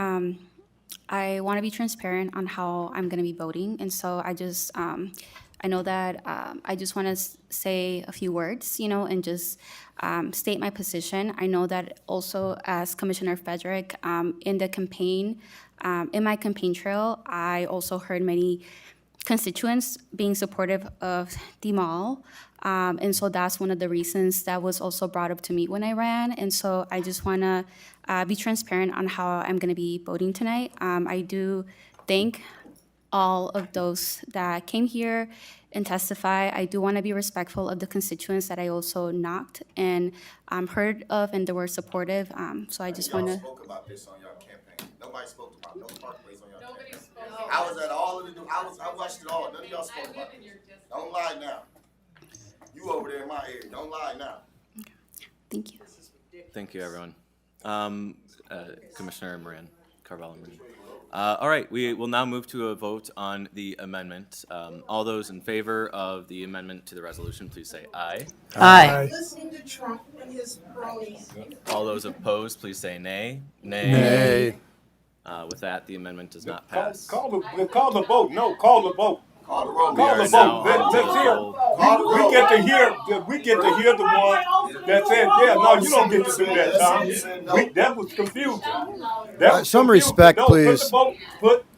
I want to be transparent on how I'm going to be voting, and so I know that I just want to say a few words, and just state my position. I know that also as Commissioner Frederick, in the campaign, in my campaign trail, I also heard many constituents being supportive of the mall. And so that's one of the reasons that was also brought up to me when I ran. And so I just want to be transparent on how I'm going to be voting tonight. I do thank all of those that came here and testify. I do want to be respectful of the constituents that I also knocked and heard of, and they were supportive. So I just want to. Spoke about this on your campaign. Nobody spoke about no parkways on your campaign. I was at all of the. I watched it all. None of y'all spoke about it. Don't lie now. You over there in my area. Don't lie now. Thank you. Thank you, everyone. Commissioner Moran, Carvalho Moran. All right, we will now move to a vote on the amendment. All those in favor of the amendment to the resolution, please say aye. Aye. Listening to Trump and his cronies. All those opposed, please say nay. Nay. With that, the amendment does not pass. Call the vote. No, call the vote. Call the roll. Call the now vote. on Let's the hear. roll. We get to hear the one that said, yeah, no, you don't get to do that, Tom. That was confusing. Some respect, No, please.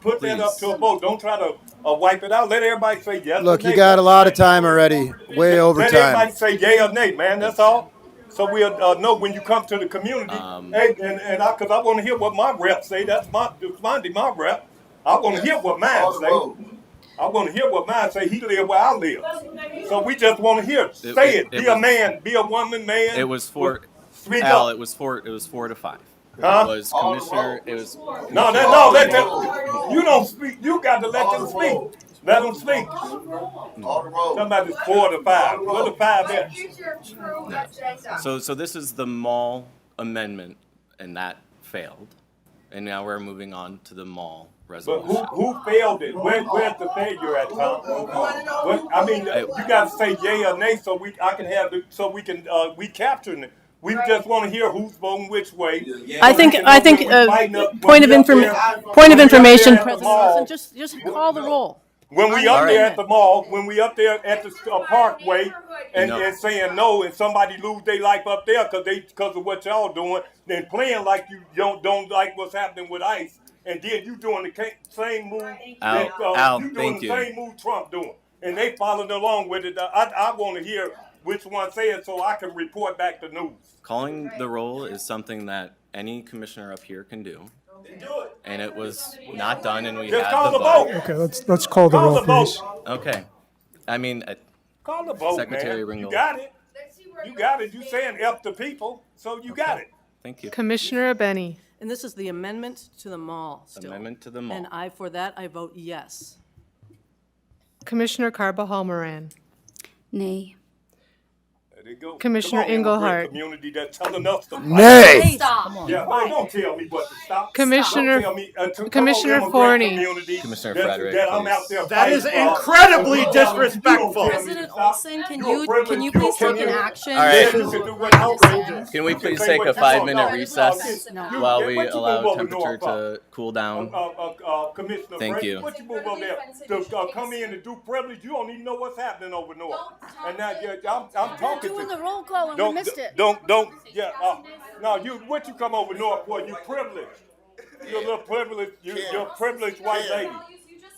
Put that up to a vote. Don't try to wipe it out. Let everybody say yes Look, or nay. you got a lot of time already, way over Let time. everybody say yay or nay, man. That's all. So we'll know when you come to the community. Hey, because I want to hear what my rep say. That's my rep. I want to hear what mine say. I want to hear what mine say. He live where I live. So we just want to hear. Say it. Be a man. Be a woman, man. It was four. Speak Al, up. it was 4 to 5. Huh? It was Commissioner. It was. Let them. You don't speak. You got to let them speak. Let them speak. Somebody's 4 to 5. What the 5 at? So this is the mall amendment, and that failed. And now we're moving on to the mall But resolution. who failed it? Where's the failure at, Tom? You got to say yay or nay so we capturing it. We just want to hear who's voting which way. I think point of information, President Wilson, just call the roll. When we up there at the mall, when we up there at the parkway and saying no, and somebody lose their life up there because of what y'all doing, then playing like you don't like what's happening with ICE, and then you doing the same move same move Trump doing, and they following along with it. I want to hear which one say it so I can report back the news. Calling the roll is something that any commissioner up here can do. And it was not done, and we Just had call the the vote. vote. Okay, let's call the roll, please. Okay. I mean, Call the vote, Secretary man. Ringgold. You got it. You got it. You saying F the people, so you got it. Thank you. Commissioner Benny. And this is the amendment to the mall still. Amendment to the mall. And for that, I vote yes. Commissioner Carvajal Moran. Nay. There they go. Commissioner Come on, immigrant Engelhardt. Community that's telling us to fight. Nay. Stop. Yeah, well, don't tell me what to stop. Commissioner- Don't tell me, come on, Commissioner immigrant Forney. community Commissioner that- Frederick, that I'm please. out there That is fighting for. incredibly You don't disrespectful. tell me to President stop. Olson, can You're you privileged. please Can take an you- action? All right. You can do what outrageous. Can we You can please say take what a you want. 5-minute No, recess no, while what we you move allow over temperature north to cool down? Commissioner Thank Brady, you. what you move over there to come in and do privilege? You don't even know what's happening over north. And now I'm talking Doing to the roll call and we missed it. no, what you come over north for? You privileged. You're a little privileged. You're a privileged white lady.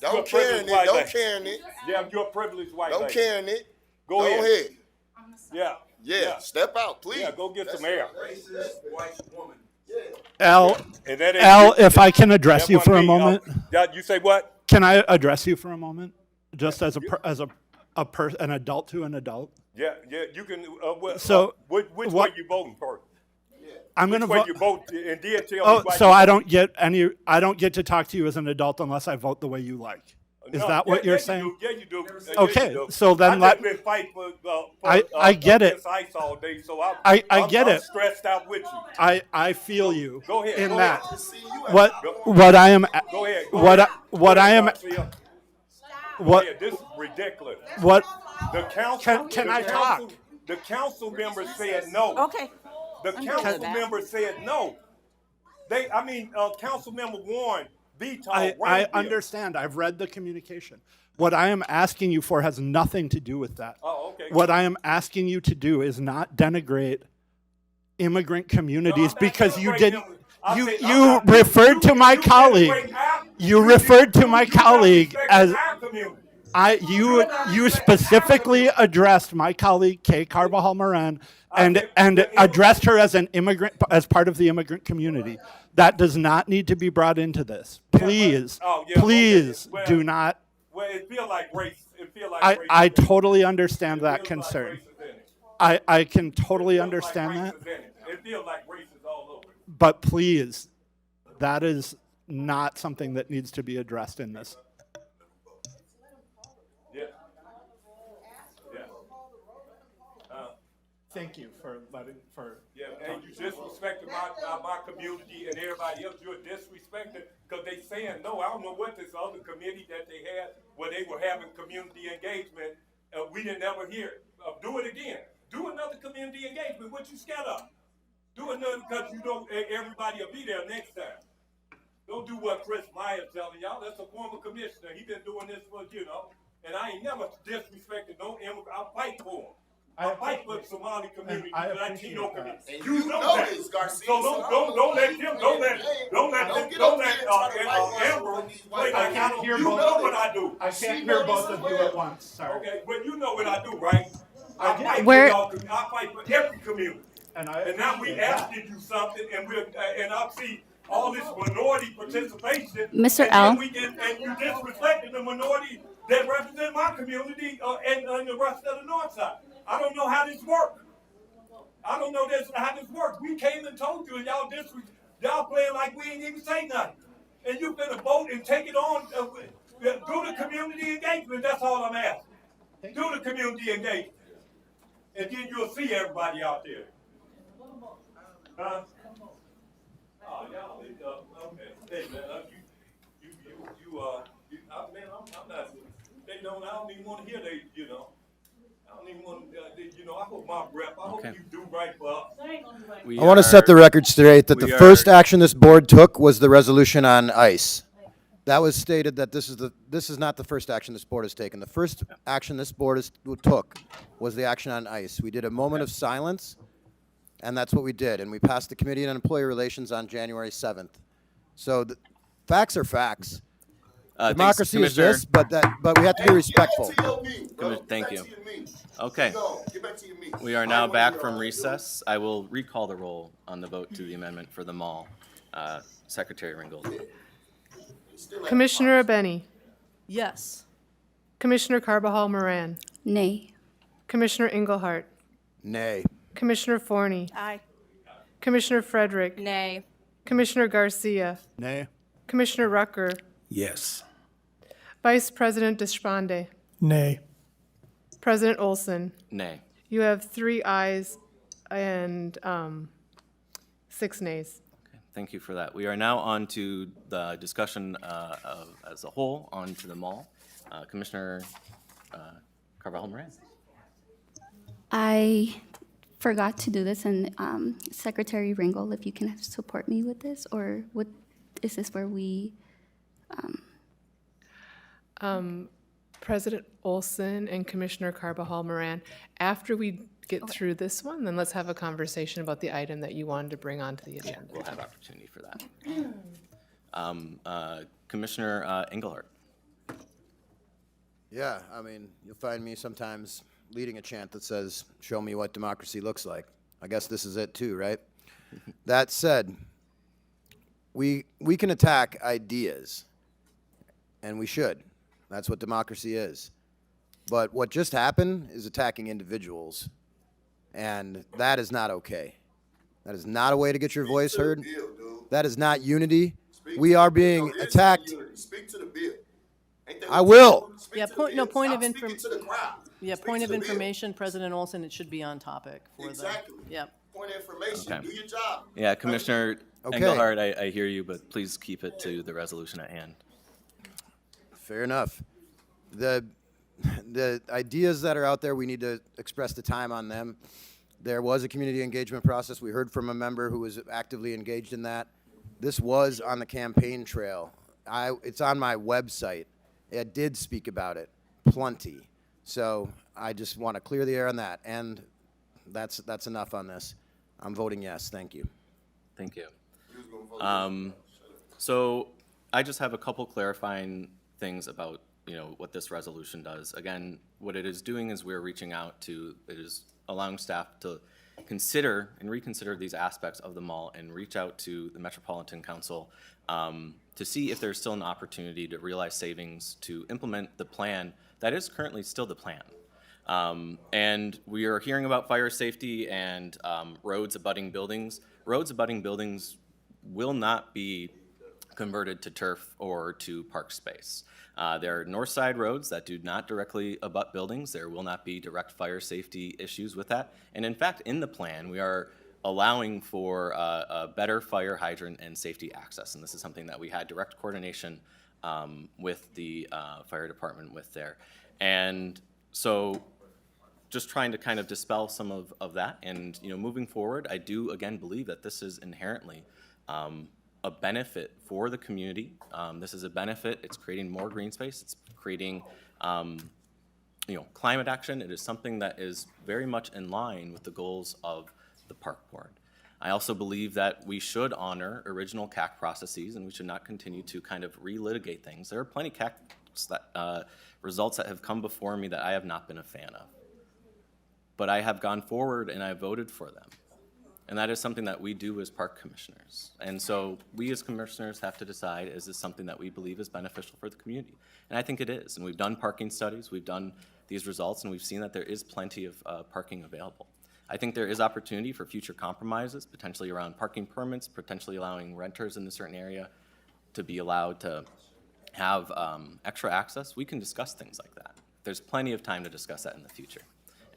You're a Don't carry privileged it. white Don't lady. carry it. Yeah, you're a privileged white Don't lady. carry it. Go Go ahead. ahead. Yeah. Yeah, step out, please. Yeah, go get some air. Al, And that ain't Al, you. if I can address That you wasn't for a me. moment, You say what? can I address you for a moment, just as an adult to an adult? Yeah, you can. So, which way you voting for? I'm going to Which way vote. you vote, and then tell me Oh, why so you I vote. don't get to talk to you as an adult unless I vote the way you like. Is No, that what yeah, you're yeah, saying? You do. Yeah, you do. Yeah, Okay, you do. so then I just been fighting for I get it. against ICE all day, so I I'm get it. stressed out with you. I feel you Go ahead. in go that. Ahead. What I am Go ahead. Go what ahead. what Go I ahead, am Garcia. Go what ahead. This is ridiculous. what The council. Can the I talk? council- The council members said no. Okay. The council members said no. Council member Warren VTOL I right here. understand. I've read the communication. What I am asking you for has nothing to do with that. Oh, okay. What I am asking you to do is not denigrate immigrant communities because you didn't. You referred to my colleague. You referred to my colleague as. You specifically addressed my colleague Kay Carbajal Moran and addressed her as an immigrant, as part of the immigrant community. That does not need to be brought into this. Please, please do not. Well, it feels like race. It feels like race. I totally understand that concern. I can totally understand that. It feels like race is all over. But please, that is not something that needs to be addressed in this. Thank you for letting, And you disrespected my community and everybody else. You're disrespecting because they saying no. I don't know what this other committee that they had where they were having community engagement. We didn't ever hear it. Do it again. Do another community engagement. What you scared of? Do another because you know everybody will be there next time. Don't do what Chris Myers telling y'all. That's a former commissioner. He been doing this for, and I ain't never disrespected no immigrant. I fight for him. I fight for the Somali community, the Latino community. You know that. This, Garcia. So don't let him, don't let Amber play like I don't. You know what I do. I can't hear both of you at once. Sorry. Okay, but you know what I do, right? I fight Where- for y'all. I fight for every community. And now we asking you something, and I see all this minority participation. Mr. And L. and you disrespecting the minority that represent my community and the rest of the North Side. I don't know how this works. I don't know how this works. We came and told you, and y'all playing like we ain't even say nothing. And you finna vote and take it on. Do the community engagement. That's all I'm asking. Do the community engagement, and then you'll see everybody out there. Huh? Oh, y'all, okay. Hey, man, man, I'm not. They don't. I don't even want to hear they. I don't even want. I hope my rep. I hope you do right for us. I want to set the record straight that the first action this board took was the resolution on ICE. That was stated that this is not the first action this board has taken. The first action this board took was the action on ICE. We did a moment of silence, and that's what we did. And we passed the Committee on Employee Relations on January 7th. So the facts are facts. Democracy is this, but we have to be respectful. Thank you. Okay. We are now back from recess. I will recall the roll on the vote to the amendment for the mall. Secretary Ringgold. Commissioner Abeni. Yes. Commissioner Carbajal Moran. Nay. Commissioner Engelhardt. Nay. Commissioner Forney. Aye. Commissioner Frederick. Nay. Commissioner Garcia. Nay. Commissioner Rucker. Yes. Vice President Deshpande. Nay. President Olson. Nay. You have 3 ayes and 6 nays. Thank you for that. We are now on to the discussion as a whole on to the mall. Commissioner Carbajal Moran. I forgot to do this, and Secretary Ringgold, if you can support me with this, or what is this where we? President Olson and Commissioner Carbajal Moran, after we get through this one, then let's have a conversation about the item that you wanted to bring onto the agenda. We'll have opportunity for that. Commissioner Engelhardt. Yeah, I mean, you'll find me sometimes leading a chant that says, "Show me what democracy looks like." I guess this is it too, right? That said, we can attack ideas, and we should. That's what democracy is. But what just happened is attacking individuals, and that is not okay. That is not a way to get your voice heard. That is not unity. We are being attacked. Speak to the bill. I will. Yeah, point of information. Yeah, point of information, President Olson, it should be on topic for Exactly. Yep. Point of information. Okay. Do your job. Yeah, Commissioner Okay. Engelhardt, I hear you, but please keep it to the resolution at hand. Fair enough. The ideas that are out there, we need to express the time on them. There was a community engagement process. We heard from a member who was actively engaged in that. This was on the campaign trail. It's on my website. It did speak about it plenty. So I just want to clear the air on that. And that's enough on this. I'm voting yes. Thank you. Thank you. So I just have a couple clarifying things about, what this resolution does. Again, what it is doing is we're reaching out to, it is allowing staff to consider and reconsider these aspects of the mall and reach out to the Metropolitan Council to see if there's still an opportunity to realize savings to implement the plan that is currently still the plan. And we are hearing about fire safety and roads abutting buildings. Roads abutting buildings will not be converted to turf or to park space. There are north side roads that do not directly abut buildings. There will not be direct fire safety issues with that. And in fact, in the plan, we are allowing for a better fire hydrant and safety access. And this is something that we had direct coordination with the fire department with there. And so just trying to kind of dispel some of that. And moving forward, I do again believe that this is inherently a benefit for the community. This is a benefit. It's creating more green space. It's creating climate action. It is something that is very much in line with the goals of the park board. I also believe that we should honor original CAC processes, and we should not continue to kind of relitigate things. There are plenty of CAC results that have come before me that I have not been a fan of. But I have gone forward and I voted for them. And that is something that we do as park commissioners. And so we as commissioners have to decide, is this something that we believe is beneficial for the community? And I think it is. And we've done parking studies, we've done these results, and we've seen that there is plenty of parking available. I think there is opportunity for future compromises, potentially around parking permits, potentially allowing renters in a certain area to be allowed to have extra access. We can discuss things like that. There's plenty of time to discuss that in the future.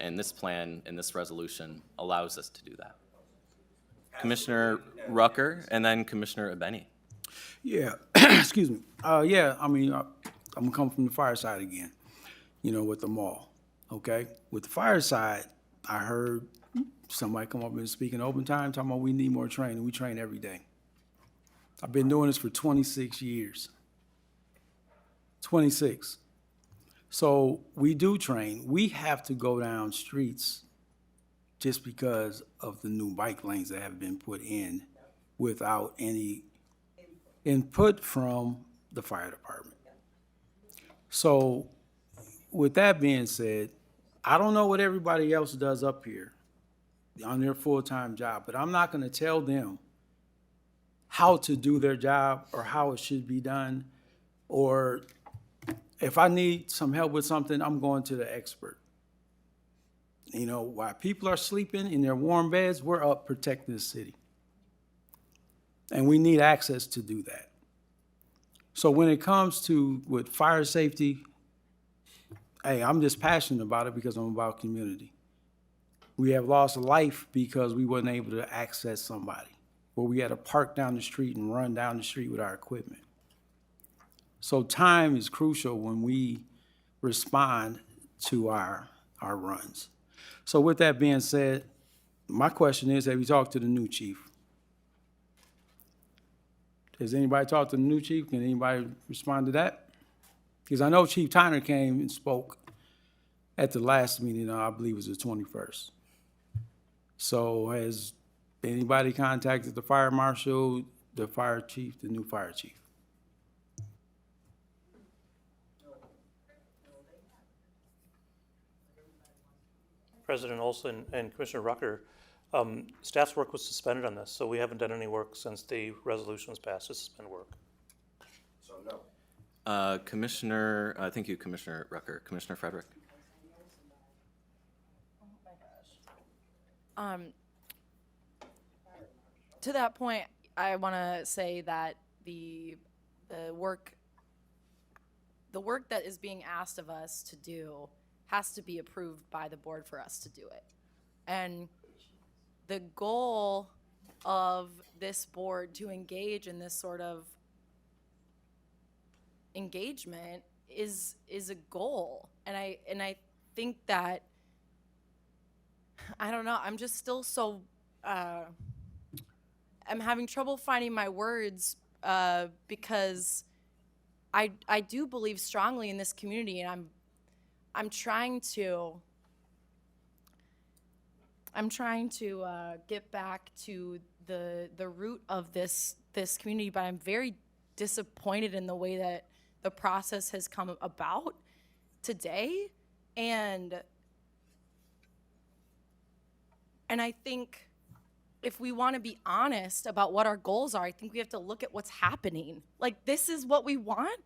And this plan and this resolution allows us to do that. Commissioner Rucker and then Commissioner Abeni. Yeah, excuse me. Yeah, I mean, I'm gonna come from the fire side again, with the mall, okay? With the fire side, I heard somebody come up and speak in open time, talking about we need more training. We train every day. I've been doing this for 26 years. 26. So we do train. We have to go down streets just because of the new bike lanes that have been put in without any input from the fire department. So with that being said, I don't know what everybody else does up here on their full-time job, but I'm not gonna tell them how to do their job or how it should be done, or if I need some help with something, I'm going to the expert. While people are sleeping in their warm beds, we're up protecting the city. And we need access to do that. So when it comes to with fire safety, hey, I'm just passionate about it because I'm about community. We have lost a life because we weren't able to access somebody, where we had to park down the street and run down the street with our equipment. So time is crucial when we respond to our runs. So with that being said, my question is, have you talked to the new chief? Has anybody talked to the new chief? Can anybody respond to that? Because I know Chief Tyner came and spoke at the last meeting, I believe it was the 21st. So has anybody contacted the fire marshal, the fire chief, the new fire chief? President Olson and Commissioner Rucker, staff's work was suspended on this, so we haven't done any work since the resolution was passed to suspend work. So no. Commissioner, thank you, Commissioner Rucker. Commissioner Frederick. To that point, I want to say that the work that is being asked of us to do has to be approved by the board for us to do it. And the goal of this board to engage in this sort of engagement is a goal. And I think that, I don't know, I'm just still so, I'm having trouble finding my words because I do believe strongly in this community, and I'm trying to get back to the root of this community, but I'm very disappointed in the way that the process has come about today, and I think if we want to be honest about what our goals are, I think we have to look at what's happening. Like, this is what we want.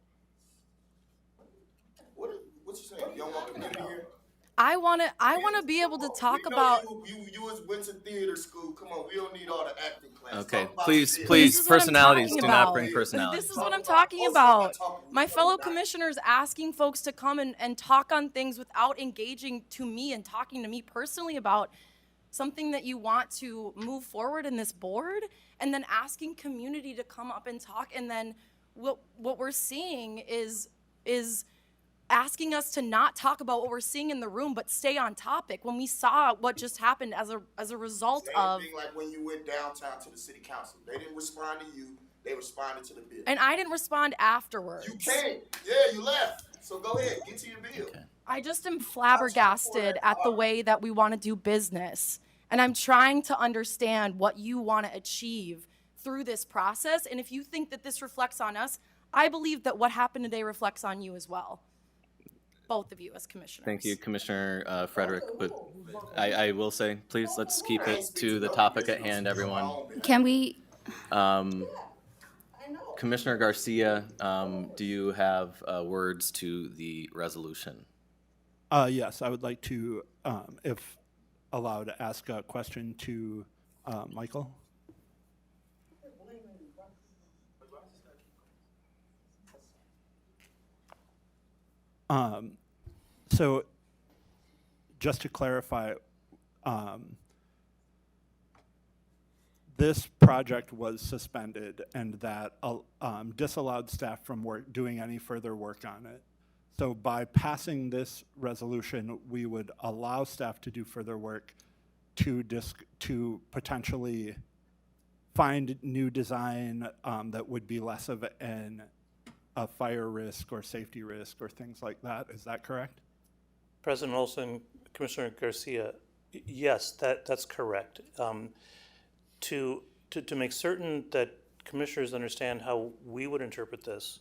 What you saying? You don't want community here? I want to be able to talk about. You was went to theater school. Come on, we don't need all the acting classes. Okay, Talk about please, theater. please, This is what I'm personalities, talking do not about. bring personalities. This is what I'm talking about. My fellow commissioners asking folks to come and talk on things without engaging to me and talking to me personally about something that you want to move forward in this board, and then asking community to come up and talk, and then what we're seeing is asking us to not talk about what we're seeing in the room, but stay on topic when we saw what just happened as a result of. Same thing like when you went downtown to the city council. They didn't respond to you. They responded to the bill. And I didn't respond afterwards. You can't. Yeah, you left. So go ahead, get to your bill. Okay. I just am flabbergasted at the way that we want to do business. And I'm trying to understand what you want to achieve through this process. And if you think that this reflects on us, I believe that what happened today reflects on you as well. Both of you as commissioners. Thank you, Commissioner Frederick. But I will say, please, let's keep it to the topic at hand, everyone. Can we? Commissioner Garcia, do you have words to the resolution? Yes, I would like to, if allowed, to ask a question to Michael. So just to clarify, this project was suspended and that disallowed staff from doing any further work on it. So by passing this resolution, we would allow staff to do further work to potentially find new design that would be less of a fire risk or safety risk or things like that. Is that correct? President Olson, Commissioner Garcia, yes, that's correct. To make certain that commissioners understand how we would interpret this,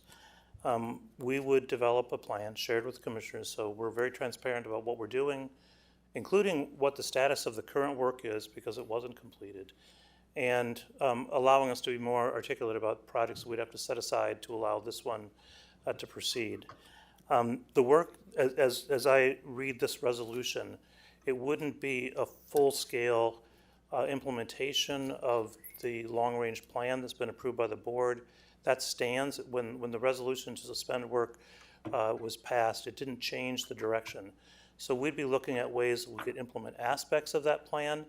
we would develop a plan shared with commissioners, so we're very transparent about what we're doing, including what the status of the current work is because it wasn't completed, and allowing us to be more articulate about projects we'd have to set aside to allow this one to proceed. The work, as I read this resolution, it wouldn't be a full-scale implementation of the long-range plan that's been approved by the board. That stands. When the resolution to suspend work was passed, it didn't change the direction. So we'd be looking at ways we could implement aspects of that plan,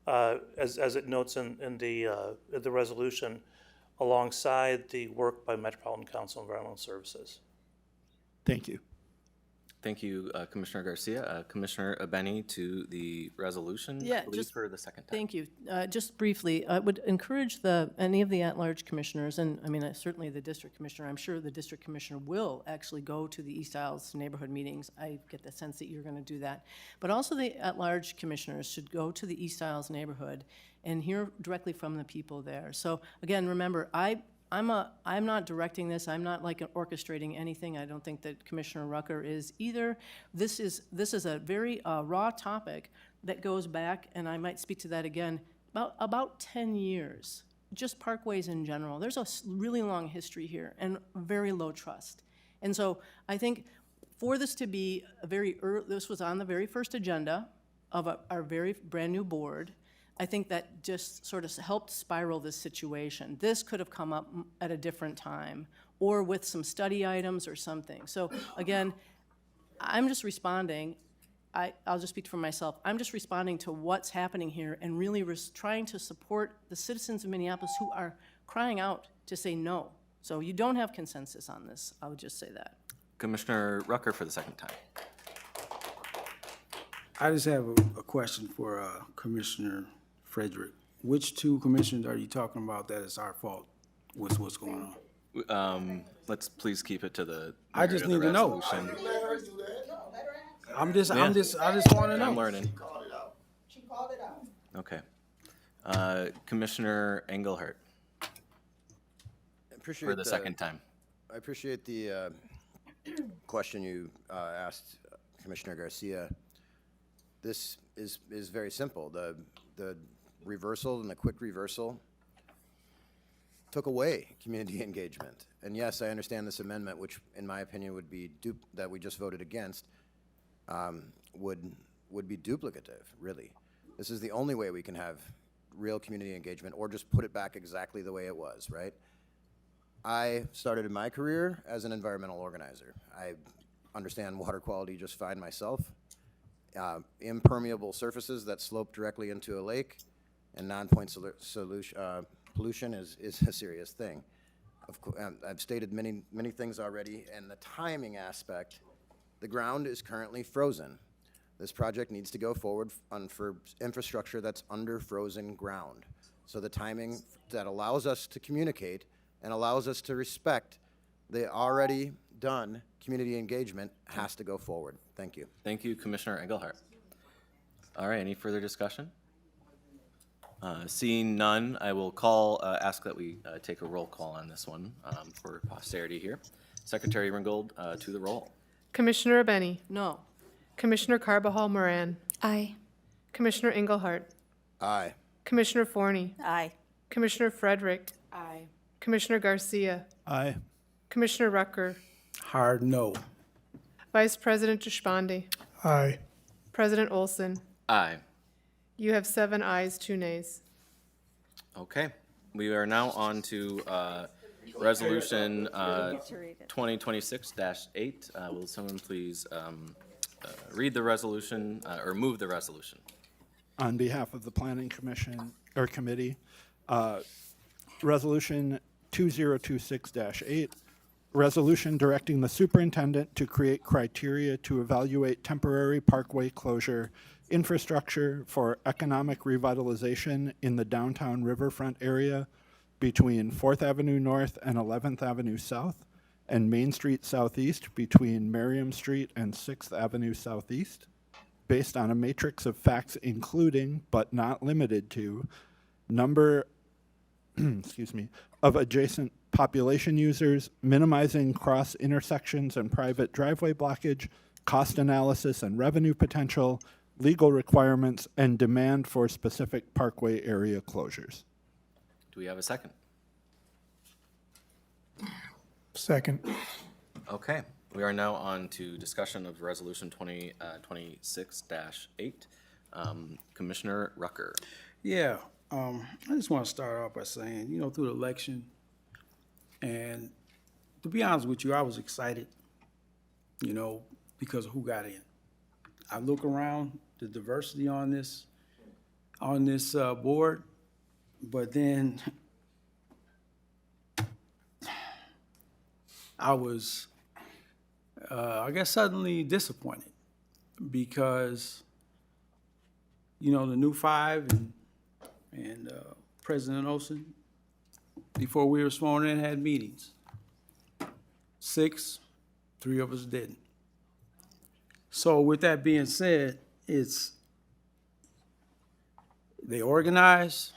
as it notes in the resolution, alongside the work by Metropolitan Council of Environmental Services. Thank you. Thank you, Commissioner Garcia. Commissioner Abeni to the resolution, Yeah, I believe just for the second time. Thank you. Just briefly, I would encourage any of the at-large commissioners, and I mean, certainly the district commissioner, I'm sure the district commissioner will actually go to the East Isles neighborhood meetings. I get the sense that you're going to do that. But also the at-large commissioners should go to the East Isles neighborhood and hear directly from the people there. So again, remember, I'm not directing this. I'm not like orchestrating anything. I don't think that Commissioner Rucker is either. This is a very raw topic that goes back, and I might speak to that again, about 10 years. Just parkways in general. There's a really long history here and very low trust. And so I think for this to be this was on the very first agenda of our very brand new board. I think that just sort of helped spiral this situation. This could have come up at a different time or with some study items or something. So again, I'm just responding. I'll just speak for myself. I'm just responding to what's happening here and really trying to support the citizens of Minneapolis who are crying out to say no. So you don't have consensus on this. I would just say that. Commissioner Rucker for the second time. I just have a question for Commissioner Frederick. Which two commissioners are you talking about that it's our fault with what's going on? Let's please keep it to the. I just merit of the need to know. resolution. I just want to know. I'm learning. Okay. Commissioner Engelhardt, Appreciate for the second time. I appreciate the question you asked Commissioner Garcia. This is very simple. The reversal and the quick reversal took away community engagement. And yes, I understand this amendment, which in my opinion would be that we just voted against, would be duplicative, really. This is the only way we can have real community engagement, or just put it back exactly the way it was, right? I started in my career as an environmental organizer. I understand water quality just fine myself. Impermeable surfaces that slope directly into a lake and non-point pollution is a serious thing. I've stated many things already, and the timing aspect, the ground is currently frozen. This project needs to go forward for infrastructure that's under frozen ground. So the timing that allows us to communicate and allows us to respect the already done community engagement has to go forward. Thank you. Thank you, Commissioner Engelhardt. All right, any further discussion? Seeing none, I will ask that we take a roll call on this one for posterity here. Secretary Ringgold, to the roll. Commissioner Abeni. No. Commissioner Carbajal Moran. Aye. Commissioner Engelhardt. Aye. Commissioner Forney. Aye. Commissioner Frederick. Aye. Commissioner Garcia. Aye. Commissioner Rucker. Hard no. Vice President Deshpande. Aye. President Olson. Aye. You have 7 ayes, 2 nays. Okay, we are now on to Resolution 2026-8. Will someone please read the resolution or move the resolution? On behalf of the Planning Commission or Committee, Resolution 2026-8, resolution directing the superintendent to create criteria to evaluate temporary parkway closure infrastructure for economic revitalization in the downtown riverfront area between 4th Avenue North and 11th Avenue South, and Main Street Southeast between Merriam Street and 6th Avenue Southeast, based on a matrix of facts including, but not limited to, number of adjacent population users, minimizing cross intersections and private driveway blockage, cost analysis and revenue potential, legal requirements, and demand for specific parkway area closures. Do we have a second? Second. Okay, we are now on to discussion of Resolution 2026-8. Commissioner Rucker. Yeah, I just want to start off by saying, through the election, and to be honest with you, I was excited, because of who got in. I look around the diversity on this board, but then I was, I guess, suddenly disappointed because, the new 5 and President Olson, before we were sworn in, had meetings. 6, 3 of us didn't. So with that being said, they organize,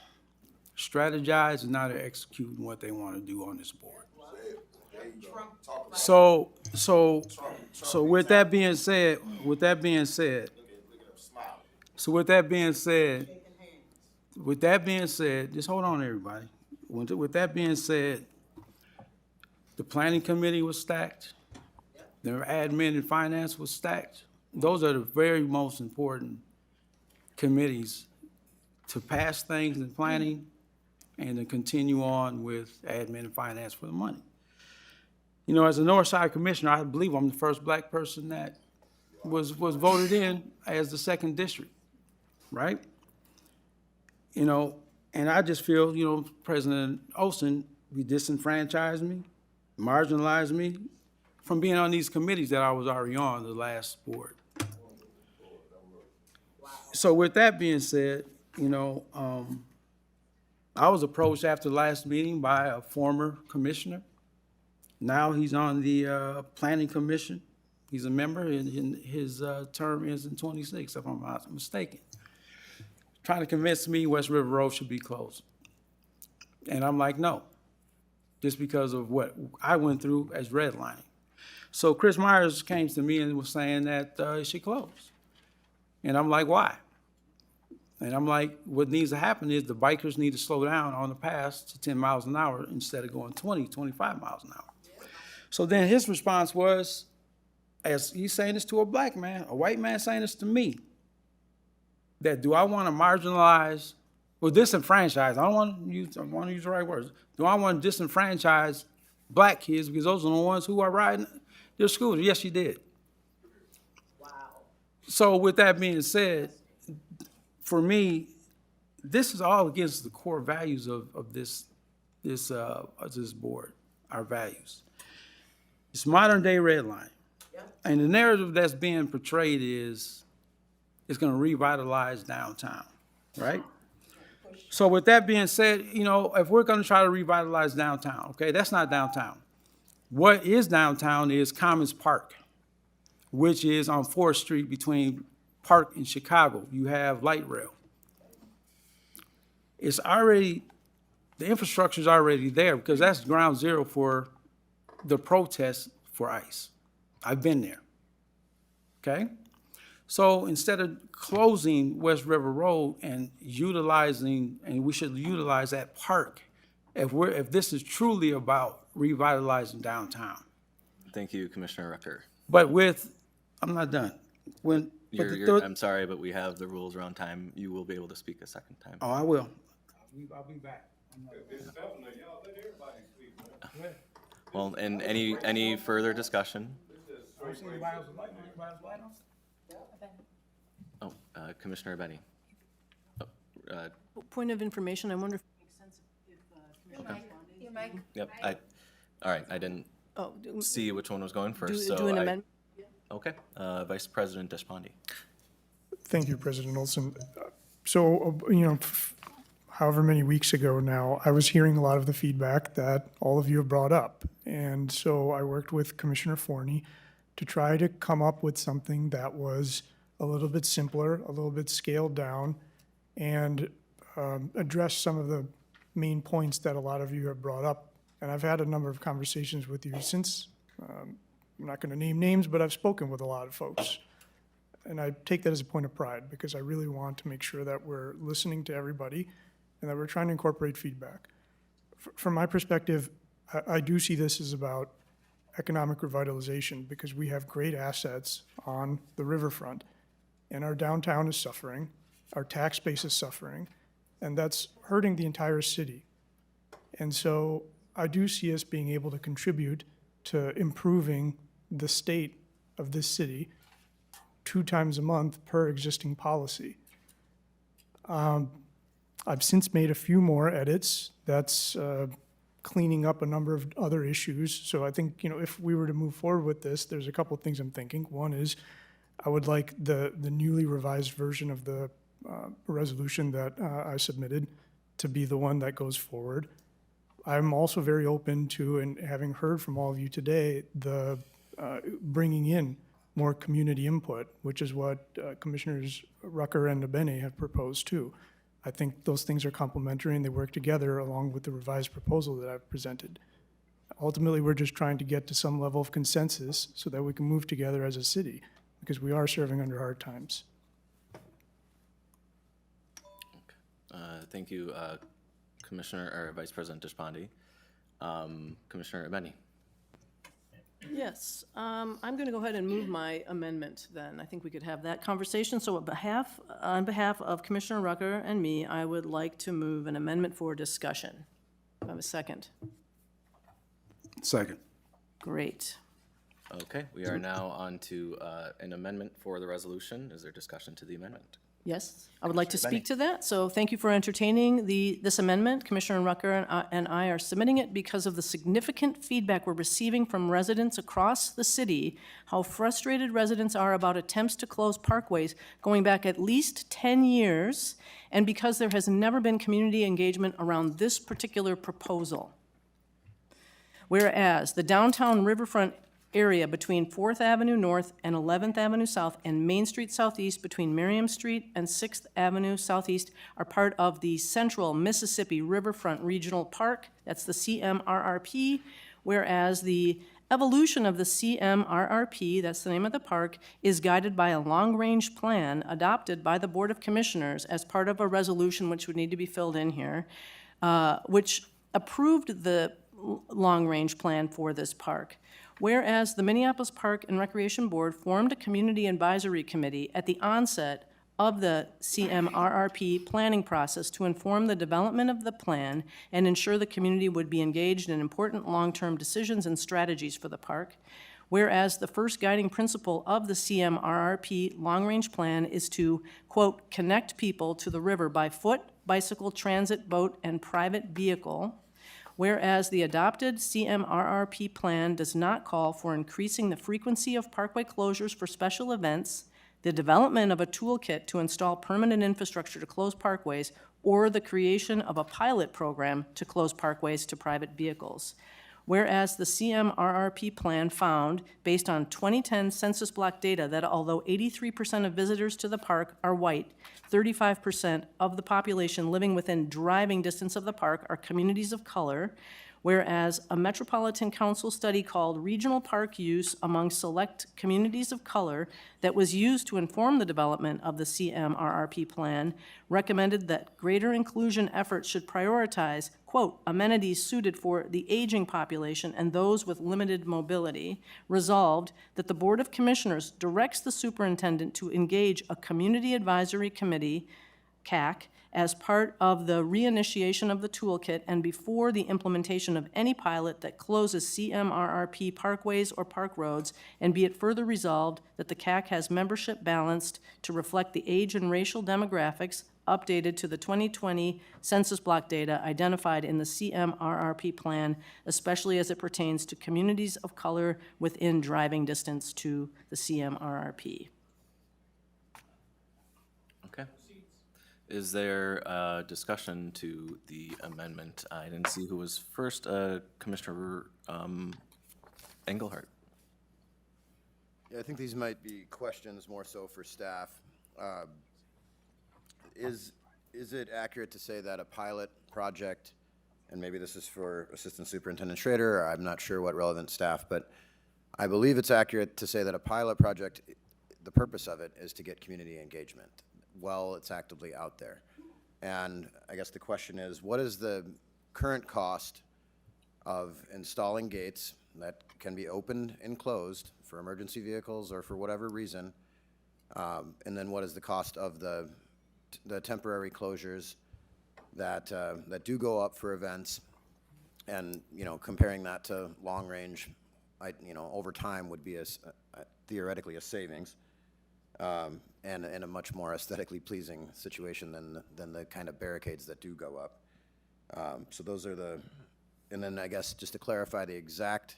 strategize, and now they're executing what they want to do on this board. So with that being said, just hold on, everybody. With that being said, the planning committee was stacked. Their admin and finance was stacked. Those are the very most important committees to pass things in planning and to continue on with admin and finance for the money. As a Northside Commissioner, I believe I'm the first black person that was voted in as the 2nd district, right? And I just feel, President Olson, he disenfranchised me, marginalized me from being on these committees that I was already on the last board. So with that being said, I was approached after the last meeting by a former commissioner Now he's on the planning commission. He's a member, and his term ends in 26, if I'm not mistaken. Trying to convince me West River Road should be closed. And I'm like, no, just because of what I went through as redlining. So Chris Myers came to me and was saying that it should close. And I'm like, why? And I'm like, what needs to happen is the bikers need to slow down on the pass to 10 miles an hour instead of going 20, 25 miles an hour. So then his response was, as he's saying this to a black man, a white man saying this to me, that do I want to marginalize or disenfranchise? I want to use the right words. Do I want to disenfranchise black kids because those are the ones who are riding their scooters? Yes, you did. Wow. So with that being said, for me, this is all against the core values of this board, our values. It's modern day redlining. And the narrative that's being portrayed is it's going to revitalize downtown, right? So with that being said, you know, if we're going to try to revitalize downtown, okay, that's not downtown. What is downtown is Commons Park, which is on 4th Street between Park and Chicago. You have light rail. It's already, the infrastructure is already there because that's ground zero for the protests for ICE. I've been there, okay? So instead of closing West River Road and utilizing, and we should utilize that park if this is truly about revitalizing downtown. Thank you, Commissioner Rucker. But I'm not done. I'm sorry, but we have the rules around time. You will be able to speak a second time. Oh, I will. I'll be back. Well, and any further discussion? Oh, Commissioner Benny. Point of information, I wonder if it makes sense if Your mic. Yep, all right, I didn't see which one was going first, do an amendment. Okay, Vice President Deshpande. Thank you, President Olson. So, however many weeks ago now, I was hearing a lot of the feedback that all of you have brought up. And so I worked with Commissioner Forney to try to come up with something that was a little bit simpler, a little bit scaled down, and address some of the main points that a lot of you have brought up. And I've had a number of conversations with you since. I'm not going to name names, but I've spoken with a lot of folks. And I take that as a point of pride because I really want to make sure that we're listening to everybody and that we're trying to incorporate feedback. From my perspective, I do see this as about economic revitalization because we have great assets on the riverfront and our downtown is suffering, our tax base is suffering, and that's hurting the entire city. And so I do see us being able to contribute to improving the state of this city 2 times a month per existing policy. I've since made a few more edits. That's cleaning up a number of other issues. So I think, if we were to move forward with this, there's a couple of things I'm thinking. One is I would like the newly revised version of the resolution that I submitted to be the one that goes forward. I'm also very open to, and having heard from all of you today, the bringing in more community input, which is what Commissioners Rucker and Abene have proposed too. I think those things are complementary and they work together along with the revised proposal that I've presented. Ultimately, we're just trying to get to some level of consensus so that we can move together as a city because we are serving under hard times. Thank you, Commissioner or Vice President Deshpande. Commissioner Abeni. Yes, I'm going to go ahead and move my amendment then. I think we could have that conversation. So on behalf of Commissioner Rucker and me, I would like to move an amendment for discussion. Do I have a second? Second. Great. Okay, we are now on to an amendment for the resolution. Is there discussion to the amendment? Yes, I would like to speak to that. So thank you for entertaining this amendment. Commissioner Rucker and I are submitting it because of the significant feedback we're receiving from residents across the city, how frustrated residents are about attempts to close parkways going back at least 10 years, and because there has never been community engagement around this particular proposal. Whereas the downtown riverfront area between 4th Avenue North and 11th Avenue South and Main Street Southeast between Miriam Street and 6th Avenue Southeast are part of the Central Mississippi Riverfront Regional Park, that's the CMRRP, whereas the evolution of the CMRRP, that's the name of the park, is guided by a long-range plan adopted by the Board of Commissioners as part of a resolution which would need to be filled in here, which approved the long-range plan for this park. Whereas the Minneapolis Park and Recreation Board formed a community advisory committee at the onset of the CMRRP planning process to inform the development of the plan and ensure the community would be engaged in important long-term decisions and strategies for the park. Whereas the first guiding principle of the CMRRP long-range plan is to, quote, connect people to the river by foot, bicycle, transit, boat, and private vehicle. Whereas the adopted CMRRP plan does not call for increasing the frequency of parkway closures for special events, the development of a toolkit to install permanent infrastructure to close parkways, or the creation of a pilot program to close parkways to private vehicles. Whereas the CMRRP plan found, based on 2010 census block data, that although 83% of visitors to the park are white, 35% of the population living within driving distance of the park are communities of color, whereas a Metropolitan Council study called Regional Park Use Among Select Communities of Color that was used to inform the development of the CMRRP plan recommended that greater inclusion efforts should prioritize, quote, amenities suited for the aging population and those with limited mobility. Resolved that the Board of Commissioners directs the superintendent to engage a Community Advisory Committee, CAC, as part of the reinitiation of the toolkit and before the implementation of any pilot that closes CMRRP parkways or park roads, and be it further resolved that the CAC has membership balanced to reflect the age and racial demographics updated to the 2020 census block data identified in the CMRRP plan, especially as it pertains to communities of color within driving distance to the CMRRP. Okay. Is there a discussion to the amendment? I didn't see who was first. Commissioner Engelhardt. Yeah, I think these might be questions more so for staff. Is it accurate to say that a pilot project, and maybe this is for Assistant Superintendent Schrader, I'm not sure what relevant staff, but I believe it's accurate to say that a pilot project, the purpose of it is to get community engagement while it's actively out there. And I guess the question is, what is the current cost of installing gates that can be opened and closed for emergency vehicles or for whatever reason? And then what is the cost of the temporary closures that do go up for events? And, you know, comparing that to long range, over time would be theoretically a savings. And a much more aesthetically pleasing situation than the kind of barricades that do go up. So those are and then I guess just to clarify the exact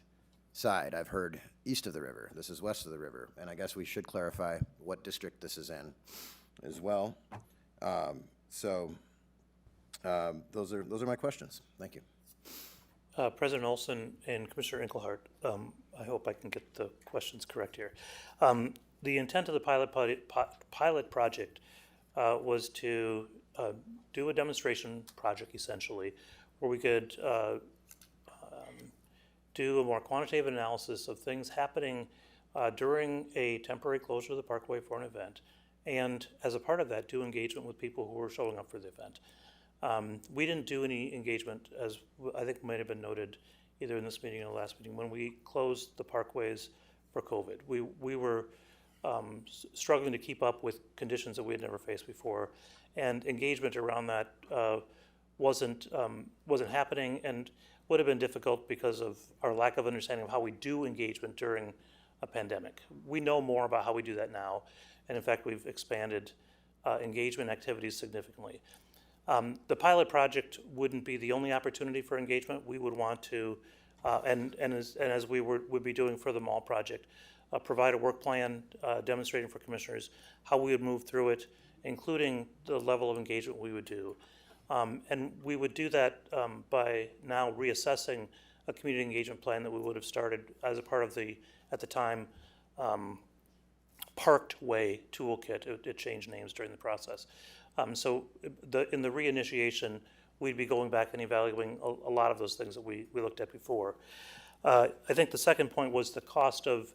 side, I've heard east of the river, this is west of the river, and I guess we should clarify what district this is in as well. Those are my questions. Thank you. President Olson and Commissioner Engelhardt, I hope I can get the questions correct here. The intent of the pilot project was to do a demonstration project, essentially, where we could do a more quantitative analysis of things happening during a temporary closure of the parkway for an event, and as a part of that, do engagement with people who were showing up for the event. We didn't do any engagement, as I think might have been noted either in this meeting or the last meeting, when we closed the parkways for COVID. We were struggling to keep up with conditions that we had never faced before, and engagement around that wasn't happening, and would have been difficult because of our lack of understanding of how we do engagement during a pandemic. We know more about how we do that now, and in fact we've expanded engagement activities significantly. The pilot project wouldn't be the only opportunity for engagement. We would want to, and as we would be doing for the mall project, provide a work plan demonstrating for commissioners how we would move through it, including the level of engagement we would do. And we would do that by now reassessing a community engagement plan that we would have started as a part of the, at the time, Parked Way toolkit. It changed names during the process. So in the reinitiation, we'd be going back and evaluating a lot of those things that we looked at before. I think the second point was the cost of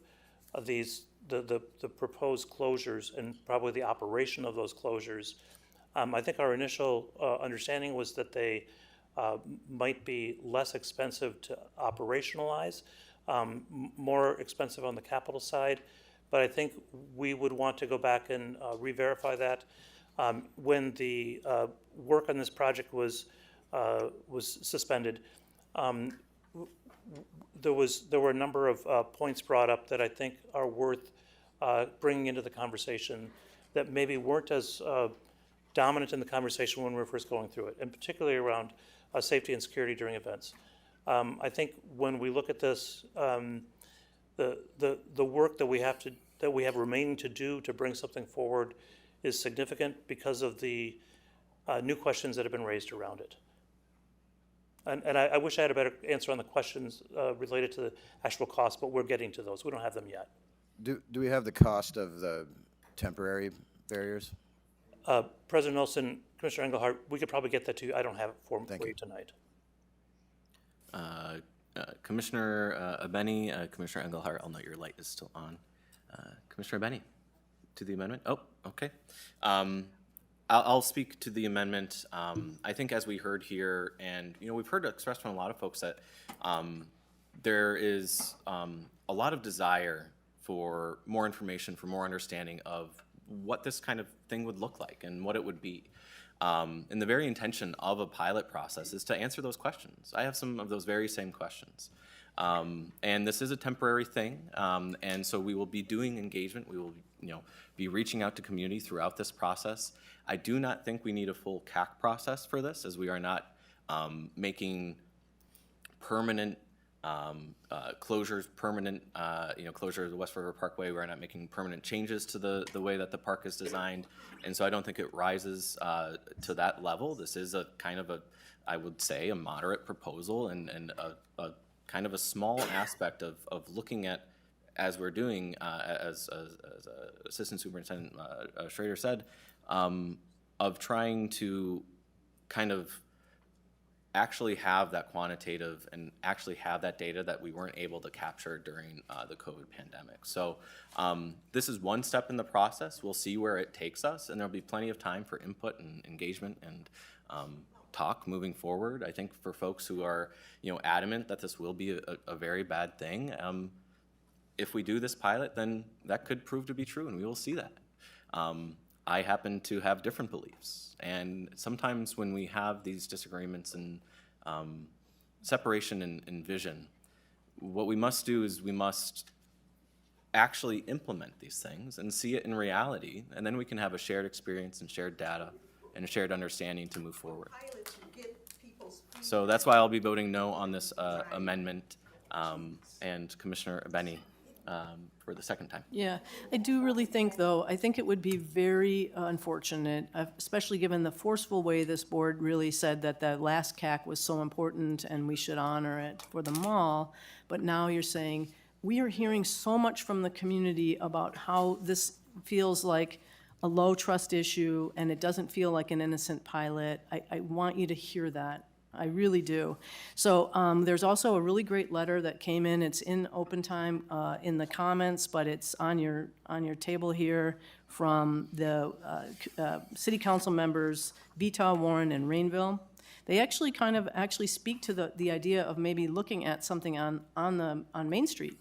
these, the proposed closures and probably the operation of those closures. I think our initial understanding was that they might be less expensive to operationalize, more expensive on the capital side, but I think we would want to go back and re-verify that. When the work on this project was suspended, there were a number of points brought up that I think are worth bringing into the conversation that maybe weren't as dominant in the conversation when we were first going through it, and particularly around safety and security during events. I think when we look at this, the work that we have remaining to do to bring something forward is significant because of the new questions that have been raised around it. And I wish I had a better answer on the questions related to the actual cost, but we're getting to those. We don't have them yet. Do we have the cost of the temporary barriers? President Olson, Commissioner Engelhardt, we could probably get that to you. I don't have it for you tonight. Commissioner Abeni, Commissioner Engelhardt, I'll note your light is still on. Commissioner Abeni, to the amendment? Oh, okay. I'll speak to the amendment. I think as we heard here, and we've heard expressed from a lot of folks that there is a lot of desire for more information, for more understanding of what this kind of thing would look like and what it would be. And the very intention of a pilot process is to answer those questions. I have some of those very same questions. And this is a temporary thing, and so we will be doing engagement. We will, be reaching out to community throughout this process. I do not think we need a full CAC process for this, as we are not making permanent closures, closure of the West River Parkway. We're not making permanent changes to the way that the park is designed, and so I don't think it rises to that level. This is a kind of I would say, a moderate proposal and a kind of a small aspect of looking at, as we're doing, as Assistant Superintendent Schrader said, of trying to kind of actually have that quantitative and actually have that data that we weren't able to capture during the COVID pandemic. So this is one step in the process. We'll see where it takes us, and there'll be plenty of time for input and engagement and talk moving forward. I think for folks who are, adamant that this will be a very bad thing, if we do this pilot, then that could prove to be true, and we will see that. I happen to have different beliefs, and sometimes when we have these disagreements and separation in vision, what we must do is we must actually implement these things and see it in reality, and then we can have a shared experience and shared data and a shared understanding to move forward. So that's why I'll be voting no on this amendment, and Commissioner Abeni for the second time. Yeah, I do really think, though, I think it would be very unfortunate, especially given the forceful way this board really said that the last CAC was so important and we should honor it for the mall, but now you're saying, we are hearing so much from the community about how this feels like a low trust issue and it doesn't feel like an innocent pilot. I want you to hear that. I really do. So there's also a really great letter that came in. It's in open time in the comments, but it's on your table here from the city council members Vitaw, Warren, and Rainville. They actually speak to the idea of maybe looking at something on Main Street,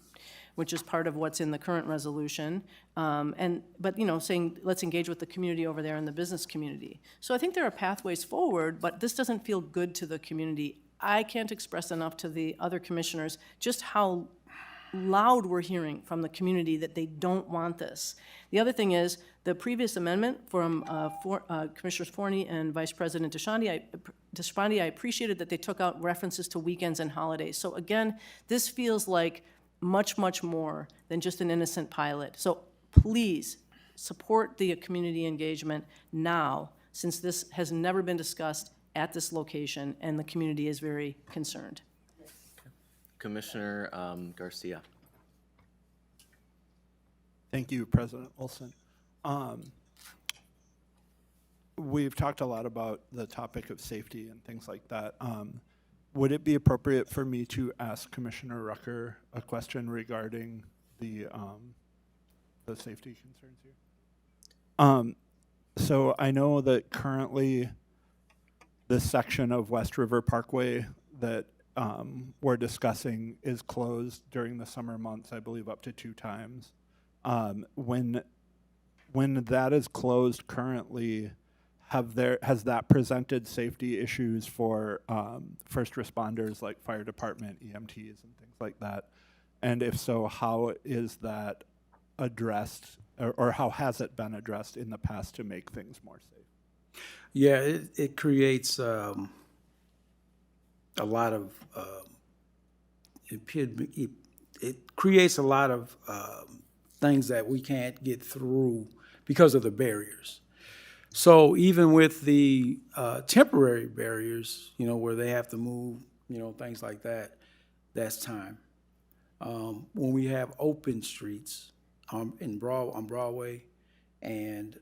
which is part of what's in the current resolution, but saying let's engage with the community over there and the business community. So I think there are pathways forward, but this doesn't feel good to the community. I can't express enough to the other commissioners just how loud we're hearing from the community that they don't want this. The other thing is the previous amendment from Commissioners Forney and Vice President Deshpande, I appreciated that they took out references to weekends and holidays. So again, this feels like much, much more than just an innocent pilot. So please support the community engagement now, since this has never been discussed at this location and the community is very concerned. Commissioner Garcia. Thank you, President Olson. We've talked a lot about the topic of safety and things like that. Would it be appropriate for me to ask Commissioner Rucker a question regarding the safety concerns here? So I know that currently this section of West River Parkway that we're discussing is closed during the summer months, I believe up to 2 times. When that is closed currently, has that presented safety issues for first responders like fire department, EMTs, and things like that? And if so, how is that addressed, or how has it been addressed in the past to make things more safe? Yeah, it creates a lot of it creates a lot of things that we can't get through because of the barriers. So even with the temporary barriers, where they have to move, things like that, that's time. When we have open streets on Broadway and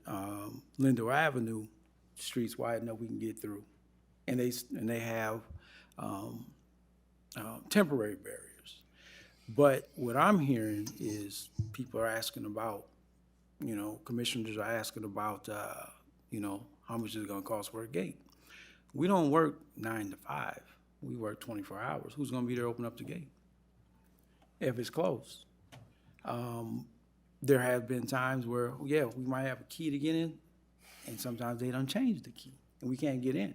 Lindo Avenue, streets wide enough we can get through, and they have temporary barriers. But what I'm hearing is people are asking about, commissioners are asking about, how much is it going to cost for a gate? We don't work 9 to 5. We work 24 hours. Who's going to be there to open up the gate if it's closed? There have been times where, we might have a key to get in, and sometimes they don't change the key, and we can't get in.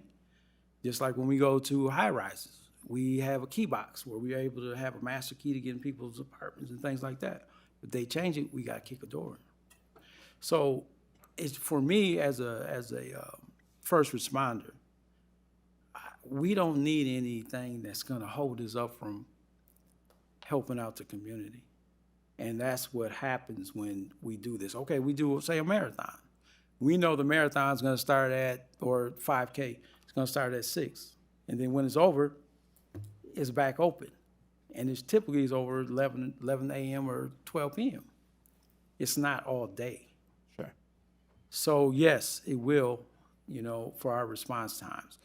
Just like when we go to high rises, we have a key box where we're able to have a master key to get in people's apartments and things like that. If they change it, we got to kick a door in. So it's, for me as a first responder, we don't need anything that's going to hold us up from helping out the community. And that's what happens when we do this. Okay, we do, say, a marathon. We know the marathon's going to start at, or 5K, it's going to start at 6. And then when it's over, it's back open. And it's typically over 11 a.m. or 12 p.m. It's not all day. Sure. So yes, it will, for our response times.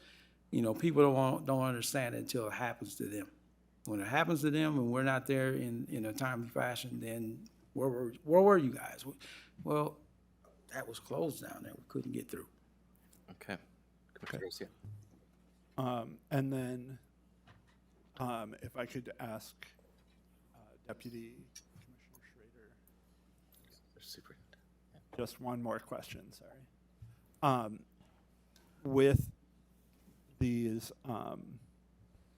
People don't understand it until it happens to them. When it happens to them and we're not there in a timely fashion, then where were you guys? Well, that was closed down there. We couldn't get through. Okay. Commissioner Garcia. And then if I could ask Deputy Commissioner Schrader just one more question, sorry. With these,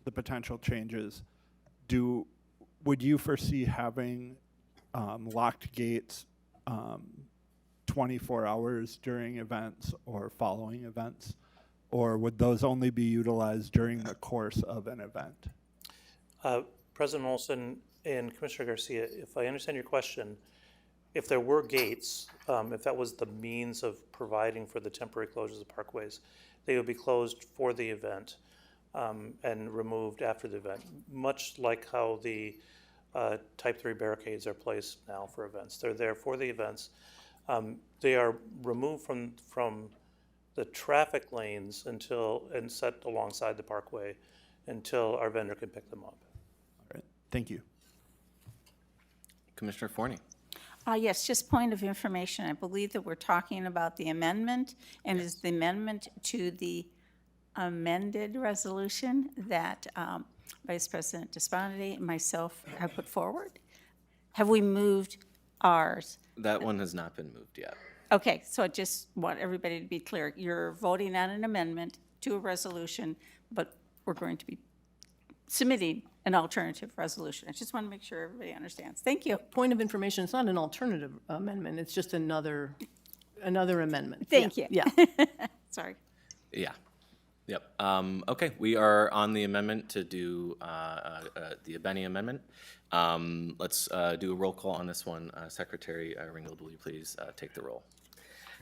the potential changes, would you foresee having locked gates 24 hours during events or following events? Or would those only be utilized during the course of an event? President Olson and Commissioner Garcia, if I understand your question, if there were gates, if that was the means of providing for the temporary closures of parkways, they would be closed for the event and removed after the event, much like how the Type 3 barricades are placed now for events. They're there for the events. They are removed from the traffic lanes and set alongside the parkway until our vendor can pick them up. All right, thank you. Commissioner Forney. Yes, just point of information. I believe that we're talking about the amendment, and is the amendment to the amended resolution that Vice President Despondity and myself have put forward? Have we moved ours? That one has not been moved yet. Okay, so I just want everybody to be clear. You're voting on an amendment to a resolution, but we're going to be submitting an alternative resolution. I just want to make sure everybody understands. Thank you. Point of information, it's not an alternative amendment, it's just another amendment. Thank you. you. Yeah. Sorry. Yeah. Yep. Okay, we are on the amendment to do the Abeni amendment. Let's do a roll call on this one. Secretary Ringgold, will you please take the roll?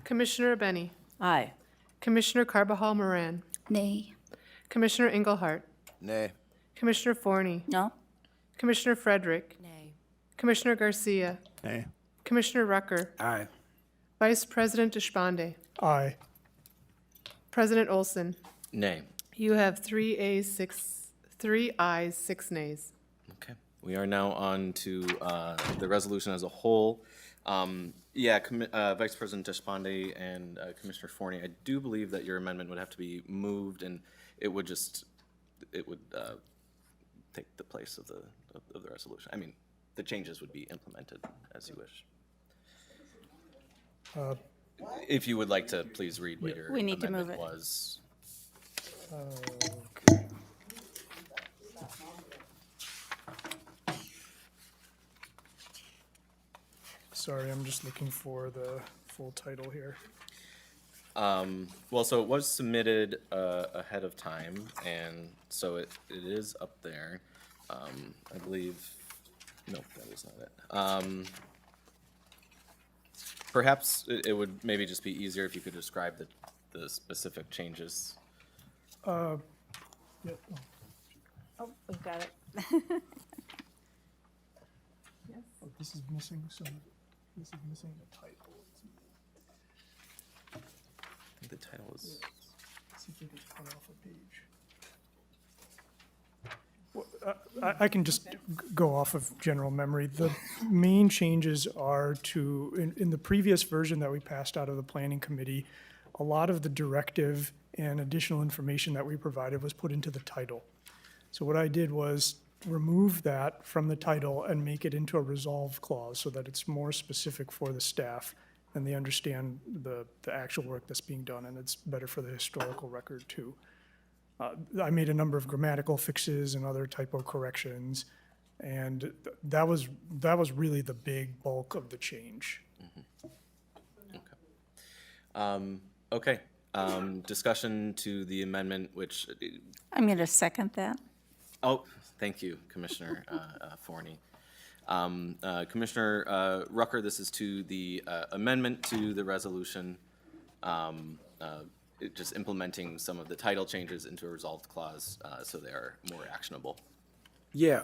Commissioner Benny. Aye. Commissioner Carbajal Moran. Nay. Commissioner Engelhardt. Nay. Commissioner Forney. No. Commissioner Frederick. Nay. Commissioner Garcia. Nay. Commissioner Rucker. Aye. Vice President Deshpande. Aye. President Olson. Nay. You have 3 ayes, 6 nays. Okay, we are now on to the resolution as a whole. Vice President Deshpande and Commissioner Forney, I do believe that your amendment would have to be moved, and it would take the place of the resolution. I mean, the changes would be implemented as you wish. If you would like to, please read what your We need to amendment move it. was. Okay. Sorry, I'm just looking for the full title here. Well, so it was submitted ahead of time, and so it is up there. I believe, no, that is not it. Perhaps it would maybe just be easier if you could describe the specific changes. Yeah. Oh, we've got it. Oh, this is missing some, this is missing the title. I think the title is. See if I can cut off a page. Well, I can just go off of general memory. The main changes are in the previous version that we passed out of the planning committee, a lot of the directive and additional information that we provided was put into the title. So what I did was remove that from the title and make it into a resolve clause so that it's more specific for the staff and they understand the actual work that's being done, and it's better for the historical record too. I made a number of grammatical fixes and other typo corrections, and that was really the big bulk of the change. Okay. Discussion to the amendment, which. I'm going to second that. Oh, thank you, Commissioner Forney. Commissioner Rucker, this is to the amendment to the resolution, just implementing some of the title changes into a resolved clause so they are more actionable. Yeah,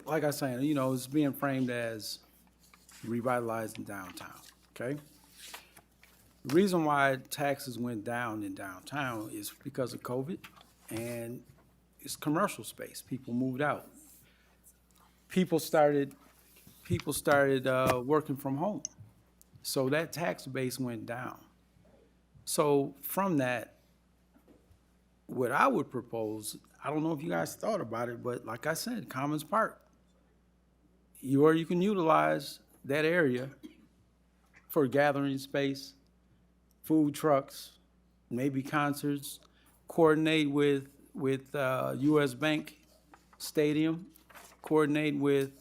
like I was saying, it's being framed as revitalizing downtown, okay? The reason why taxes went down in downtown is because of COVID, and it's commercial space. People moved out. People started working from home. So that tax base went down. So from that, what I would propose, I don't know if you guys thought about it, but like I said, Commons Park. You can utilize that area for gathering space, food trucks, maybe concerts, coordinate with US Bank Stadium, coordinate with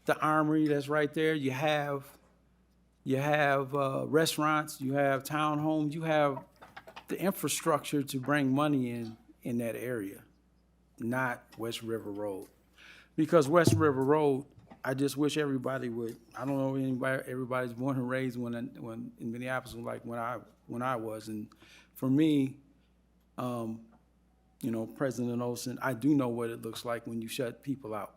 the Armory that's right there. You have restaurants, you have townhomes, you have the infrastructure to bring money in that area, not West River Road. Because West River Road, I just wish everybody would, I don't know if everybody's born and raised when in Minneapolis, like when I was. And for me, President Olson, I do know what it looks like when you shut people out,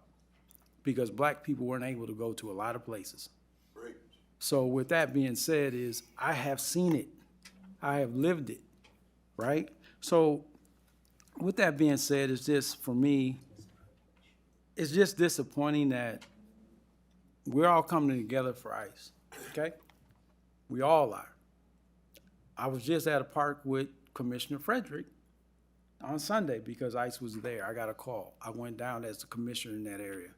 because black people weren't able to go to a lot of places. Right. So with that being said, I have seen it, I have lived it, right? So with that being said, it's just, for me, it's just disappointing that we're all coming together for ICE, okay? We all are. I was just at a park with Commissioner Frederick on Sunday because ICE was there. I got a call. I went down as the commissioner in that area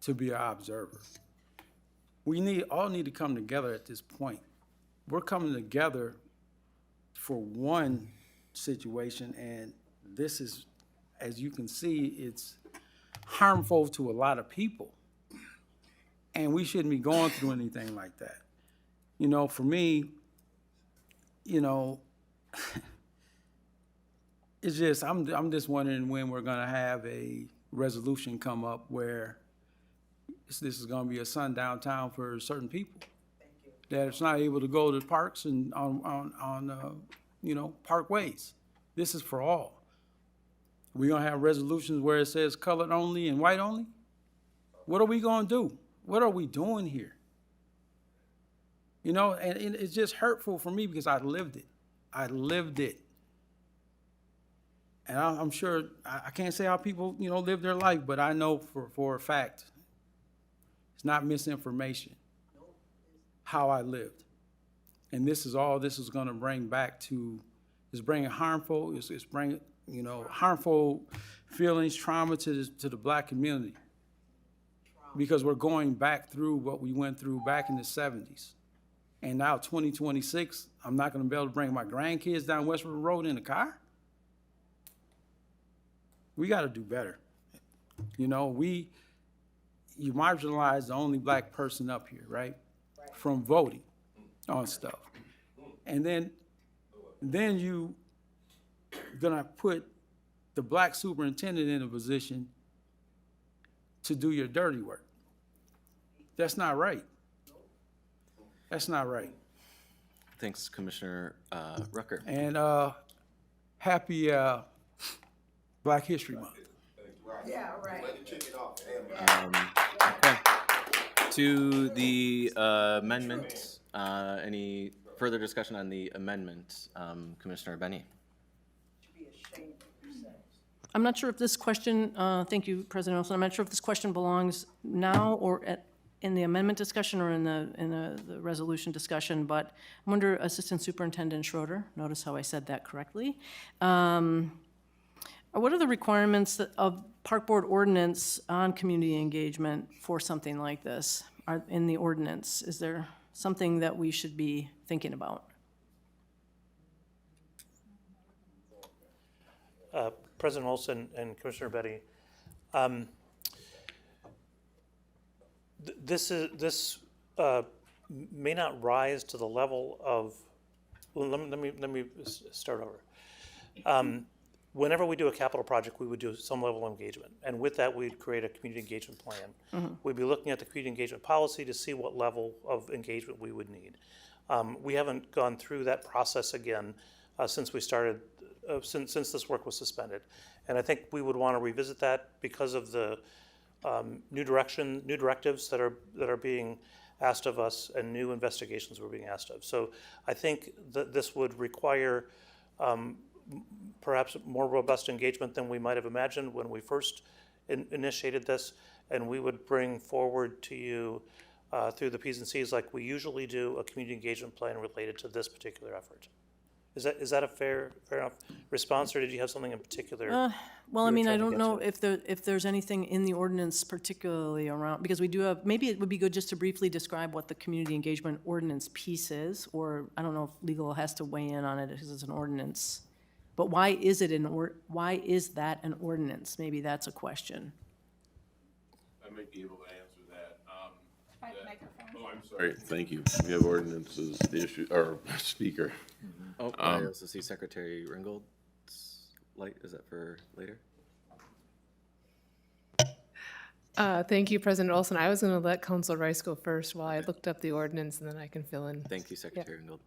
to be an observer. We all need to come together at this point. We're coming together for one situation, and this is, as you can see, it's harmful to a lot of people. And we shouldn't be going through anything like that. For me, it's just, I'm just wondering when we're gonna have a resolution come up where this is gonna be a sundown town for certain people. That it's not able to go to parks and on parkways. This is for all. We gonna have resolutions where it says colored only and white only? What are we gonna do? What are we doing here? You know, and it's just hurtful for me because I lived it. I lived it. And I'm sure, I can't say how people, you know, live their life, but I know for a fact, it's not misinformation, how I lived. And this is all this is gonna bring back to, it's bringing harmful, it's bringing, you know, harmful feelings, trauma to the black community. Because we're going back through what we went through back in the 70s. And now 2026, I'm not gonna be able to bring my grandkids down Westwood Road in a car? We gotta do better. You know, you marginalize the only black person up here, right? From voting on stuff. And then you gonna put the black superintendent in a position to do your dirty work. That's not right. That's not right. Thanks, Commissioner Rucker. And happy Black History Month. Yeah, right. Okay. To the amendment, any further discussion on the amendment? Commissioner Benny. I'm not sure if this question, thank you, President Olson, I'm not sure if this question belongs now or in the amendment discussion or in the resolution discussion, but I'm under Assistant Superintendent Schroeder. Notice how I said that correctly. What are the requirements of Park Board ordinance on community engagement for something like this? In the ordinance, is there something that we should be thinking about? President Olson and Commissioner Betty, this may not rise to the level of. Well, let me start over. Whenever we do a capital project, we would do some level of engagement, and with that, we'd create a community engagement plan. Mm-hmm. We'd be looking at the community engagement policy to see what level of engagement we would need. We haven't gone through that process again since we started. Since this work was suspended, and I think we would want to revisit that because of the new directives that are being asked of us, and new investigations we're being asked of. So I think that this would require perhaps more robust engagement than we might have imagined when we first initiated this, and we would bring forward to you through the P's and C's, like we usually do, a community engagement plan related to this particular effort. Is that a fair enough response, or did you have something in particular? Well, I mean, I don't know if there's anything in the ordinance particularly around, because we do have, maybe it would be good just to briefly describe what the community engagement ordinance piece is, or I don't know if legal has to weigh in on it because it's an ordinance. But why is that an ordinance? Maybe that's a question. I might be able to answer that. Oh, I'm sorry. Thank you. We have ordinances, the issue, or speaker. Oh, I also see Secretary Ringgold's light. Is that for later? Thank you, President Olson. I was going to let Council Rice go first while I looked up the ordinance, and then I can fill in. Thank you, Secretary Ringgold.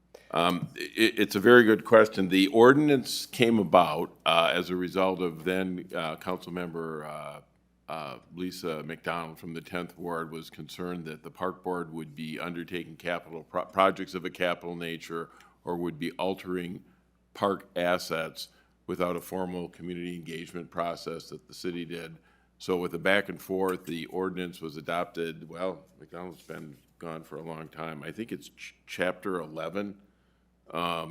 It's a very good question. The ordinance came about as a result of then Council Member Lisa McDonald from the 10th Ward was concerned that the Park Board would be undertaking capital projects of a capital nature, or would be altering park assets without a formal community engagement process that the city did. So with the back and forth, the ordinance was adopted. Well, McDonald's been gone for a long time. I think it's chapter 11. I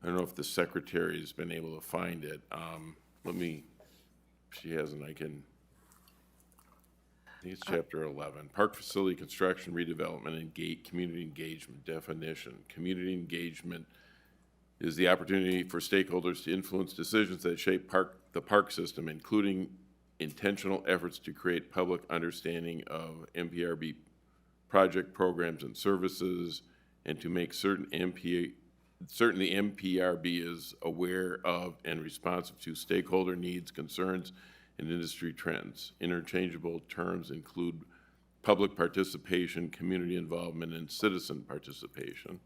don't know if the secretary has been able to find it. If she hasn't, I think it's chapter 11. Park facility construction, redevelopment, and community engagement definition. Community engagement is the opportunity for stakeholders to influence decisions that shape the park system, including intentional efforts to create public understanding of MPRB project programs and services, and to make certain the MPRB is aware of and responsive to stakeholder needs, concerns, and industry trends. Interchangeable terms include public participation, community involvement, and citizen participation.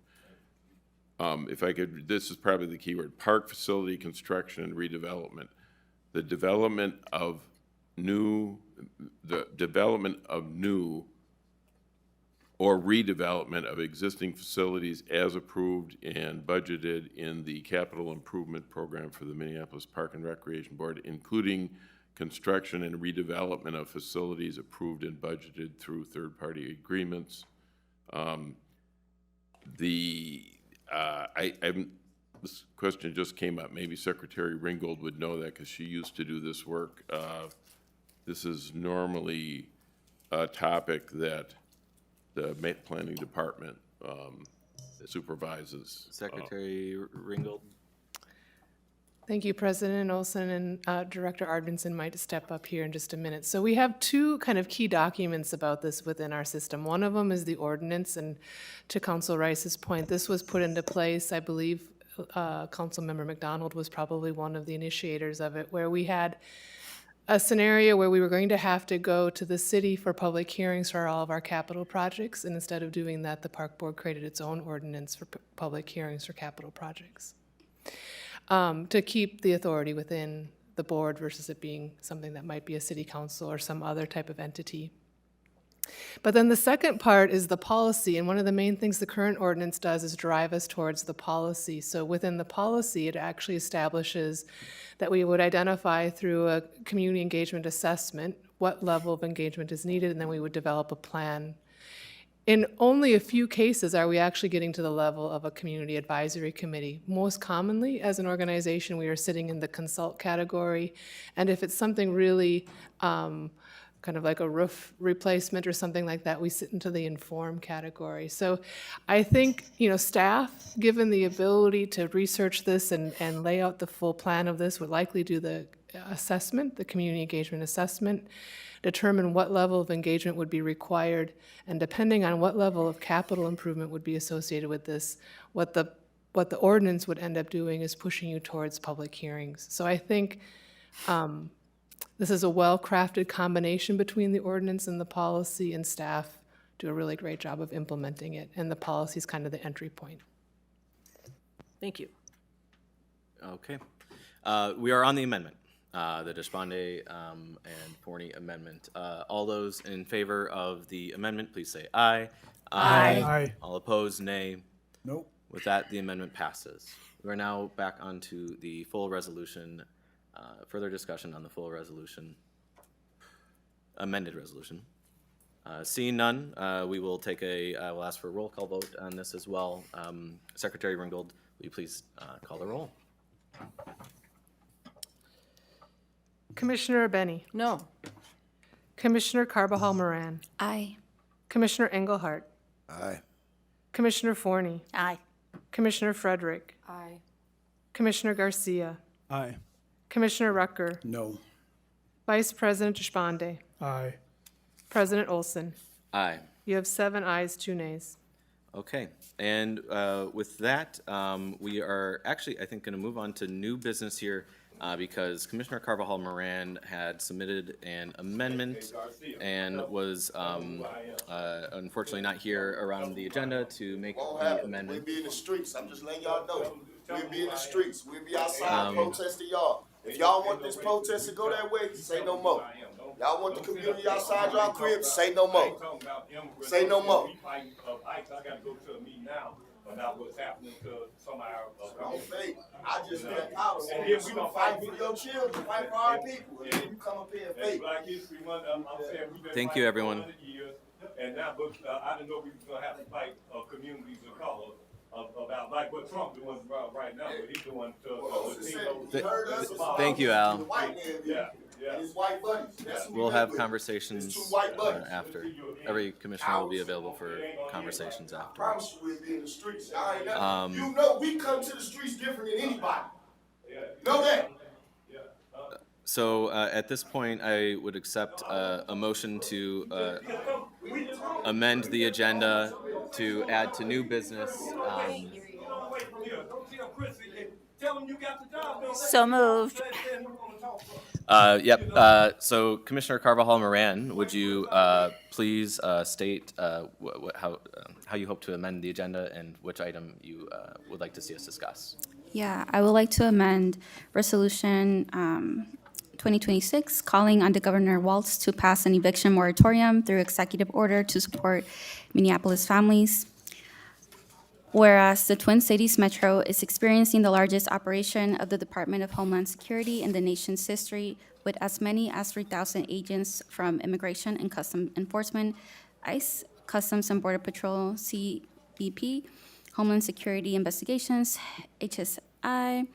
If I could, this is probably the key word: park facility construction and redevelopment. the development of new or redevelopment of existing facilities as approved and budgeted in the capital improvement program for the Minneapolis Park and Recreation Board, including construction and redevelopment of facilities approved and budgeted through third-party agreements. This question just came up. Maybe Secretary Ringgold would know that because she used to do this work. This is normally a topic that the planning department supervises. Secretary Ringgold. Thank you, President Olson, and Director Ardmanson might step up here in just a minute. So we have two kind of key documents about this within our system. One of them is the ordinance, and to Council Rice's point, this was put into place, I believe Councilmember McDonald was probably one of the initiators of it, where we had a scenario where we were going to have to go to the city for public hearings for all of our capital projects, and instead of doing that, the Park Board created its own ordinance for public hearings for capital projects. To keep the authority within the board versus it being something that might be a city council or some other type of entity. But then the second part is the policy, and one of the main things the current ordinance does is drive us towards the policy. So within the policy, it actually establishes that we would identify through a community engagement assessment what level of engagement is needed, and then we would develop a plan. In only a few cases are we actually getting to the level of a community advisory committee. Most commonly, as an organization, we are sitting in the consult category, and if it's something really kind of like a roof replacement or something like that, we sit into the inform category. So I think, staff, given the ability to research this and lay out the full plan of this, would likely do the assessment, the community engagement assessment, determine what level of engagement would be required, and depending on what level of capital improvement would be associated with this, what the ordinance would end up doing is pushing you towards public hearings. So I think this is a well-crafted combination between the ordinance and the policy, and staff do a really great job of implementing it, and the policy is kind of the entry point. Thank you. Okay. We are on the amendment, the Deshpande and Forney amendment. All those in favor of the amendment, please say aye. Aye. Aye. All opposed, nay. Nope. With that, the amendment passes. We are now back onto the full resolution. Further discussion on the full resolution, amended resolution. Seeing none, we will take we'll ask for a roll call vote on this as well. Secretary Ringgold, will you please call the roll? Commissioner Benny? No. Commissioner Carbajal Moran? Aye. Commissioner Engelhardt? Aye. Commissioner Forney? Aye. Commissioner Frederick? Aye. Commissioner Garcia? Aye. Commissioner Rucker? No. Vice President Deshpande? Aye. President Olson? Aye. You have 7 ayes, 2 nays. Okay, and with that, we are actually, I think, going to move on to new business here because Commissioner Carbajal Moran had submitted an amendment and was unfortunately not here around the agenda to make the amendment. We'll be in the streets. I'm just letting y'all know. We'll be in the streets. We'll be outside protesting y'all. If y'all want this protest to go that way, say no more. Y'all want the community outside y'all cribs, say no more. Say no more. I gotta go to a meeting now about what's happening to some of our. Don't fake. I just got out. And here we gonna fight for your children, fight for our people. And then you come up here and fake. Black History Month, I'm saying we've been Thank you, everyone. 100 years, and now, but I didn't know we was gonna have to fight communities of color. About like what Trump doing right now, what he's doing to Latinos. Thank you, Al. The white man, yeah. And his white buddies. That's who We'll we have with. conversations His two white buddies. after. Every commissioner will be available for conversations I after. promise you we'll be in the streets. Y'all ain't never, you know we come to the streets different than anybody. Know that. So at this point, I would accept a motion to amend the agenda to add to new business. So moved. Yep. So Commissioner Carbajal Moran, would you please state how you hope to amend the agenda and which item you would like to see us discuss? Yeah, I would like to amend Resolution 2026, calling on the Governor Walz to pass an eviction moratorium through executive order to support Minneapolis families. Whereas the Twin Cities Metro is experiencing the largest operation of the Department of Homeland Security in the nation's history, with as many as 3,000 agents from Immigration and Customs Enforcement, ICE, Customs and Border Patrol, CBP, Homeland Security Investigations, HSI,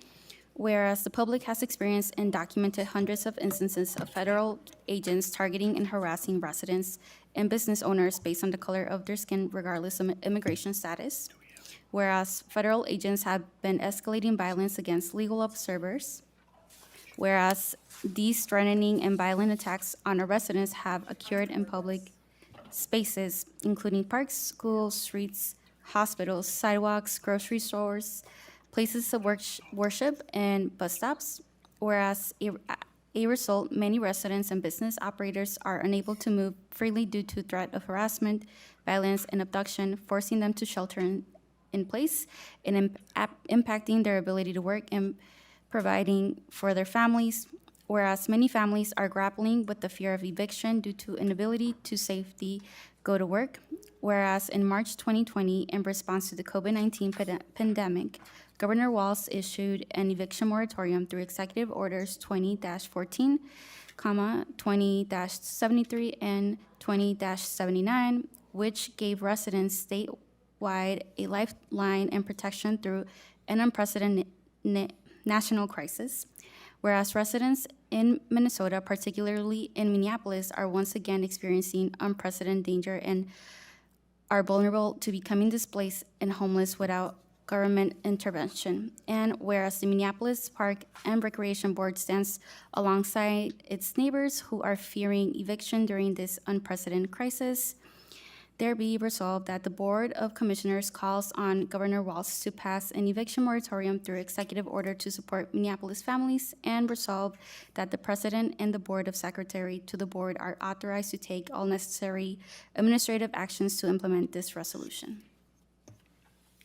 whereas the public has experienced and documented hundreds of instances of federal agents targeting and harassing residents and business owners based on the color of their skin, regardless of immigration status. Whereas federal agents have been escalating violence against legal observers. Whereas these threatening and violent attacks on our residents have occurred in public spaces, including parks, schools, streets, hospitals, sidewalks, grocery stores, places of worship, and bus stops. Whereas a result, many residents and business operators are unable to move freely due to threat of harassment, violence, and abduction, forcing them to shelter in place and impacting their ability to work and providing for their families. Whereas many families are grappling with the fear of eviction due to inability to safely go to work. Whereas in March 2020, in response to the COVID-19 pandemic, Governor Walz issued an eviction moratorium through Executive Orders 20-14, 20-73, and 20-79, which gave residents statewide a lifeline and protection through an unprecedented national crisis. Whereas residents in Minnesota, particularly in Minneapolis, are once again experiencing unprecedented danger and are vulnerable to becoming displaced and homeless without government intervention. And whereas the Minneapolis Park and Recreation Board stands alongside its neighbors who are fearing eviction during this unprecedented crisis, there be resolved that the Board of Commissioners calls on Governor Walz to pass an eviction moratorium through executive order to support Minneapolis families, and resolve that the President and the Board of Secretary to the Board are authorized to take all necessary administrative actions to implement this resolution.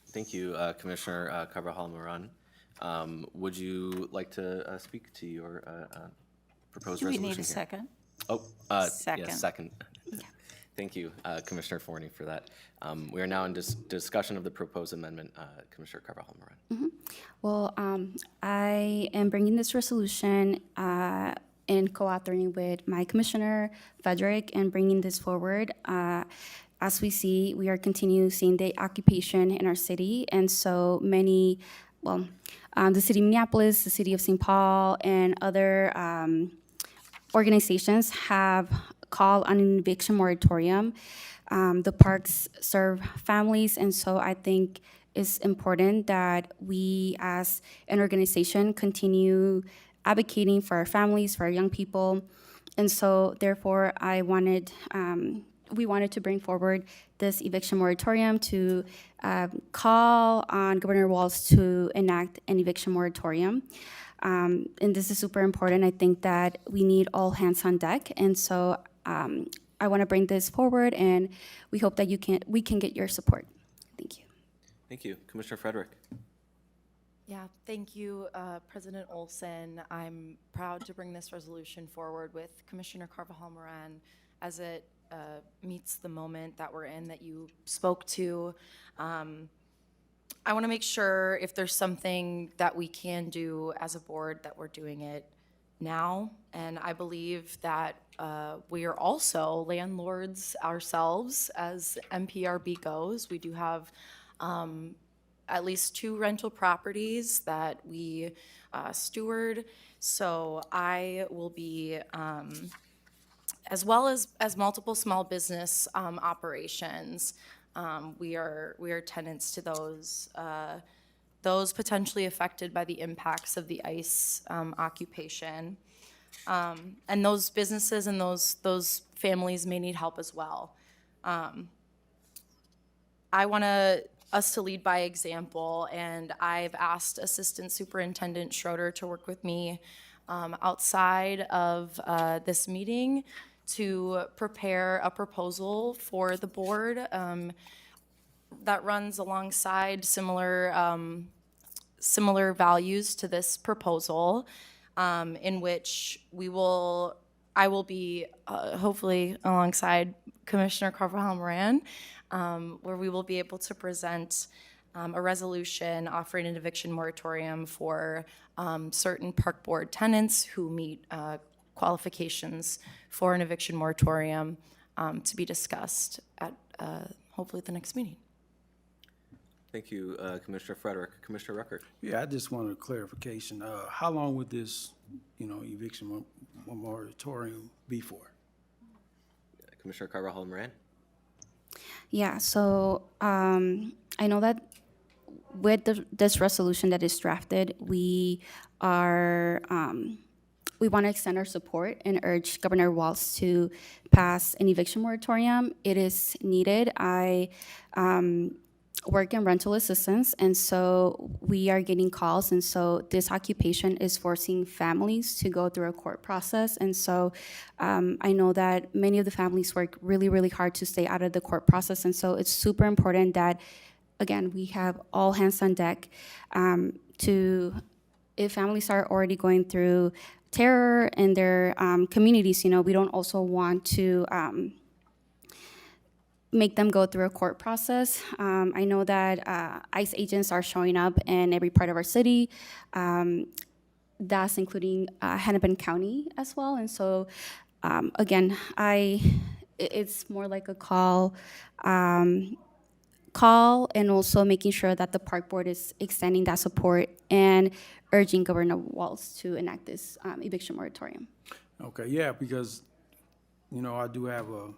Thank you, Commissioner Carvajal-Moran. Would you like to speak to your proposed Do we resolution need a here? second? Oh, Second. yes, second. Thank you, Commissioner Forney, for that. We are now in discussion of the proposed amendment. Commissioner Carvajal-Moran. Well, I am bringing this resolution in co-authoring with my commissioner, Frederick, and bringing this forward. As we see, we are continuing seeing the occupation in our city, and so many, the city of Minneapolis, the city of St. Paul, and other organizations have called on an eviction moratorium. The parks serve families, and so I think it's important that we as an organization continue advocating for our families, for our young people. And so therefore we wanted to bring forward this eviction moratorium to call on Governor Walz to enact an eviction moratorium. And this is super important. I think that we need all hands on deck. And so I want to bring this forward, and we hope that we can get your support. Thank you. Thank you. Commissioner Frederick. Yeah, thank you, President Olson. I'm proud to bring this resolution forward with Commissioner Carvajal-Moran as it meets the moment that we're in that you spoke to. I want to make sure if there's something that we can do as a board that we're doing it now. And I believe that we are also landlords ourselves as MPRB goes. We do have at least 2 rental properties that we steward. So I will be, as well as multiple small business operations, we are tenants to those potentially affected by the impacts of the ICE occupation. And those businesses and those families may need help as well. I want us to lead by example, and I've asked Assistant Superintendent Schroeder to work with me outside of this meeting to prepare a proposal for the board that runs alongside similar values to this proposal. in which I will be hopefully alongside Commissioner Carvajal Moran, where we will be able to present a resolution offering an eviction moratorium for certain park board tenants who meet qualifications for an eviction moratorium to be discussed at hopefully the next meeting. Thank you, Commissioner Frederick. Commissioner Rucker. Yeah, I just wanted a clarification. How long would this, eviction moratorium be for? Commissioner Carvajal Moran. Yeah, so I know that with this resolution that is drafted, we are we want to extend our support and urge Governor Walz to pass an eviction moratorium. It is needed. I work in rental assistance, and so we are getting calls, and so this occupation is forcing families to go through a court process, and so I know that many of the families work really, really hard to stay out of the court process, and so it's super important that, again, we have all hands on deck if families are already going through terror in their communities, we don't also want to make them go through a court process. I know that ICE agents are showing up in every part of our city. That's including Hennepin County as well. And so, again, it's more like a call and also making sure that the park board is extending that support and urging Governor Walz to enact this eviction moratorium. Okay, yeah, because, I do have a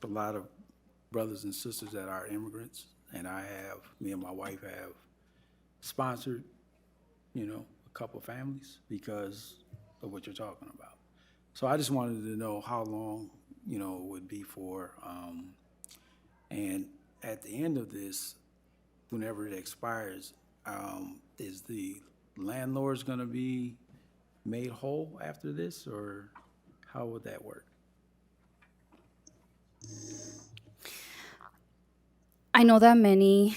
lot of brothers and sisters that are immigrants, and me and my wife have sponsored, a couple families because of what you're talking about. So I just wanted to know how long, it would be for, and at the end of this, whenever it expires, is the landlord's gonna be made whole after this, or how would that work? I know that many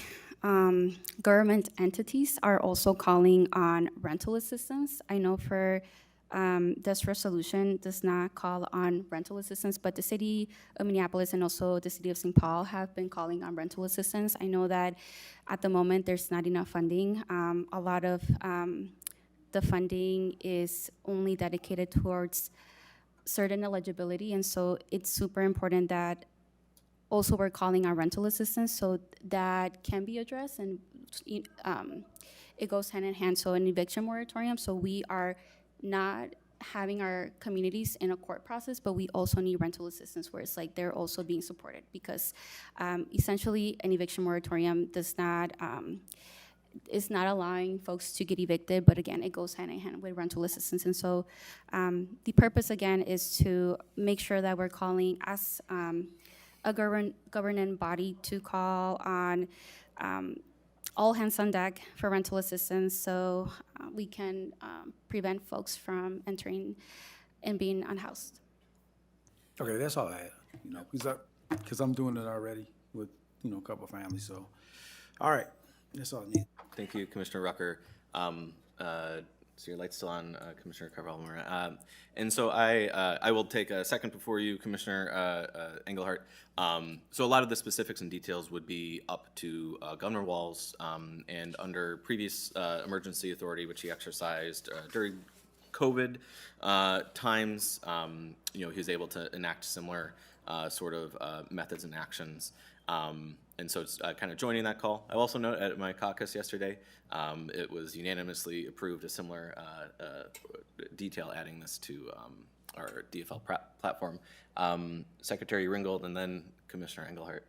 government entities are also calling on rental assistance. I know for this resolution does not call on rental assistance, but the city of Minneapolis and also the city of St. Paul have been calling on rental assistance. I know that at the moment there's not enough funding. A lot of the funding is only dedicated towards certain eligibility, and so it's super important that also we're calling on rental assistance so that can be addressed, and it goes hand in hand. So an eviction moratorium, so we are not having our communities in a court process, but we also need rental assistance where it's like they're also being supported, because essentially an eviction moratorium does not is not allowing folks to get evicted, but again, it goes hand in hand with rental assistance. And so the purpose again is to make sure that we're calling as a governing body to call on all hands on deck for rental assistance, so we can prevent folks from entering and being unhoused. Okay, that's all I had, because I'm doing it already with, a couple of families, so. All right, that's all I need. Thank you, Commissioner Rucker. So your light's still on, Commissioner Carvajal. And so I will take a second before you, Commissioner Engelhardt. So a lot of the specifics and details would be up to Governor Walz, and under previous emergency authority, which he exercised during COVID times, he was able to enact similar sort of methods and actions. And so it's kind of joining that call. I also note at my caucus yesterday, it was unanimously approved a similar detail adding this to our DFL platform. Secretary Ringgold and then Commissioner Engelhardt.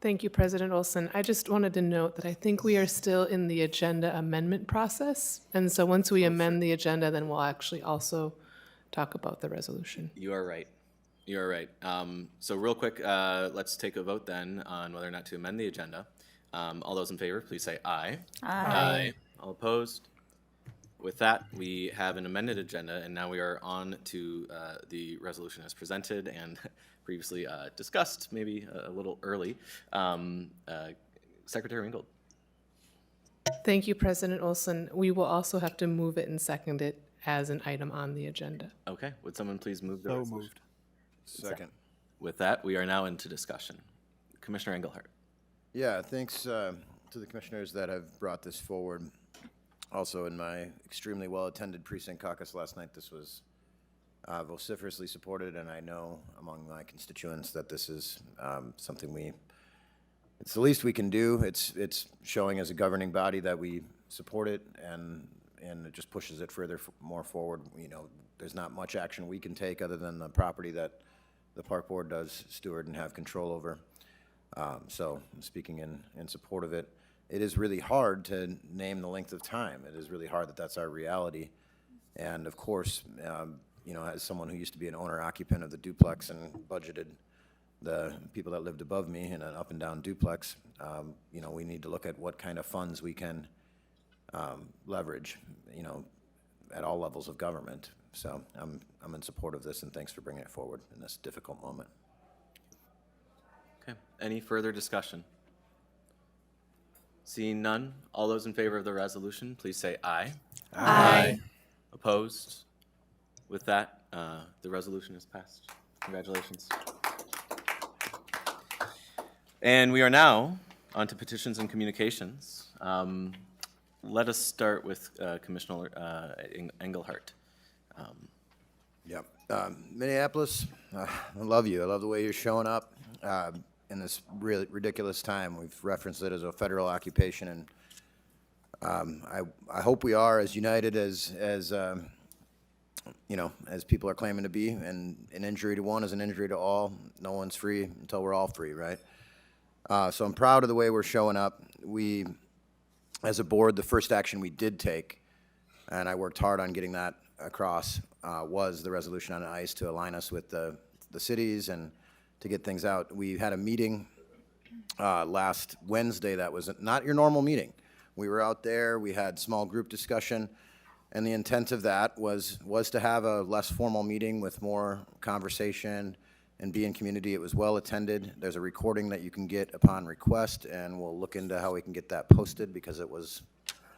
Thank you, President Olson. I just wanted to note that I think we are still in the agenda amendment process. And so once we amend the agenda, then we'll actually also talk about the resolution. You are right. You are right. So real quick, let's take a vote then on whether or not to amend the agenda. All those in favor, please say aye. Aye. All opposed? With that, we have an amended agenda, and now we are on to the resolution as presented and previously discussed, maybe a little early. Secretary Ringgold. Thank you, President Olson. We will also have to move it and second it as an item on the agenda. Okay, would someone please move the So resolution? moved. Second. With that, we are now into discussion. Commissioner Engelhardt. Yeah, thanks to the commissioners that have brought this forward. Also, in my extremely well-attended precinct caucus last night, this was vociferously supported, and I know among my constituents that this is something it's the least we can do. It's showing as a governing body that we support it, and it just pushes it more forward. You know, there's not much action we can take other than the property that the park board does steward and have control over. So I'm speaking in support of it. It is really hard to name the length of time. It is really hard that that's our reality. And of course, you know, as someone who used to be an owner-occupant of the duplex and budgeted the people that lived above me in an up and down duplex, you know, we need to look at what kind of funds we can leverage, you know, at all levels of government. So I'm in support of this, and thanks for bringing it forward in this difficult moment. Okay, any further discussion? Seeing none, all those in favor of the resolution, please say aye. Aye. Opposed? With that, the resolution is passed. Congratulations. And we are now on to petitions and communications. Let us start with Commissioner Engelhardt. Yep. Minneapolis, I love you. I love the way you're showing up in this really ridiculous time. We've referenced it as a federal occupation, and I hope we are as united as you know, as people are claiming to be. And an injury to one is an injury to all. No one's free until we're all free, right? So I'm proud of the way we're showing up. We, as a board, the first action we did take, and I worked hard on getting that across, was the resolution on ICE to align us with the cities and to get things out. We had a meeting last Wednesday that was not your normal meeting. We were out there, we had small group discussion, and the intent of that was to have a less formal meeting with more conversation and be in community. It was well attended. There's a recording that you can get upon request, and we'll look into how we can get that posted because it was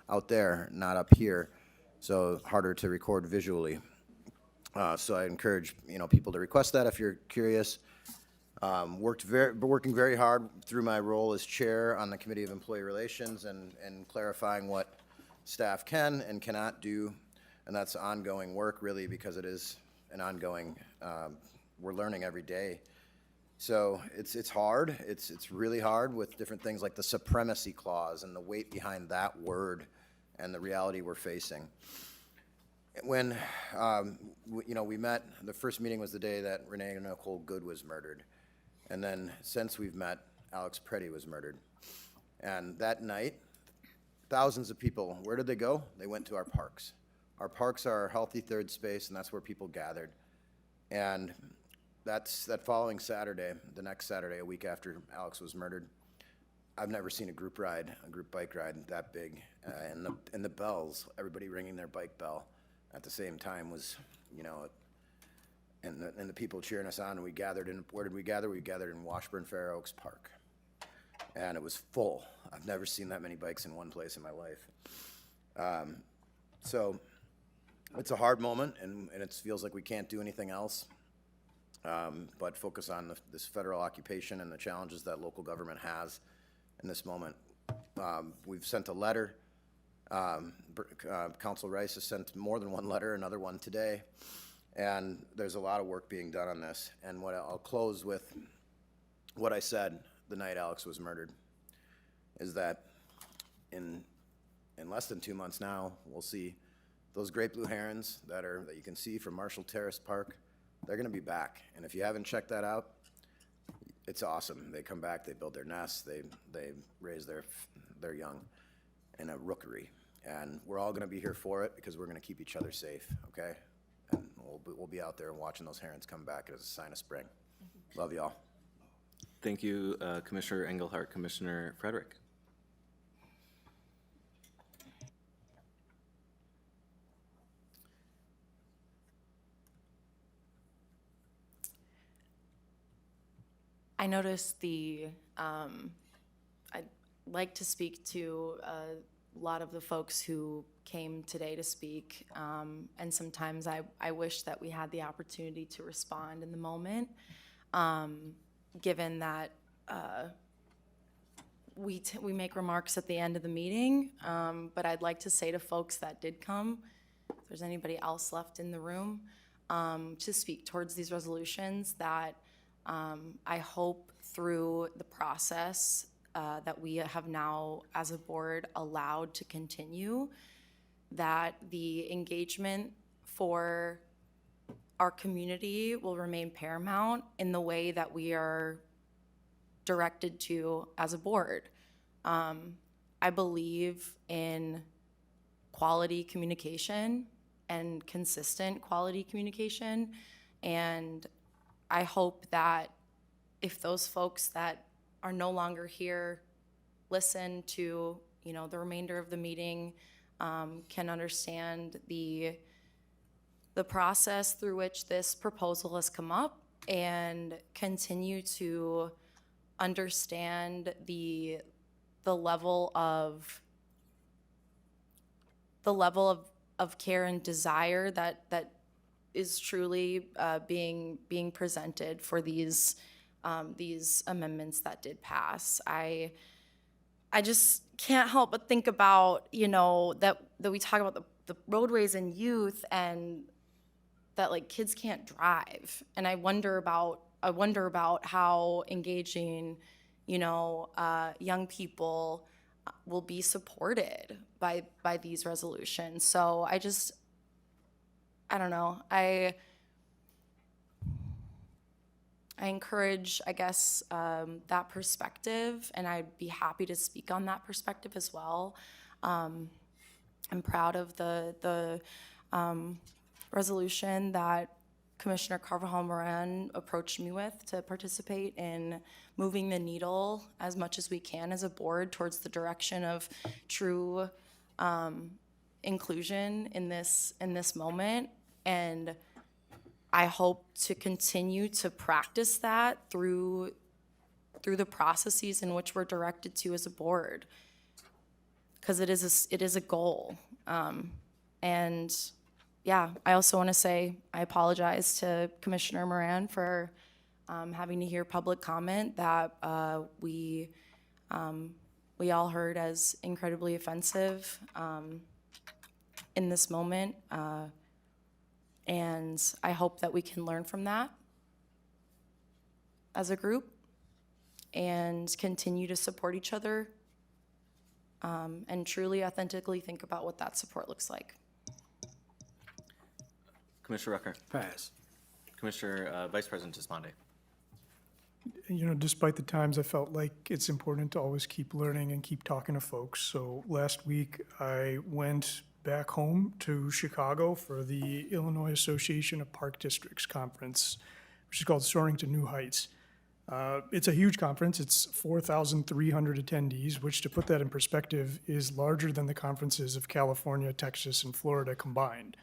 out there, not up here, so harder to record visually. So I encourage people to request that if you're curious. Working very hard through my role as chair on the Committee of Employee Relations and clarifying what staff can and cannot do, and that's ongoing work really because it is an ongoing. We're learning every day, so it's hard. It's really hard with different things like the supremacy clause and the weight behind that word and the reality we're facing. When we met, the first meeting was the day that Renee Nicole Good was murdered. And then since we've met, Alex Preddy was murdered. And that night, thousands of people, where did they go? They went to our parks. Our parks are our healthy third space, and that's where people gathered. And that following Saturday, the next Saturday, a week after Alex was murdered, I've never seen a group bike ride that big. And the bells, everybody ringing their bike bell at the same time was, and the people cheering us on, and we gathered in, where did we gather? We gathered in Washburn Fair Oaks Park. And it was full. I've never seen that many bikes in one place in my life. So it's a hard moment, and it feels like we can't do anything else but focus on this federal occupation and the challenges that local government has in this moment. We've sent a letter. Council Rice has sent more than one letter, another one today. And there's a lot of work being done on this. And I'll close with what I said the night Alex was murdered, is that in less than 2 months now, we'll see those great blue herons that you can see from Marshall Terrace Park. They're going to be back. And if you haven't checked that out, it's awesome. They come back, they build their nests, they raise their young in a rookery. And we're all going to be here for it because we're going to keep each other safe, okay? And we'll be out there watching those herons come back as a sign of spring. Love y'all. Thank you, Commissioner Engelhardt. Commissioner Frederick. I noticed I'd like to speak to lot of the folks who came today to speak, and sometimes I wish that we had the opportunity to respond in the moment, given that we make remarks at the end of the meeting, but I'd like to say to folks that did come, if there's anybody else left in the room, to speak towards these resolutions, that I hope through the process that we have now as a board allowed to continue, that the engagement for our community will remain paramount in the way that we are directed to as a board. I believe in quality communication and consistent quality communication, and I hope that if those folks that are no longer here listen to, you know, the remainder of the meeting, can understand the process through which this proposal has come up, and continue to understand the level of care and desire that is truly being presented for these amendments that did pass. I just can't help but think about, you know, that we talk about the roadways and youth, and that like kids can't drive, and I wonder about how engaging, you know, young people will be supported by these resolutions. So I don't know. I encourage, I guess, that perspective, and I'd be happy to speak on that perspective as well. I'm proud of the resolution that Commissioner Carvajal-Moran approached me with to participate in moving the needle as much as we can as a board towards the direction of true inclusion in this moment. And I hope to continue to practice that through the processes in which we're directed to as a board, because it is a goal. And yeah, I also want to say I apologize to Commissioner Moran for having to hear public comment that we all heard as incredibly offensive in this moment. And I hope that we can learn from that as a group and continue to support each other, and truly authentically think about what that support looks like. Commissioner Rucker. Pass. Commissioner Vice President Tismonde. You know, despite the times, I felt like it's important to always keep learning and keep talking to folks. So last week, I went back home to Chicago for the Illinois Association of Park Districts Conference, which is called Soaring to New Heights. It's a huge conference. It's 4,300 attendees, which, to put that in perspective, is larger than the conferences of California, Texas, and Florida combined.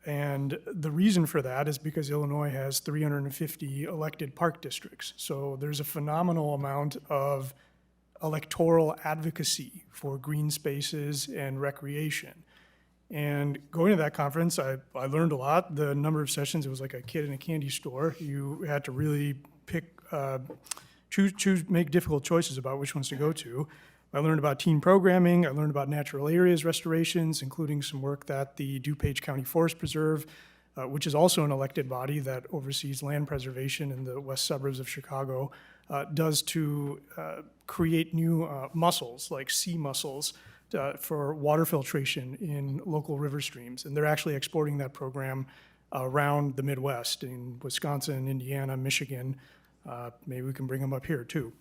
And the reason for that is because Illinois has 350 elected park districts. So there's a phenomenal amount of electoral advocacy for green spaces and recreation. And going to that conference, I learned a lot. The number of sessions, it was like a kid in a candy store. You had to really make difficult choices about which ones to go to. I learned about teen programming. I learned about natural areas restorations, including some work that the DuPage County Forest Preserve, which is also an elected body that oversees land preservation in the west suburbs of Chicago, does to create new mussels, like sea mussels, for water filtration in local river streams. And they're actually exporting that program around the Midwest, in Wisconsin, Indiana, Michigan. Maybe we can bring them up here too.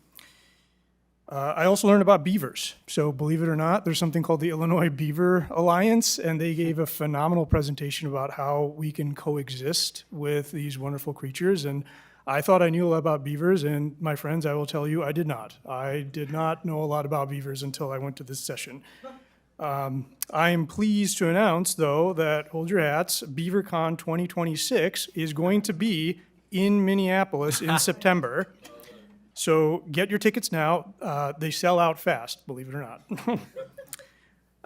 I also learned about beavers. So believe it or not, there's something called the Illinois Beaver Alliance, and they gave a phenomenal presentation about how we can coexist with these wonderful creatures. And I thought I knew a lot about beavers, and my friends, I will tell you, I did not. I did not know a lot about beavers until I went to this session. I am pleased to announce, though, that, hold your hats, BeaverCon 2026 is going to be in Minneapolis in September. So get your tickets now. They sell out fast, believe it or not.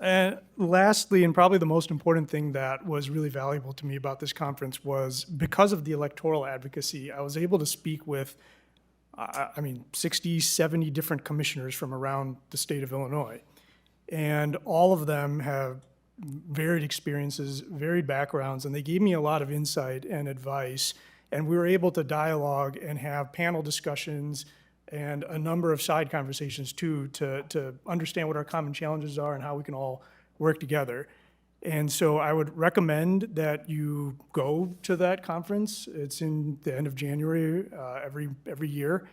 And lastly, and probably the most important thing that was really valuable to me about this conference was because of the electoral advocacy, I was able to speak with, 60, 70 different commissioners from around the state of Illinois. And all of them have varied experiences, varied backgrounds, and they gave me a lot of insight and advice. And we were able to dialogue and have panel discussions and a number of side conversations too, to understand what our common challenges are and how we can all work together. And so I would recommend that you go to that conference. It's in the end of January every year,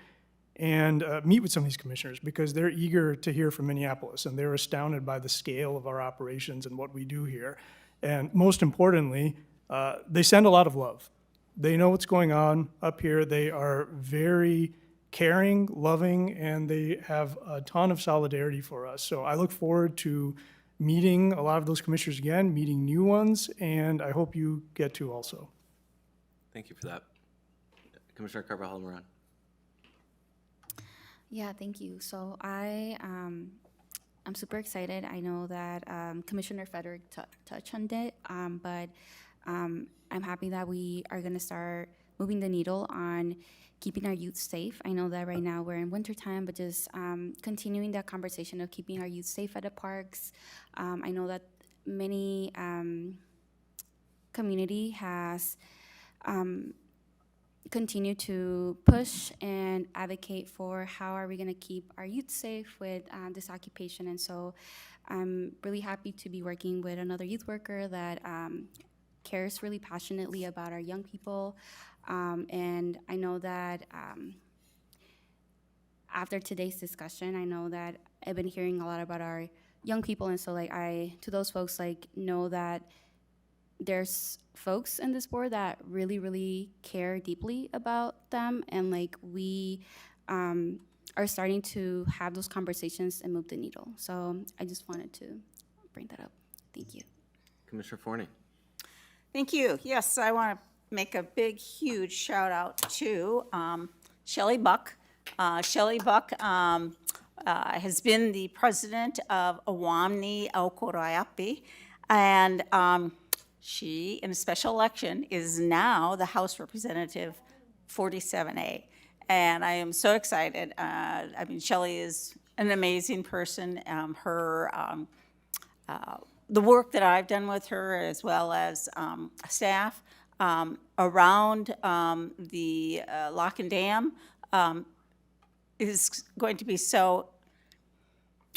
and meet with some of these commissioners because they're eager to hear from Minneapolis, and they're astounded by the scale of our operations and what we do here. And most importantly, they send a lot of love. They know what's going on up here. They are very caring, loving, and they have a ton of solidarity for us. So I look forward to meeting a lot of those commissioners again, meeting new ones, and I hope you get to also. Thank you for that. Commissioner Carvajal-Moran. Yeah, thank you. So I'm super excited. I know that Commissioner Frederick touched on it, but I'm happy that we are going to start moving the needle on keeping our youth safe. I know that right now we're in wintertime, but just continuing that conversation of keeping our youth safe at the parks. I know that many community has continued to push and advocate for how are we going to keep our youth safe with this occupation. And so I'm really happy to be working with another youth worker that cares really passionately about our young people. And I know that after today's discussion, I know that I've been hearing a lot about our young people, and so to those folks, know that there's folks in this board that really, really care deeply about them, and we are starting to have those conversations and move the needle. So I just wanted to bring that up. Thank you. Commissioner Forney. Thank you. Yes, I want to make a big, huge shout out to Shelley Buck. Shelley Buck has been the president of Awamni Aukorayapi, and she, in a special election, is now the House Representative 47A. And I am so excited. Shelley is an amazing person. The work that I've done with her, as well as staff, around the lock and dam is going to be so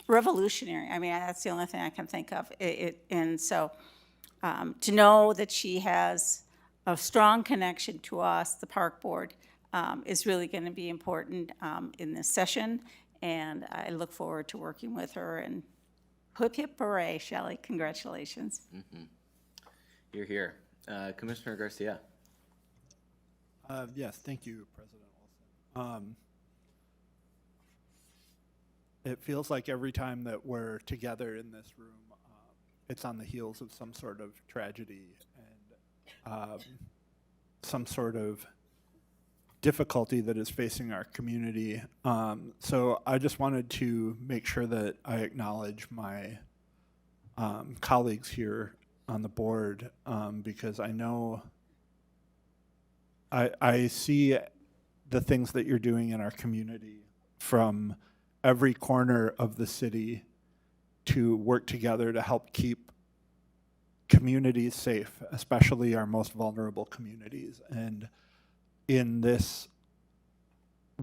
revolutionary. That's the only thing I can think of. And so to know that she has a strong connection to us, the park board, is really going to be important in this session. And I look forward to working with her. And hip hip hooray, Shelley, congratulations. Mm-hmm. You're here. Commissioner Garcia. Yes, thank you, President Olson. It feels like every time that we're together in this room, it's on the heels of some sort of tragedy and some sort of difficulty that is facing our community. So I just wanted to make sure that I acknowledge my colleagues here on the board, because I know I see the things that you're doing in our community from every corner of the city to work together to help keep communities safe, especially our most vulnerable communities. And in this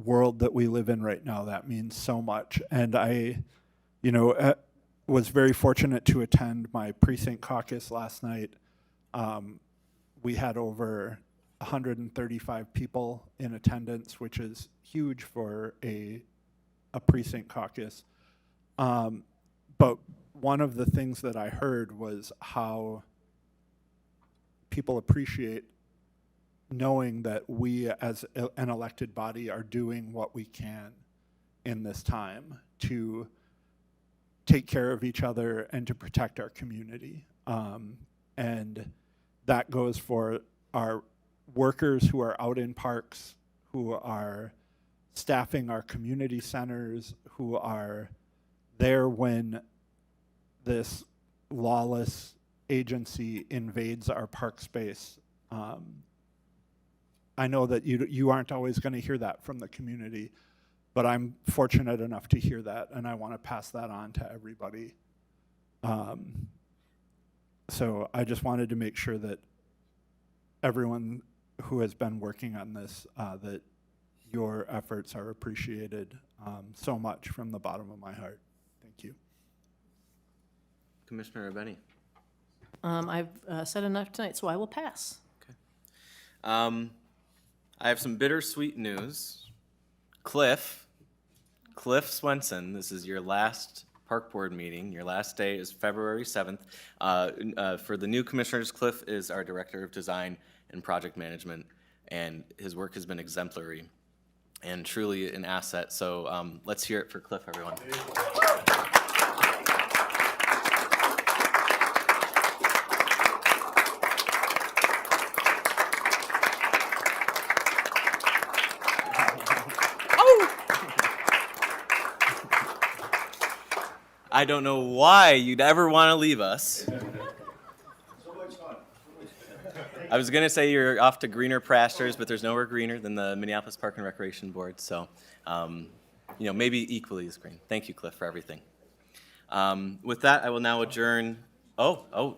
world that we live in right now, that means so much. And I, was very fortunate to attend my precinct caucus last night. We had over 135 people in attendance, which is huge for a precinct caucus. But one of the things that I heard was how people appreciate knowing that we as an elected body are doing what we can in this time to take care of each other and to protect our community. And that goes for our workers who are out in parks, who are staffing our community centers, who are there when this lawless agency invades our park space. I know that you aren't always going to hear that from the community, but I'm fortunate enough to hear that, and I want to pass that on to everybody. So I just wanted to make sure that everyone who has been working on this, that your efforts are appreciated so much from the bottom of my heart. Thank you. Commissioner Benny. I've said enough tonight, so I will pass. I have some bittersweet news. Cliff Swenson, this is your last park board meeting. Your last day is February 7th. For the new commissioners, Cliff is our Director of Design and Project Management, and his work has been exemplary and truly an asset. So let's hear it for Cliff, everyone. I don't know why you'd ever want to leave us. I was going to say you're off to greener pastures, but there's nowhere greener than the Minneapolis Park and Recreation Board. So, maybe equally as green. Thank you, Cliff, for everything. With that, I will now adjourn.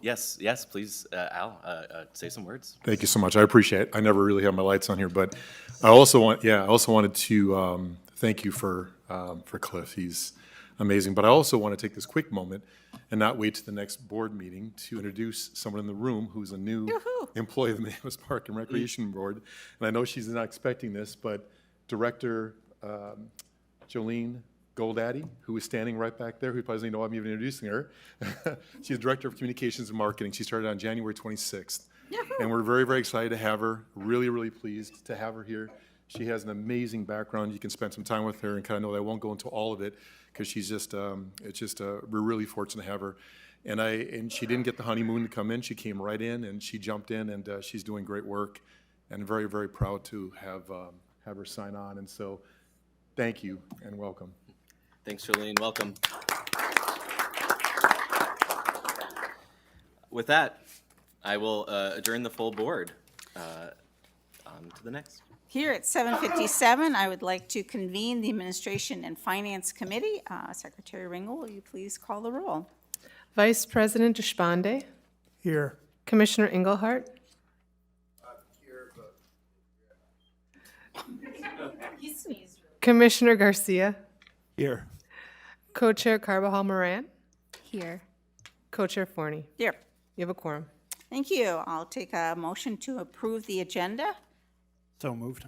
Yes, please, Al, say some words. Thank you so much. I appreciate it. I never really have my lights on here, but I also wanted to thank you for Cliff. He's amazing. But I also want to take this quick moment and not wait to the next board meeting to introduce someone in the room who's a new employee of the Minneapolis Park and Recreation Board. And I know she's not expecting this, but Director Jolene Goldaddy, who is standing right back there, who probably doesn't know I'm even introducing her. She's Director of Communications and Marketing. She started on January 26th. And we're very, very excited to have her. Really, really pleased to have her here. She has an amazing background. You can spend some time with her and kind of know that I won't go into all of it because she's just, we're really fortunate to have her. And she didn't get the honeymoon to come in. She came right in and she jumped in and she's doing great work and very, very proud to have her sign on. And so thank you and welcome. Thanks, Jolene. Welcome. With that, I will adjourn the full board. On to the next. Here at 7:57, I would like to convene the Administration and Finance Committee. Secretary Ringel, will you please call the roll? Vice President Deshpande. Here. Commissioner Engelhardt. Commissioner Garcia. Here. Co-Chair Carbajal Moran. Here. Co-Chair Forney. Here. You have a quorum. Thank you. I'll take a motion to approve the agenda. So moved.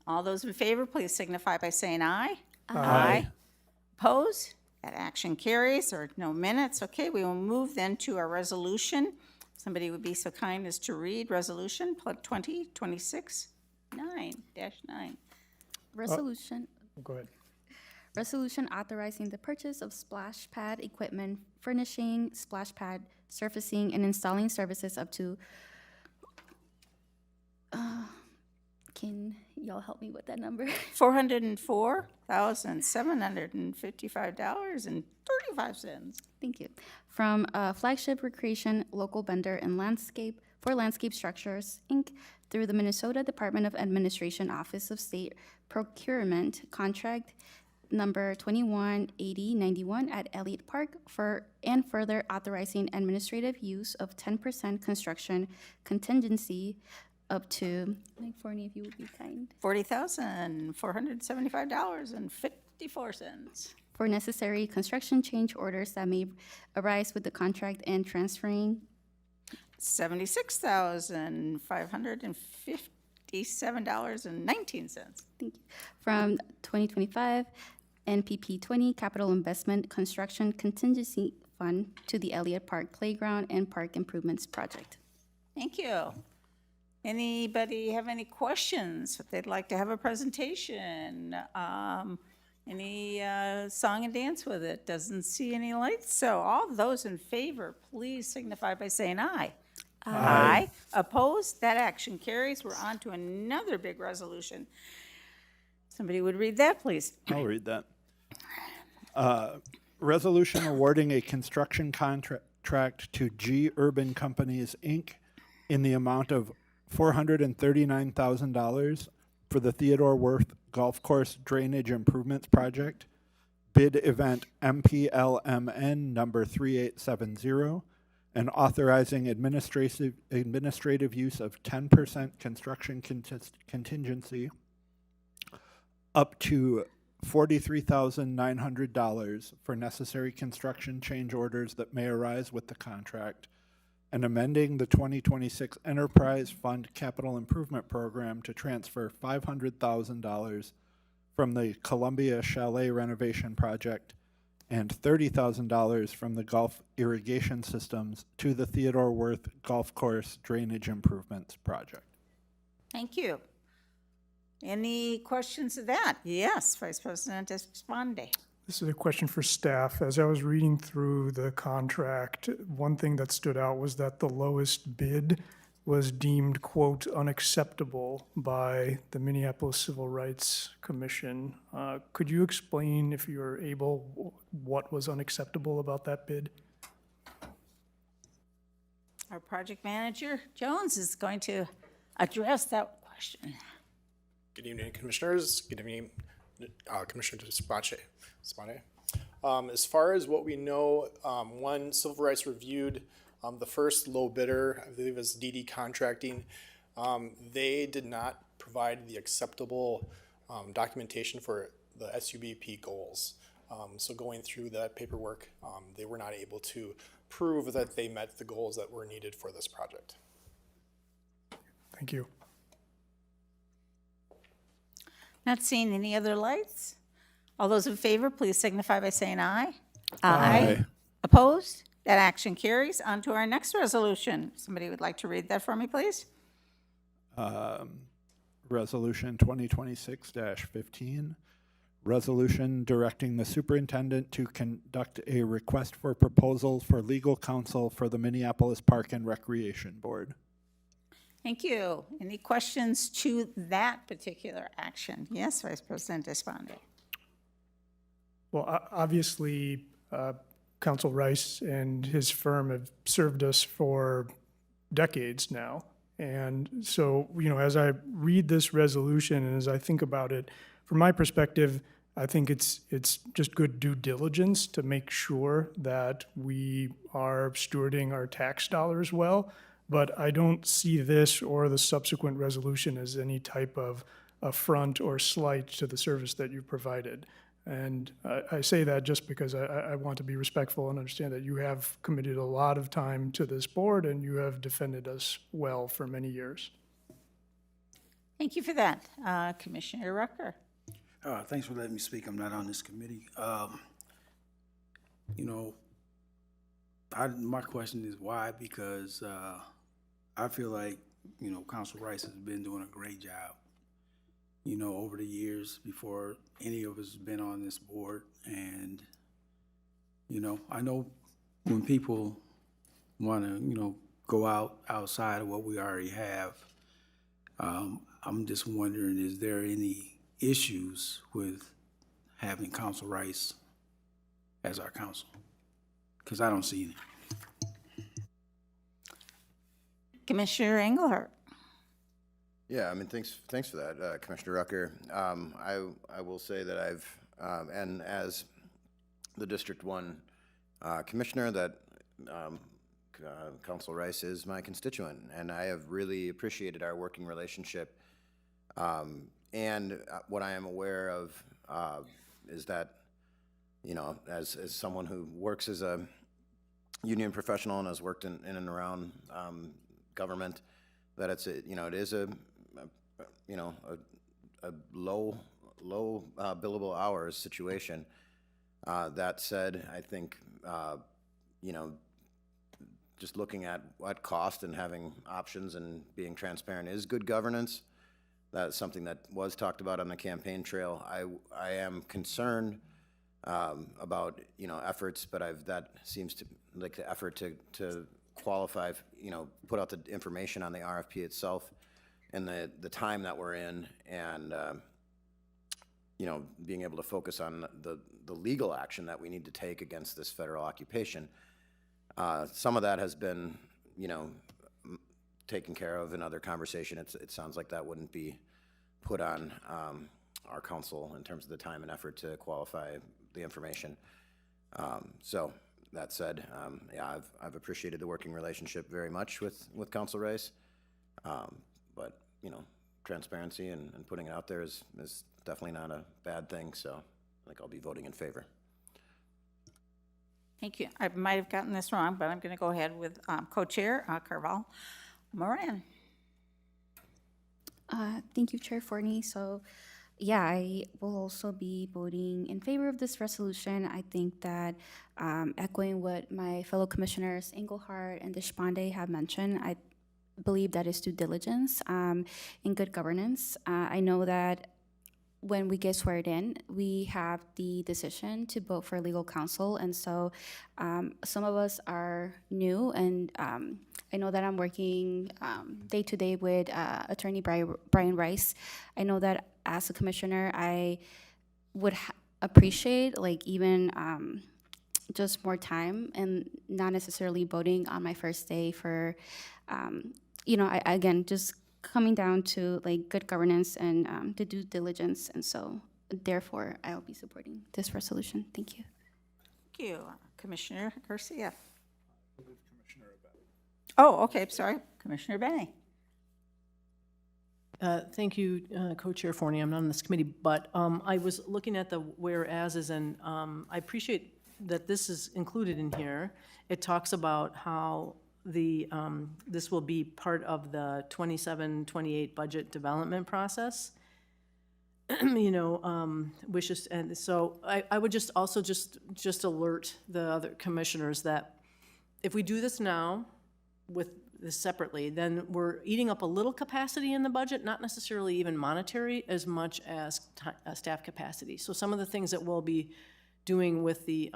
All those in favor, please signify by saying aye. Aye. Opposed? That action carries. There are no minutes. Okay, we will move then to our resolution. Somebody would be so kind as to read Resolution 2026-9-9. Resolution. Go ahead. Resolution authorizing the purchase of splash pad equipment, furnishing splash pad surfacing, and installing services up to. Can y'all help me with that number? $404,755.35. Thank you. From Flagship Recreation Local Vendor and Landscape for Landscape Structures, Inc., through the Minnesota Department of Administration Office of State Procurement Contract number 218091 at Elliott Park and further authorizing administrative use of 10% construction contingency up to, Mike Forney, if you would be kind. $40,475.54. For necessary construction change orders that may arise with the contract and transferring. $76,557.19. Thank you. From 2025 NPP 20 Capital Investment Construction Contingency Fund to the Elliott Park Playground and Park Improvements Project. Thank you. Anybody have any questions? If they'd like to have a presentation, any song and dance with it? Doesn't see any lights. So all those in favor, please signify by saying aye. Aye. Opposed? That action carries. We're on to another big resolution. Somebody would read that, please. I'll read that. Resolution awarding a construction contract contract to G Urban Companies, Inc. in the amount of $439,000 for the Theodore Worth Golf Course Drainage Improvements Project, bid event MPLMN number 3870, and authorizing administrative use of 10% construction contingency up to $43,900 for necessary construction change orders that may arise with the contract, and amending the 2026 Enterprise Fund Capital Improvement Program to transfer $500,000 from the Columbia Chalet renovation project and $30,000 from the Gulf irrigation systems to the Theodore Worth Golf Course Drainage Improvements Project. Thank you. Any questions of that? Yes, Vice President Esponde. This is a question for staff. As I was reading through the contract, one thing that stood out was that the lowest bid was deemed, quote, unacceptable by the Minneapolis Civil Rights Commission. Could you explain, if you're able, what was unacceptable about that bid? Our project manager, Jones, is going to address that question. Good evening, Commissioners. Good evening, Commissioner Despache. As far as what we know, one, Civil Rights reviewed the first low bidder, I believe it was DD Contracting. They did not provide the acceptable documentation for the SUBP goals. So going through that paperwork, they were not able to prove that they met the goals that were needed for this project. Thank you. Not seeing any other lights? All those in favor, please signify by saying aye. Aye. Opposed? That action carries. On to our next resolution. Somebody would like to read that for me, please? Resolution 2026-15. Resolution directing the superintendent to conduct a request for proposals for legal counsel for the Minneapolis Park and Recreation Board. Thank you. Any questions to that particular action? Yes, Vice President Esponde. Well, obviously, Council Rice and his firm have served us for decades now. And so, as I read this resolution and as I think about it, from my perspective, I think it's just good due diligence to make sure that we are stewarding our tax dollars well. But I don't see this or the subsequent resolution as any type of affront or slight to the service that you provided. And I say that just because I want to be respectful and understand that you have committed a lot of time to this board and you have defended us well for many years. Thank you for that. Commissioner Rucker. Thanks for letting me speak. I'm not on this committee. My question is why? Because I feel like, Council Rice has been doing a great job, over the years before any of us have been on this board. And, I know when people want to, go outside of what we already have, I'm just wondering, is there any issues with having Council Rice as our counsel? Because I don't see any. Commissioner Engelhardt. Yeah, thanks for that, Commissioner Rucker. I will say that I've, and as the District 1 Commissioner, that Council Rice is my constituent, and I have really appreciated our working relationship. And what I am aware of is that, as someone who works as a union professional and has worked in and around government, that it is a low billable hours situation. That said, I think just looking at what cost and having options and being transparent is good governance. That's something that was talked about on the campaign trail. I am concerned about efforts, but that seems to like the effort to qualify, put out the information on the RFP itself, and the time that we're in, and being able to focus on the legal action that we need to take against this federal occupation. Some of that has been, taken care of in other conversation. It sounds like that wouldn't be put on our council in terms of the time and effort to qualify the information. So that said, yeah, I've appreciated the working relationship very much with Council Rice. But, transparency and putting it out there is definitely not a bad thing. So I think I'll be voting in favor. Thank you. I might have gotten this wrong, but I'm going to go ahead with co-chair Carval Moran. Thank you, Chair Forney. So, yeah, I will also be voting in favor of this resolution. I think that echoing what my fellow commissioners Engelhardt and Deshpande have mentioned, I believe that is due diligence in good governance. I know that when we get sworn in, we have the decision to vote for legal counsel. And so some of us are new, and I know that I'm working day to day with Attorney Brian Rice. I know that as a commissioner, I would appreciate even just more time and not necessarily voting on my first day for, again, just coming down to good governance and the due diligence, and so therefore I'll be supporting this resolution. Thank you. Thank you, Commissioner Garcia. Oh, okay, sorry, Commissioner Benny. Thank you, Co-Chair Forney. I'm not on this committee, but I was looking at the whereases, and I appreciate that this is included in here. It talks about how this will be part of the 27-28 budget development process. Wishes, and so I would just also just alert the other commissioners that if we do this now with this separately, then we're eating up a little capacity in the budget, not necessarily even monetary as much as staff capacity. So some of the things that we'll be doing with the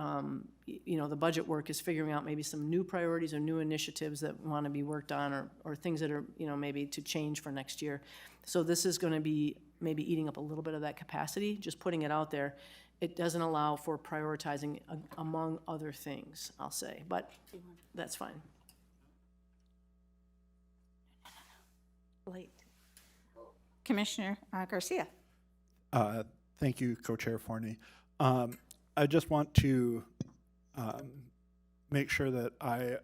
the budget work is figuring out maybe some new priorities or new initiatives that want to be worked on, or things that are maybe to change for next year. So this is going to be maybe eating up a little bit of that capacity, just putting it out there. It doesn't allow for prioritizing among other things, I'll say, but that's fine. Late. Commissioner Garcia. Thank you, Co-Chair Forney. I just want to make sure that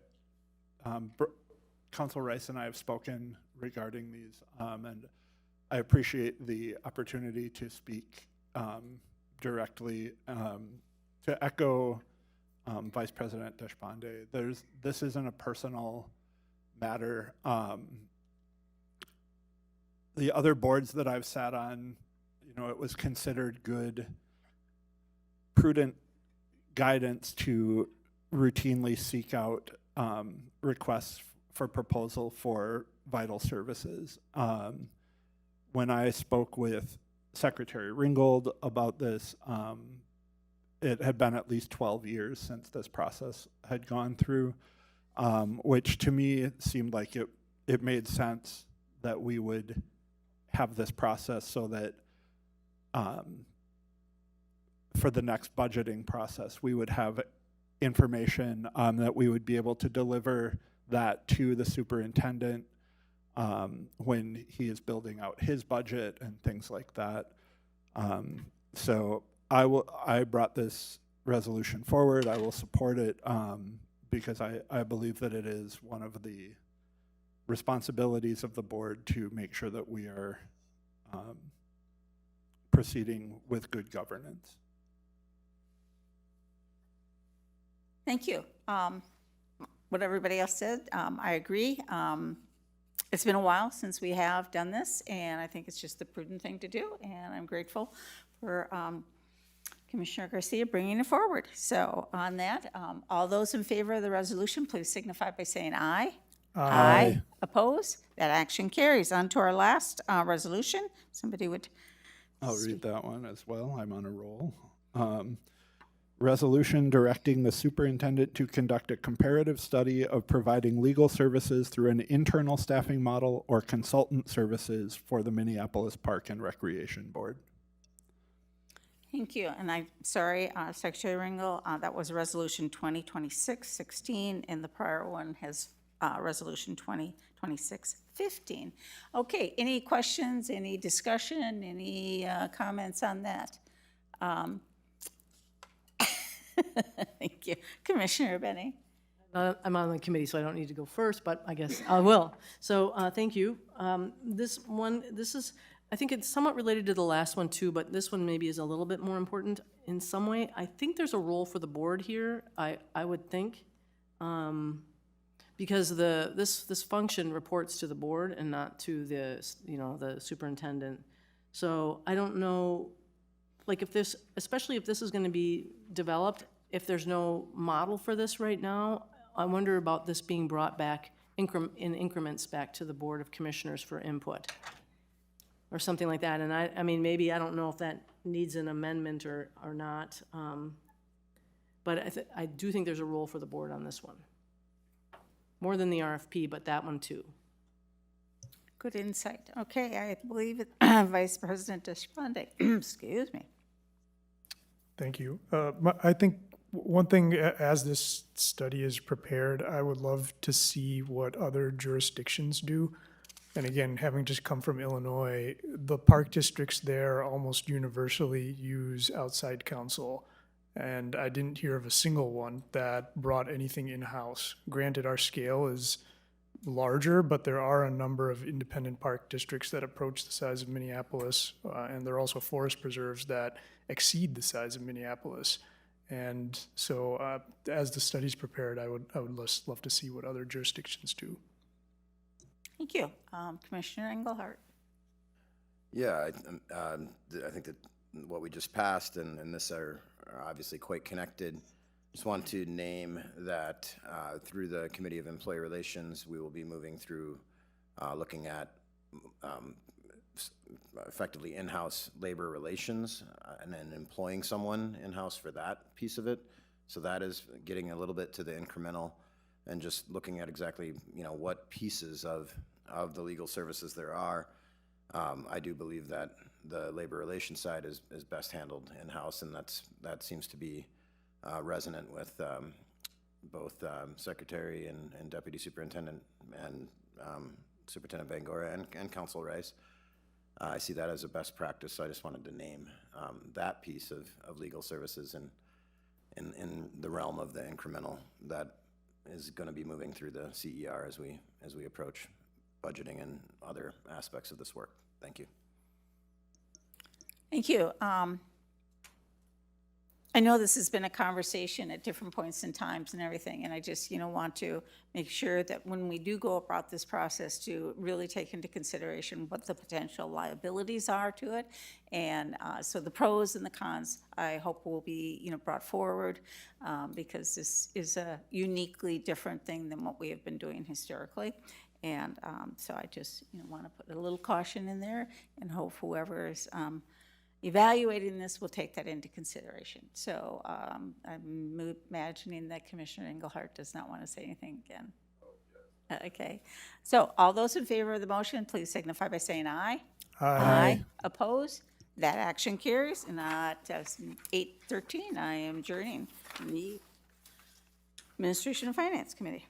Council Rice and I have spoken regarding these, and I appreciate the opportunity to speak directly. To echo Vice President Deshpande, this isn't a personal matter. The other boards that I've sat on, it was considered good, prudent guidance to routinely seek out requests for proposal for vital services. When I spoke with Secretary Ringgold about this, it had been at least 12 years since this process had gone through, which to me seemed like it made sense that we would have this process so that for the next budgeting process, we would have information that we would be able to deliver that to the superintendent when he is building out his budget and things like that. So I brought this resolution forward. I will support it because I believe that it is one of the responsibilities of the board to make sure that we are proceeding with good governance. Thank you. What everybody else said, I agree. It's been a while since we have done this, and I think it's just the prudent thing to do, and I'm grateful for Commissioner Garcia bringing it forward. So on that, all those in favor of the resolution, please signify by saying aye. Aye. Oppose? That action carries. On to our last resolution. Somebody would... I'll read that one as well. I'm on a roll. Resolution directing the superintendent to conduct a comparative study of providing legal services through an internal staffing model or consultant services for the Minneapolis Park and Recreation Board. Thank you, and I'm sorry, Secretary Ringel, that was Resolution 2026-16, and the prior one has Resolution 2026-15. Okay, any questions, any discussion, any comments on that? Thank you. Commissioner Benny? I'm on the committee, so I don't need to go first, but I guess I will. So thank you. This is, I think it's somewhat related to the last one too, but this one maybe is a little bit more important in some way. I think there's a role for the board here, I would think, because this function reports to the board and not to the superintendent. So I don't know, like if this, especially if this is going to be developed, if there's no model for this right now, I wonder about this being brought back in increments back to the Board of Commissioners for input or something like that. And I mean, maybe, I don't know if that needs an amendment or not. But I do think there's a role for the board on this one. More than the RFP, but that one too. Good insight. Okay, I believe it, Vice President Deshpande. Excuse me. Thank you. I think one thing, as this study is prepared, I would love to see what other jurisdictions do. And again, having just come from Illinois, the park districts there almost universally use outside counsel. And I didn't hear of a single one that brought anything in-house. Granted, our scale is larger, but there are a number of independent park districts that approach the size of Minneapolis, and there are also forest preserves that exceed the size of Minneapolis. And so, as the study's prepared, I would love to see what other jurisdictions do. Thank you. Commissioner Engelhardt. Yeah, I think that what we just passed and this are obviously quite connected. Just want to name that through the Committee of Employee Relations, we will be moving through looking at effectively in-house labor relations and then employing someone in-house for that piece of it. So that is getting a little bit to the incremental and just looking at exactly, what pieces of the legal services there are. I do believe that the labor relations side is best handled in-house, and that seems to be resonant with both Secretary and Deputy Superintendent and Superintendent Bangora and Council Rice. I see that as a best practice, so I just wanted to name that piece of legal services in the realm of the incremental that is going to be moving through the CER as we approach budgeting and other aspects of this work. Thank you. Thank you. I know this has been a conversation at different points in times and everything, and I just, want to make sure that when we do go about this process to really take into consideration what the potential liabilities are to it. And so the pros and the cons, I hope will be, brought forward because this is a uniquely different thing than what we have been doing historically. And so I just, want to put a little caution in there and hope whoever is evaluating this will take that into consideration. So I'm imagining that Commissioner Engelhardt does not want to say anything again. Okay. So all those in favor of the motion, please signify by saying aye. Aye. Opposed? That action carries. And at 8:13, I am adjourning the Administration and Finance Committee.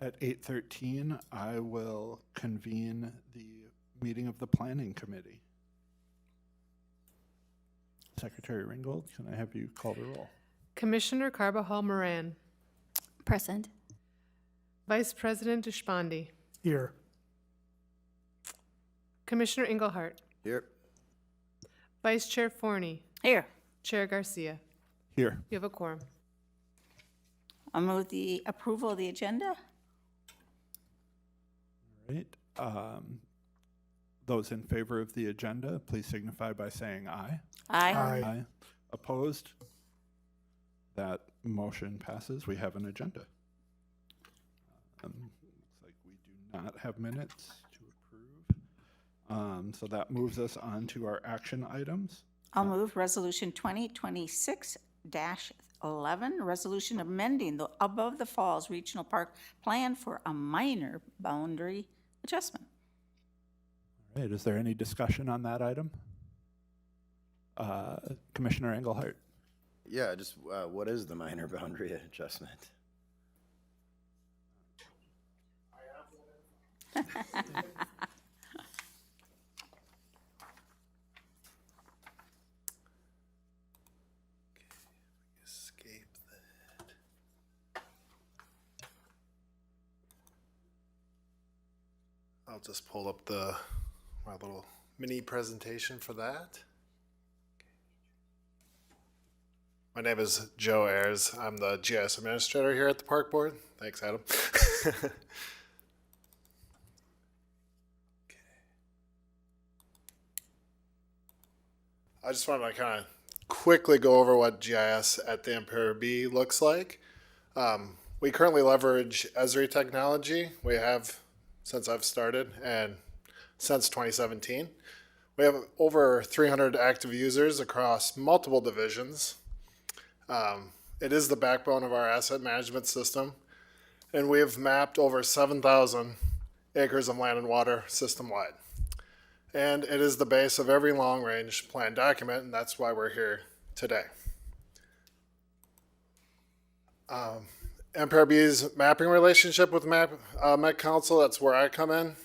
At 8:13, I will convene the meeting of the Planning Committee. Secretary Ringgold, can I have you call the roll? Commissioner Carbajal Moran. Present. Vice President Deshpande. Here. Commissioner Engelhardt. Here. Vice Chair Forney. Here. Chair Garcia. Here. You have a quorum. I'll move the approval of the agenda. Right. Those in favor of the agenda, please signify by saying aye. Aye. Aye. Opposed? That motion passes. We have an agenda. Looks like we do not have minutes to approve. So that moves us on to our action items. I'll move Resolution 2026-11, resolution amending the Above the Falls Regional Park Plan for a minor boundary adjustment. All Right, is there any discussion on that item? Commissioner Engelhardt. Yeah, just what is the minor boundary adjustment? Escape that. I'll just pull up my little mini presentation for that. My name is Joe Ayers. I'm the GIS administrator here at the Park Board. Thanks, Adam. I just wanted to kind of quickly go over what GIS at the MPRB looks like. We currently leverage Esri technology. We have since I've started and since 2017. We have over 300 active users across multiple divisions. It is the backbone of our asset management system, and we have mapped over 7,000 acres of land and water system-wide. And it is the base of every long-range plan document, and that's why we're here today. MPRB's mapping relationship with Met Council, that's where I come in.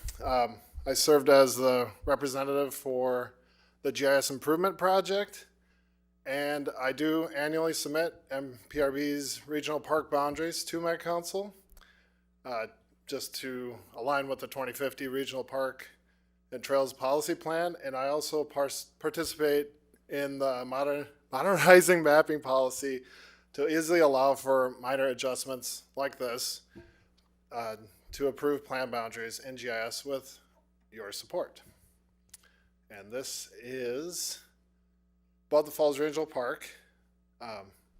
I served as the representative for the GIS Improvement Project, and I do annually submit MPRB's regional park boundaries to Met Council, just to align with the 2050 Regional Park and Trails Policy Plan, and I also participate in the modernizing mapping policy to easily allow for minor adjustments like this to approve plan boundaries in GIS with your support. And this is Above the Falls Regional Park,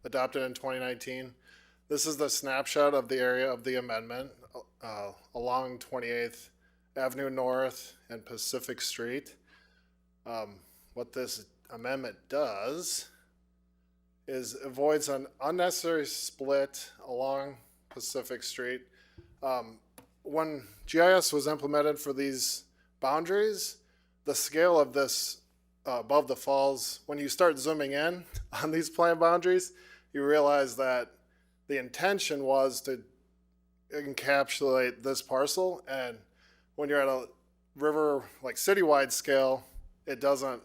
adopted in 2019. This is the snapshot of the area of the amendment along 28th Avenue North and Pacific Street. What this amendment does is avoids an unnecessary split along Pacific Street. When GIS was implemented for these boundaries, the scale of this above the falls, when you start zooming in on these plan boundaries, you realize that the intention was to encapsulate this parcel, and when you're at a river, like citywide scale, it doesn't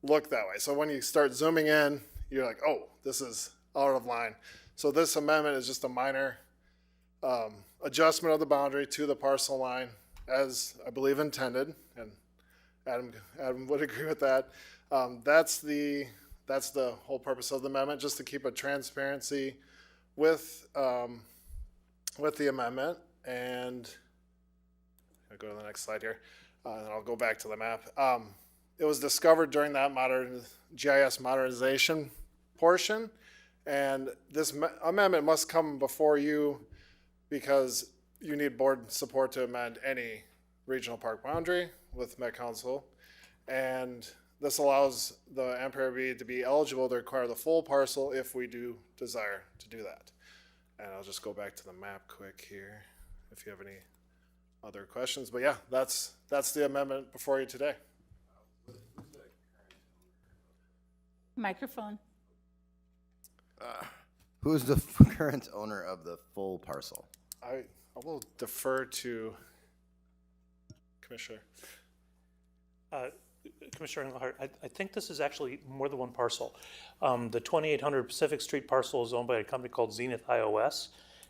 look that way. So when you start zooming in, you're like, oh, this is out of line. So this amendment is just a minor adjustment of the boundary to the parcel line as I believe intended, and Adam would agree with that. That's the whole purpose of the amendment, just to keep a transparency with the amendment. And I'll go to the next slide here, and I'll go back to the map. It was discovered during that GIS modernization portion, and this amendment must come before you because you need board support to amend any regional park boundary with Met Council, and this allows the MPRB to be eligible to require the full parcel if we do desire to do that. And I'll just go back to the map quick here if you have any other questions. But yeah, that's the amendment before you today. Microphone. Who is the current owner of the full parcel? I will defer to Commissioner. Commissioner Engelhardt, I think this is actually more than one parcel. The 2800 Pacific Street parcel is owned by a company called Zenith IOS.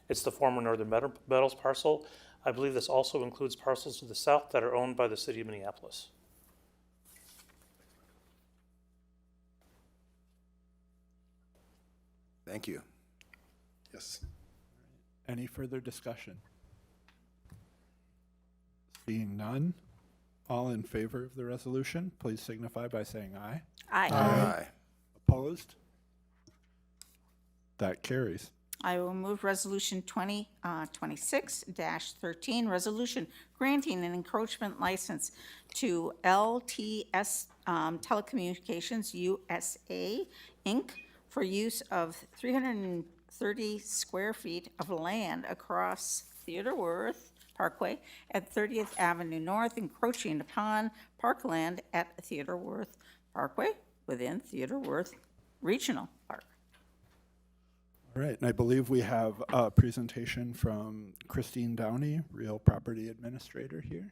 It's the former Northern Metals parcel. I believe this also includes parcels to the south that are owned by the city of Minneapolis. Thank you. Yes. Any further discussion? Seeing none, all in favor of the resolution, please signify by saying aye. Aye. Aye. Opposed? That carries. I will move Resolution 2026-13, resolution granting an encroachment license to LTS Telecommunications USA, Inc., for use of 330 square feet of land across Theodore Worth Parkway at 30th Avenue North, encroaching upon parkland at Theodore Worth Parkway within Theodore Worth Regional Park. All right, and I believe we have a presentation from Christine Downey, Real Property Administrator here.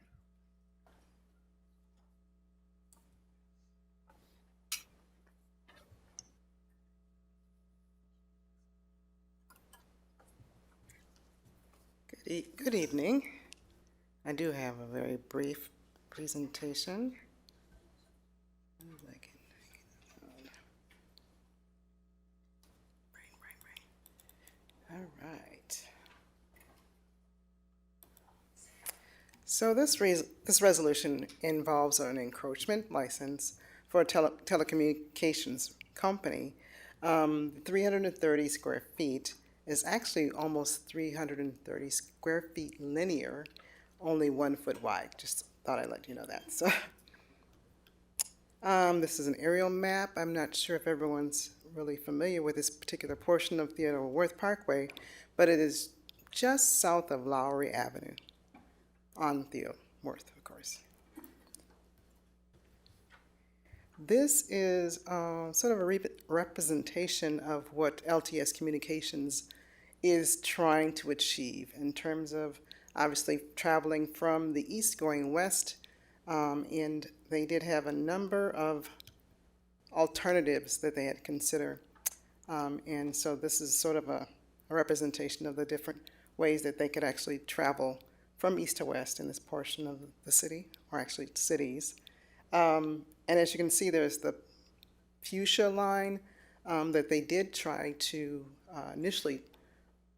Good evening. I do have a very brief presentation. All right. So this resolution involves an encroachment license for a telecommunications company. 330 square feet is actually almost 330 square feet linear, only 1 foot wide. Just thought I'd let you know that. So, this is an aerial map. I'm not sure if everyone's really familiar with this particular portion of Theodore Worth Parkway, but it is just south of Lowry Avenue on Theo Worth, of course. This is sort of a representation of what LTS Communications is trying to achieve in terms of obviously traveling from the east going west, and they did have a number of alternatives that they had considered. And so this is sort of a representation of the different ways that they could actually travel from east to west in this portion of the city, or actually cities. And as you can see, there's the fuchsia line that they did try to initially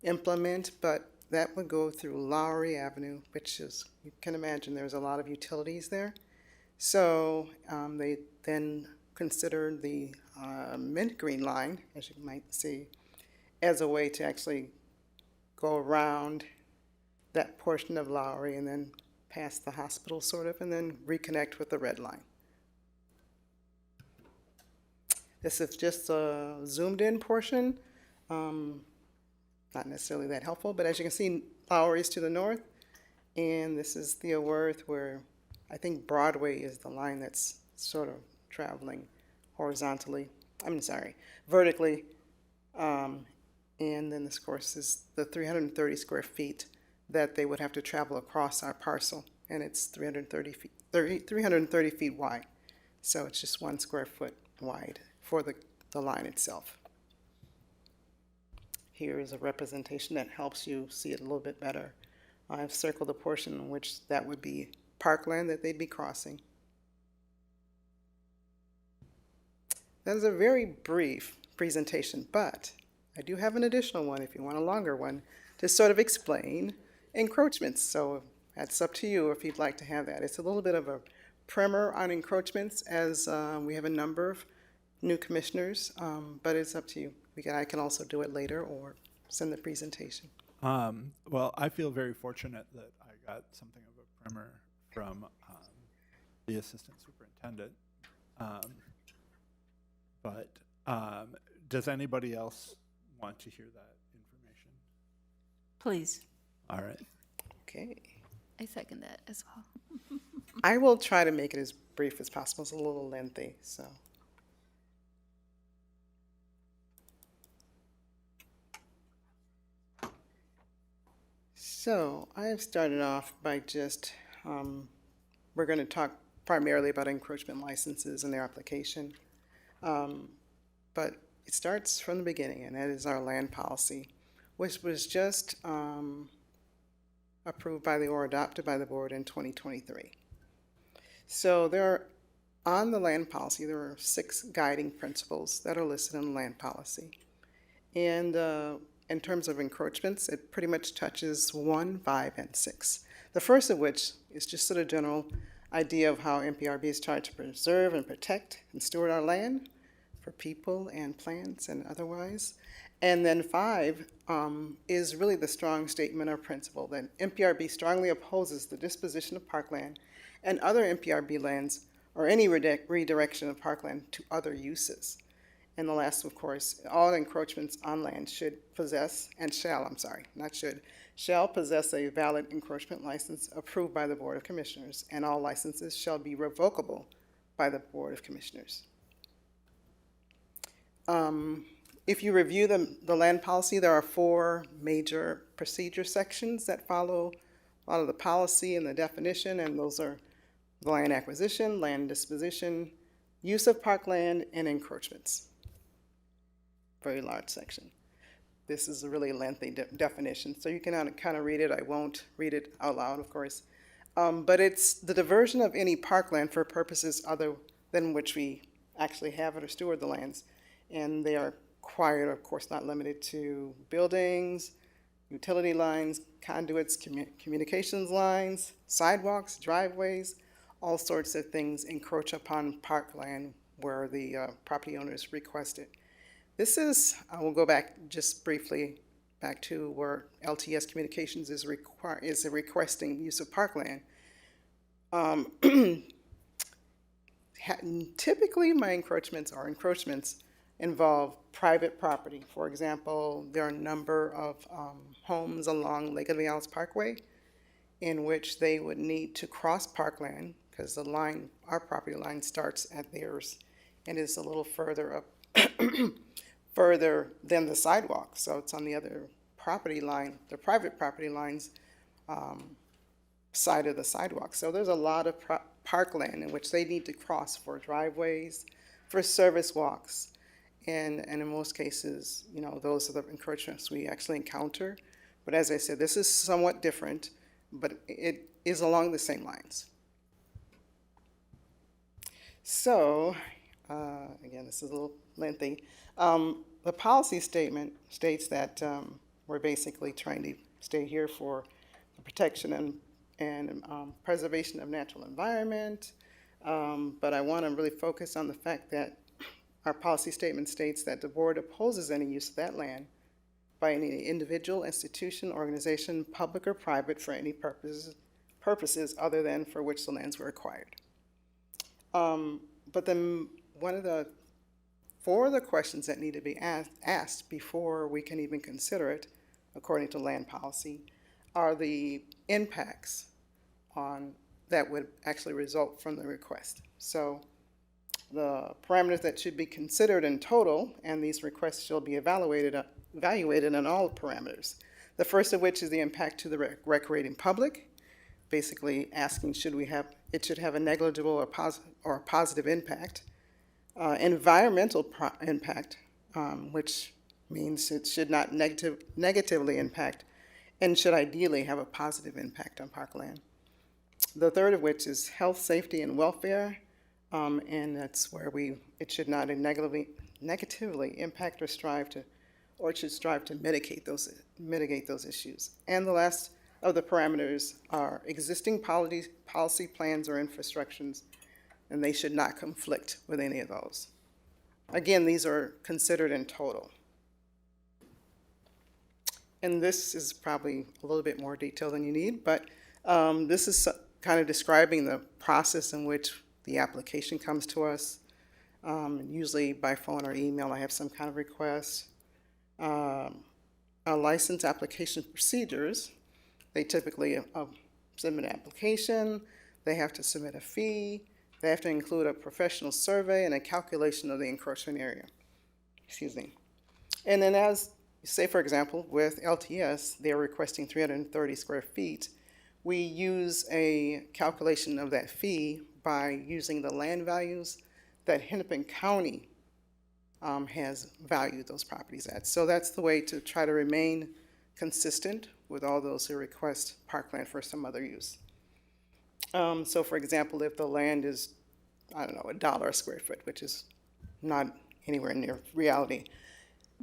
implement, but that would go through Lowry Avenue, which is, you can imagine there's a lot of utilities there. So they then considered the mint green line, as you might see, as a way to actually go around that portion of Lowry and then past the hospital sort of, and then reconnect with the red line. This is just a zoomed in portion. Not necessarily that helpful, but as you can see, Lowry is to the north, and this is Theo Worth, where I think Broadway is the line that's sort of traveling horizontally. I'm sorry, vertically. And then this, of course, is the 330 square feet that they would have to travel across our parcel, and it's 330 feet wide. So it's just 1 square foot wide for the line itself. Here is a representation that helps you see it a little bit better. I've circled the portion in which that would be parkland that they'd be crossing. That is a very brief presentation, but I do have an additional one if you want a longer one to sort of explain encroachments. So that's up to you if you'd like to have that. It's a little bit of a primer on encroachments, as we have a number of new commissioners, but it's up to you. I can also do it later or send the presentation. Well, I feel very fortunate that I got something of a primer from the assistant superintendent. But does anybody else want to hear that information? Please. All right. Okay. I second that as well. I will try to make it as brief as possible. It's a little lengthy, so. So I have started off by just, we're going to talk primarily about encroachment licenses and their application. But it starts from the beginning, and that is our land policy, which was just approved by or adopted by the board in 2023. So on the land policy, there are 6 guiding principles that are listed in the land policy. And in terms of encroachments, it pretty much touches 1, 5, and 6. The first of which is just sort of general idea of how MPRB is charged to preserve and protect and steward our land for people and plants and otherwise. And then 5 is really the strong statement or principle that MPRB strongly opposes the disposition of parkland and other MPRB lands or any redirection of parkland to other uses. And the last, of course, all encroachments on land should possess, and shall, I'm sorry, not should, shall possess a valid encroachment license approved by the Board of Commissioners, and all licenses shall be revocable by the Board of Commissioners. If you review the land policy, there are 4 major procedure sections that follow a lot of the policy and the definition, and those are the land acquisition, land disposition, use of parkland, and encroachments. Very large section. This is a really lengthy definition, so you can kind of read it. I won't read it out loud, of course. But it's the diversion of any parkland for purposes other than which we actually have it or steward the lands. And they are required, of course, not limited to buildings, utility lines, conduits, communications lines, sidewalks, driveways, all sorts of things encroach upon parkland where the property owners request it. This is, I will go back just briefly back to where LTS Communications is requesting use of parkland. Typically, my encroachments involve private property. For example, there are a number of homes along Lake of the Owls Parkway in which they would need to cross parkland because the line, our property line, starts at theirs and is a little further up, further than the sidewalk. So it's on the other property line, the private property line's side of the sidewalk. So there's a lot of parkland in which they need to cross for driveways, for service walks. And in most cases, you know, those are the encroachments we actually encounter. But as I said, this is somewhat different, but it is along the same lines. So, again, this is a little lengthy. The policy statement states that we're basically trying to stay here for the protection and preservation of natural environment. But I want to really focus on the fact that our policy statement states that the board opposes any use of that land by any individual, institution, organization, public or private, for any purposes other than for which the lands were acquired. But then four of the questions that need to be asked before we can even consider it, according to land policy, are the impacts that would actually result from the request. So the parameters that should be considered in total, and these requests shall be evaluated on all parameters. The first of which is the impact to the recreating public, basically asking it should have a negligible or positive impact. Environmental impact, which means it should not negatively impact and should ideally have a positive impact on parkland. The third of which is health, safety, and welfare, and that's where it should not negatively impact or it should strive to mitigate those issues. And the last of the parameters are existing policy plans or infrastructures, and they should not conflict with any of those. Again, these are considered in total. And this is probably a little bit more detail than you need, but this is kind of describing the process in which the application comes to us. Usually by phone or email, I have some kind of request. Our license application procedures, they typically submit an application, they have to submit a fee, they have to include a professional survey and a calculation of the encroachment area. Excuse me. And then as, say for example, with LTS, they're requesting 330 square feet. We use a calculation of that fee by using the land values that Hennepin County has valued those properties at. So that's the way to try to remain consistent with all those who request parkland for some other use. So for example, if the land is, I don't know, $1 a square foot, which is not anywhere near reality,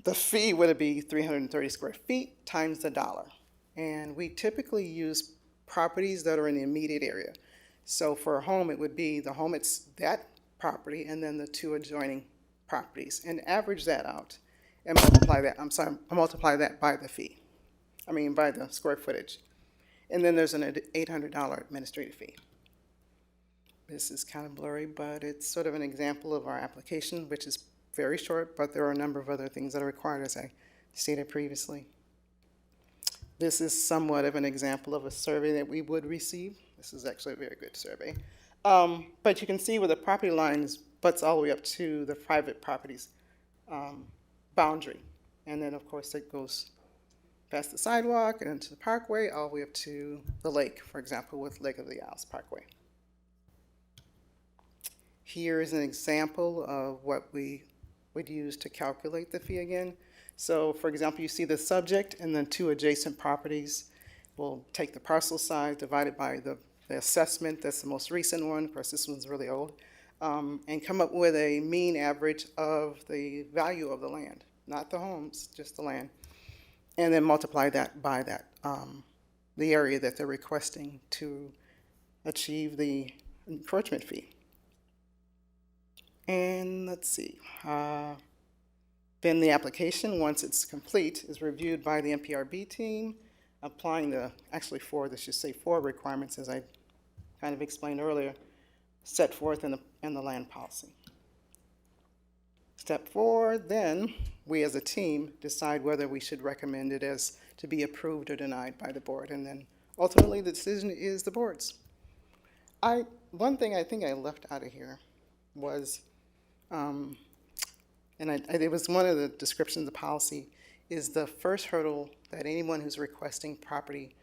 the fee would be 330 square feet times the $1. And we typically use properties that are in the immediate area. So for a home, it would be the home, it's that property, and then the 2 adjoining properties, and average that out and multiply that by the fee. By the square footage. And then there's an $800 administrative fee. This is kind of blurry, but it's sort of an example of our application, which is very short, but there are a number of other things that are required, as I stated previously. This is somewhat of an example of a survey that we would receive. This is actually a very good survey. But you can see where the property lines butts all the way up to the private property's boundary. And then, of course, it goes past the sidewalk and into the parkway, all the way up to the lake, for example, with Lake of the Isles Parkway. Here is an example of what we would use to calculate the fee again. So, for example, you see the subject and then two adjacent properties. We'll take the parcel size divided by the assessment. That's the most recent one. Of course, this one's really old. And come up with a mean average of the value of the land, not the homes, just the land. And then multiply that by that, the area that they're requesting to achieve the encroachment fee. And let's see. Then the application, once it's complete, is reviewed by the MPRB team, applying four requirements, as I kind of explained earlier, set forth in the land policy. Step 4, then we as a team decide whether we should recommend it as to be approved or denied by the board, and then ultimately the decision is the board's. One thing I think I left out of here was, it was one of the descriptions of the policy, is the first hurdle that anyone who's requesting property,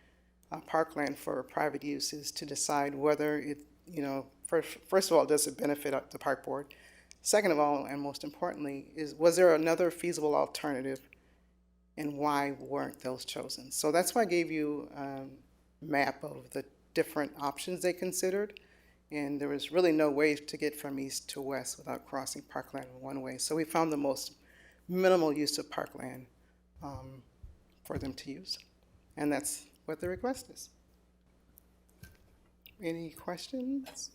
parkland for private use, is to decide whether it, first of all, does it benefit the park board? Second of all, and most importantly, was there another feasible alternative, and why weren't those chosen? So that's why I gave you a map of the different options they considered. And there was really no way to get from east to west without crossing parkland in one way. So we found the most minimal use of parkland for them to use. And that's what the request is. Any questions?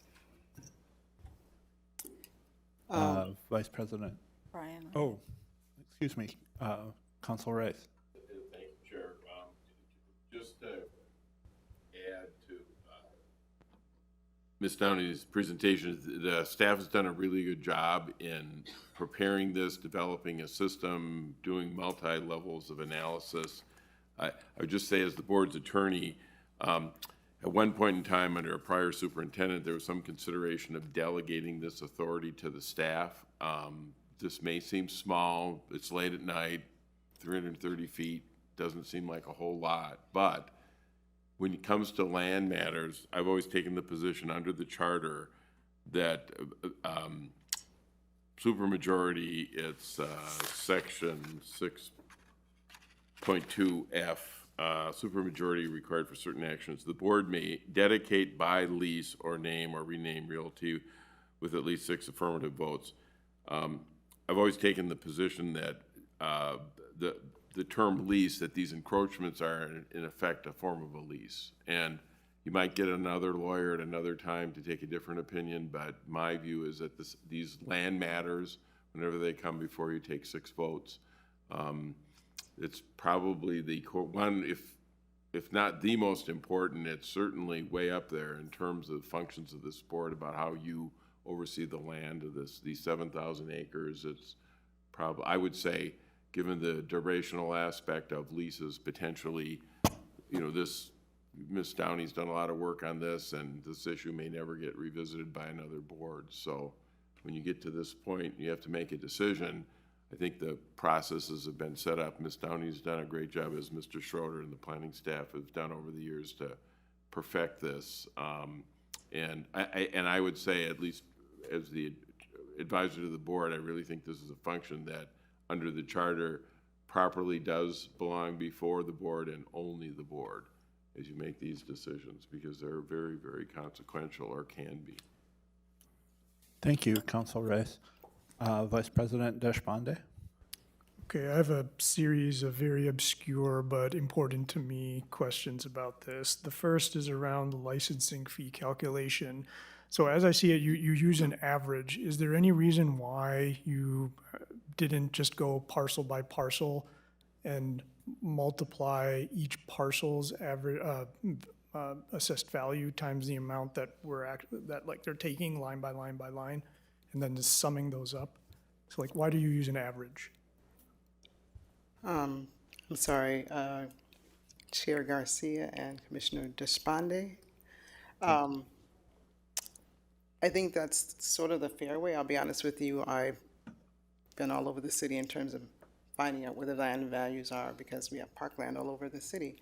Vice President. Brian. Oh, excuse me, Council Rice. Thank you, Chair. Just to add to Ms. Downey's presentation, the staff has done a really good job in preparing this, developing a system, doing multi-levels of analysis. I would just say, as the board's attorney, at one point in time under a prior superintendent, there was some consideration of delegating this authority to the staff. This may seem small, it's late at night, 330 feet, doesn't seem like a whole lot, but when it comes to land matters, I've always taken the position under the charter that supermajority, it's section 6.2F, supermajority required for certain actions. The board may dedicate, buy, lease, or name or rename realty with at least 6 affirmative votes. I've always taken the position that the term lease, that these encroachments are in effect a form of a lease. And you might get another lawyer at another time to take a different opinion, but my view is that these land matters, whenever they come before you, take 6 votes. It's probably the one, if not the most important, it's certainly way up there in terms of functions of this board about how you oversee the land of these 7,000 acres. It's probably, I would say, given the durational aspect of leases, potentially, this, Ms. Downey's done a lot of work on this, and this issue may never get revisited by another board. So when you get to this point, you have to make a decision. I think the processes have been set up. Ms. Downey's done a great job, as Mr. Schroeder and the planning staff have done over the years, to perfect this. And I would say, at least as the advisor to the board, I really think this is a function that under the charter properly does belong before the board and only the board as you make these decisions, because they're very, very consequential, or can be. Thank you, Council Rice. Vice President Deshpande. Okay, I have a series of very obscure but important to me questions about this. The first is around the licensing fee calculation. So as I see it, you use an average. Is there any reason why you didn't just go parcel by parcel and multiply each parcel's average assessed value times the amount that they're taking line by line by line, and then just summing those up? So like, why do you use an average? I'm sorry, Chair Garcia and Commissioner Deshpande. I think that's sort of the fair way. I'll be honest with you, I've been all over the city in terms of finding out where the land values are because we have parkland all over the city.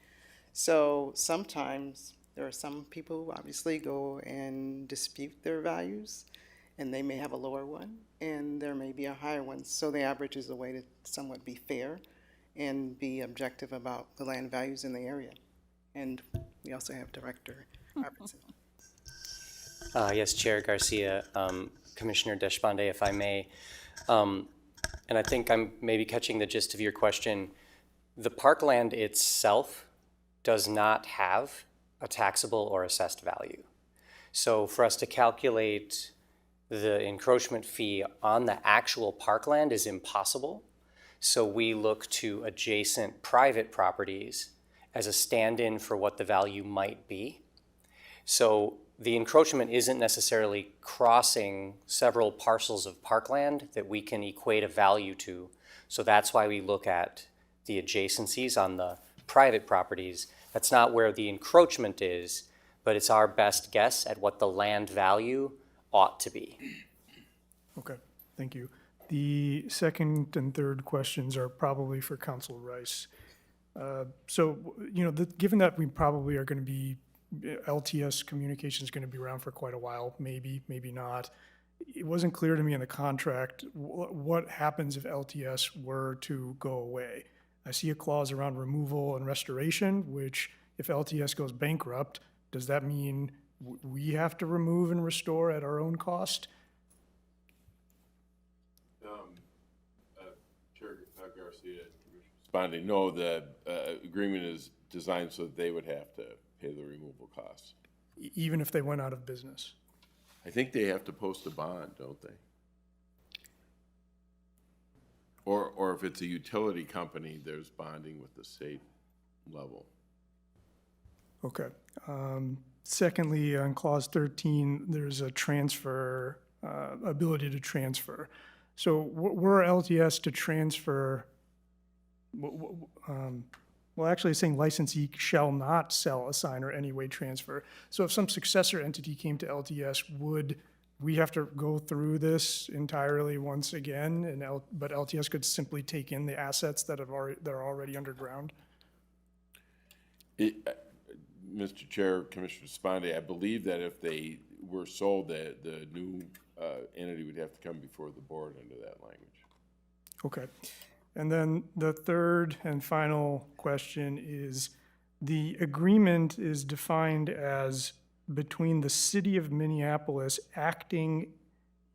So sometimes there are some people who obviously go and dispute their values, and they may have a lower one, and there may be a higher one. So the average is a way to somewhat be fair and be objective about the land values in the area. And we also have Director Robertson. Yes, Chair Garcia, Commissioner Deshpande, if I may. And I think I'm maybe catching the gist of your question. The parkland itself does not have a taxable or assessed value. So for us to calculate the encroachment fee on the actual parkland is impossible. So we look to adjacent private properties as a stand-in for what the value might be. So the encroachment isn't necessarily crossing several parcels of parkland that we can equate a value to. So that's why we look at the adjacencies on the private properties. That's not where the encroachment is, but it's our best guess at what the land value ought to be. Okay, thank you. The second and third questions are probably for Council Rice. So, you know, given that we probably are going to be, LTS communication is going to be around for quite a while, maybe, maybe not. It wasn't clear to me in the contract what happens if LTS were to go away. I see a clause around removal and restoration, which if LTS goes bankrupt, does that mean we have to remove and restore at our own cost? Chair Garcia, responding, no, the agreement is designed so that they would have to pay the removal costs. Even if they went out of business? I think they have to post a bond, don't they? Or if it's a utility company, there's bonding with the state level. Okay. Secondly, on clause 13, there's a transfer, ability to transfer. So were LTS to transfer, well, actually it's saying licensee shall not sell, assign, or any way transfer. So if some successor entity came to LTS, would we have to go through this entirely once again? But LTS could simply take in the assets that are already underground? Mr. Chair, Commissioner Sponde, I believe that if they were sold, the new entity would have to come before the board under that language. Okay. And then the third and final question is, the agreement is defined as between the city of Minneapolis acting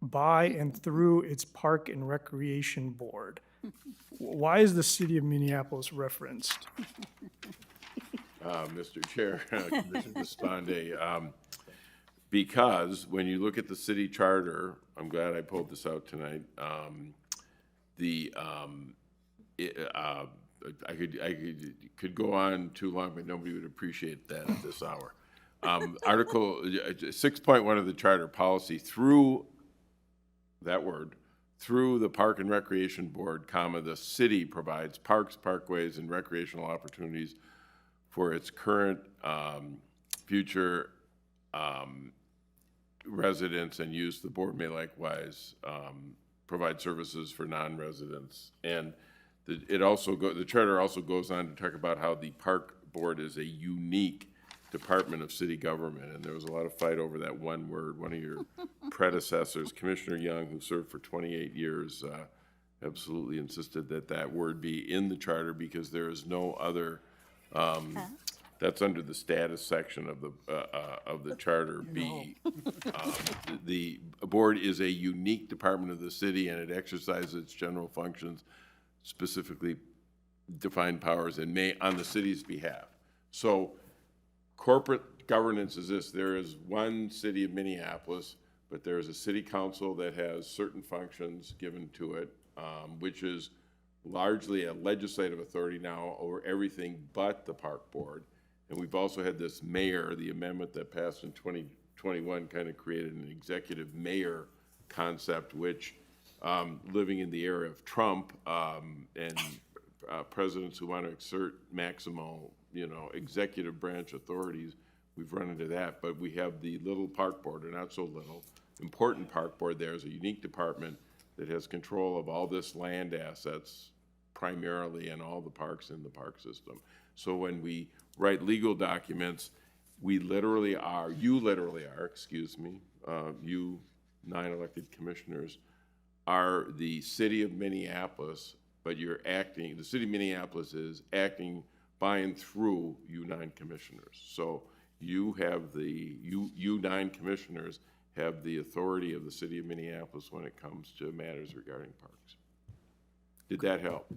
by and through its Park and Recreation Board. Why is the city of Minneapolis referenced? Mr. Chair, Commissioner Sponde, because when you look at the city charter, I'm glad I pulled this out tonight, I could go on too long, but nobody would appreciate that at this hour. Article 6.1 of the charter policy, through that word, through the Park and Recreation Board, comma, the city provides parks, parkways, and recreational opportunities for its current, future residents and use. The board may likewise provide services for non-residents. And the charter also goes on to talk about how the park board is a unique department of city government, and there was a lot of fight over that one word. One of your predecessors, Commissioner Young, who served for 28 years, absolutely insisted that that word be in the charter because there is no other, that's under the status section of the charter B. The board is a unique department of the city, and it exercises its general functions, specifically defined powers, and may on the city's behalf. So corporate governance is this: there is one city of Minneapolis, but there is a city council that has certain functions given to it, which is largely a legislative authority now over everything but the park board. And we've also had this mayor, the amendment that passed in 2021 kind of created an executive mayor concept, which living in the era of Trump, and presidents who want to exert maximal, executive branch authorities, we've run into that. But we have the little park board, or not so little, important park board there is a unique department that has control of all this land assets primarily in all the parks in the park system. So when we write legal documents, you literally are, you 9 elected commissioners are the city of Minneapolis, but the city of Minneapolis is acting by and through you 9 commissioners. So you 9 commissioners have the authority of the city of Minneapolis when it comes to matters regarding parks. Did that help?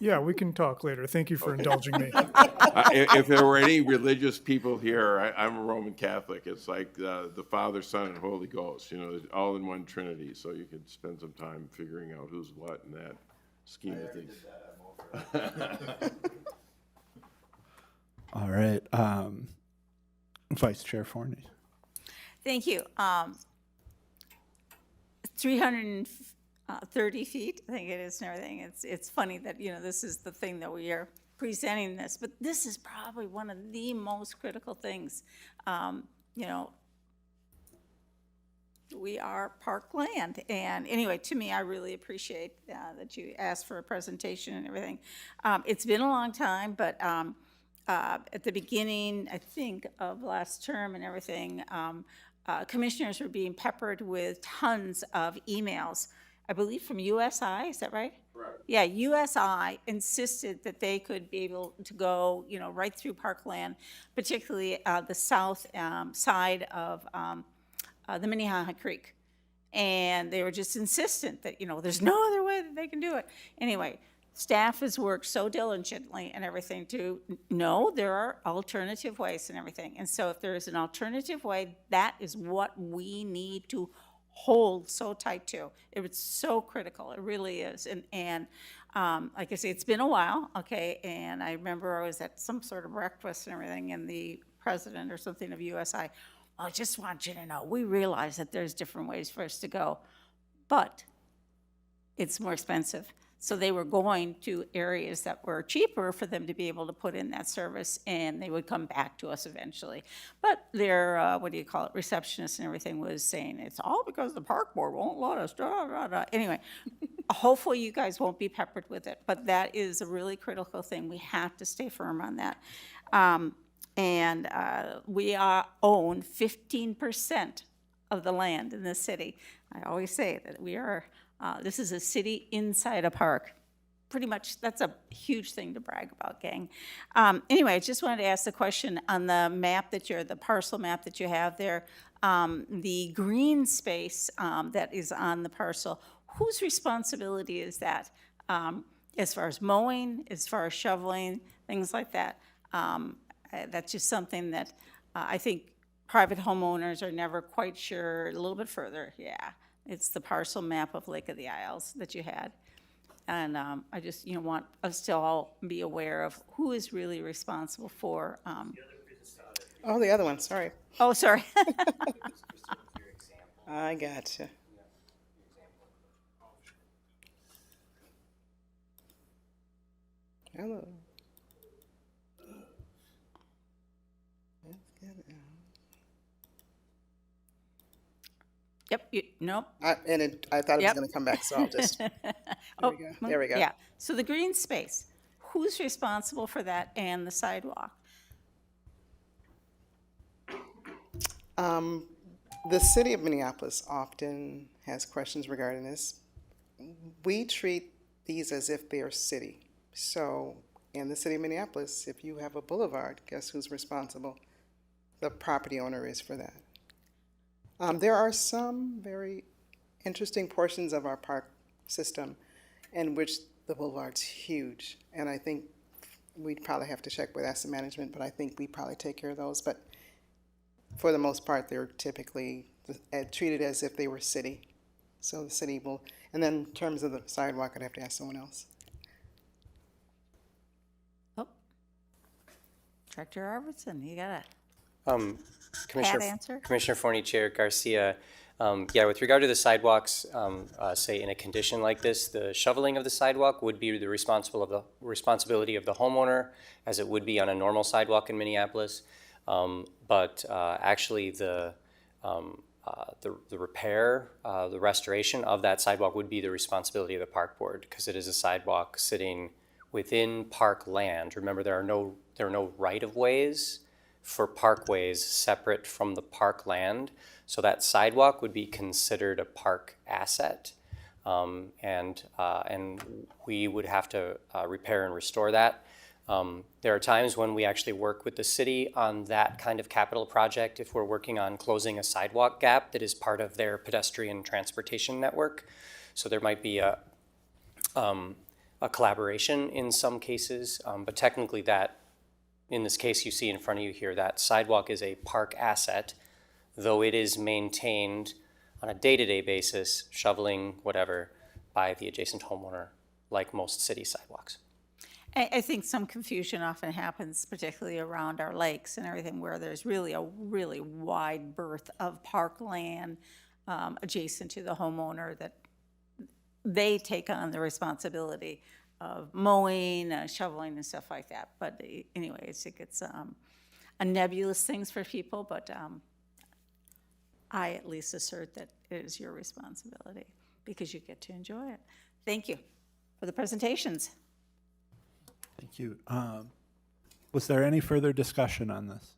Yeah, we can talk later. Thank you for indulging me. If there were any religious people here, I'm a Roman Catholic. It's like the Father, Son, and Holy Ghost, all in one Trinity. So you could spend some time figuring out who's what in that scheme of things. All right. Vice Chair Forney. Thank you. 330 feet, I think it is, and everything. It's funny that, this is the thing that we are presenting this, but this is probably one of the most critical things. We are parkland, and anyway, to me, I really appreciate that you asked for a presentation and everything. It's been a long time, but at the beginning, I think, of last term and everything, commissioners were being peppered with tons of emails, I believe from USI, is that right? Correct. Yeah, USI insisted that they could be able to go, right through parkland, particularly the south side of the Minnehaha Creek. And they were just insistent that, there's no other way that they can do it. Anyway, staff has worked so diligently and everything to know there are alternative ways and everything. And so if there is an alternative way, that is what we need to hold so tight to. It's so critical. It really is. And like I say, it's been a while, okay? And I remember I was at some sort of breakfast and everything, and the president or something of USI, I just want you to know, we realize that there's different ways for us to go, but it's more expensive. So they were going to areas that were cheaper for them to be able to put in that service, and they would come back to us eventually. But their, receptionist and everything was saying, it's all because the park board won't let us, Anyway, hopefully you guys won't be peppered with it, but that is a really critical thing. We have to stay firm on that. We own 15% of the land in this city. I always say that we are, this is a city inside a park. Pretty much, that's a huge thing to brag about, gang. Anyway, I just wanted to ask the question on the map the parcel map that you have there, the green space that is on the parcel, whose responsibility is that? As far as mowing, as far as shoveling, things like that. That's just something that I think private homeowners are never quite sure. A little bit further, yeah. It's the parcel map of Lake of the Isles that you had. And I just want us to all be aware of who is really responsible for. Oh, the other one, sorry. Oh, sorry. I gotcha. Hello. Yep, nope. I thought it was going to come back, so I'll just. There we go. Yeah, so the green space, who's responsible for that and the sidewalk? The city of Minneapolis often has questions regarding this. We treat these as if they are city. So in the city of Minneapolis, if you have a boulevard, guess who's responsible? The property owner is for that. There are some very interesting portions of our park system in which the boulevard's huge. And I think we'd probably have to check with asset management, but I think we probably take care of those. But for the most part, they're typically treated as if they were city. So the city will, and then in terms of the sidewalk, I'd have to ask someone else. Oh, Director Arvidsson, you got it. Commissioner Forney, Chair Garcia, Yeah, with regard to the sidewalks, say in a condition like this, the shoveling of the sidewalk would be the responsibility of the homeowner, as it would be on a normal sidewalk in Minneapolis. But actually, the repair, the restoration of that sidewalk would be the responsibility of the park board, because it is a sidewalk sitting within park land. Remember, there are no right-of-ways for parkways separate from the park land. So that sidewalk would be considered a park asset. And we would have to repair and restore that. There are times when we actually work with the city on that kind of capital project if we're working on closing a sidewalk gap that is part of their pedestrian transportation network. So there might be a collaboration in some cases, but technically that, in this case you see in front of you here, that sidewalk is a park asset, though it is maintained on a day-to-day basis, shoveling, whatever, by the adjacent homeowner, like most city sidewalks. I think some confusion often happens, particularly around our lakes and everything, where there's really a really wide berth of parkland adjacent to the homeowner that they take on the responsibility of mowing, shoveling, and stuff like that. But anyway, I think it's a nebulous things for people, but I at least assert that it is your responsibility because you get to enjoy it. Thank you for the presentations. Thank you. Was there any further discussion on this?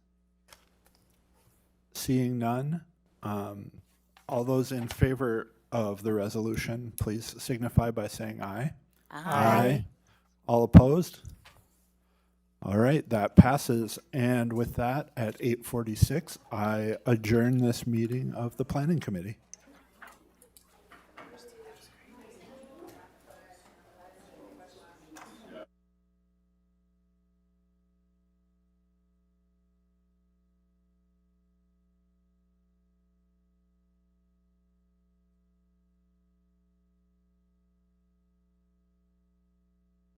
Seeing none, all those in favor of the resolution, please signify by saying aye. Aye. All opposed? All right, that passes. And with that, at 8:46, I adjourn this meeting of the Planning Committee.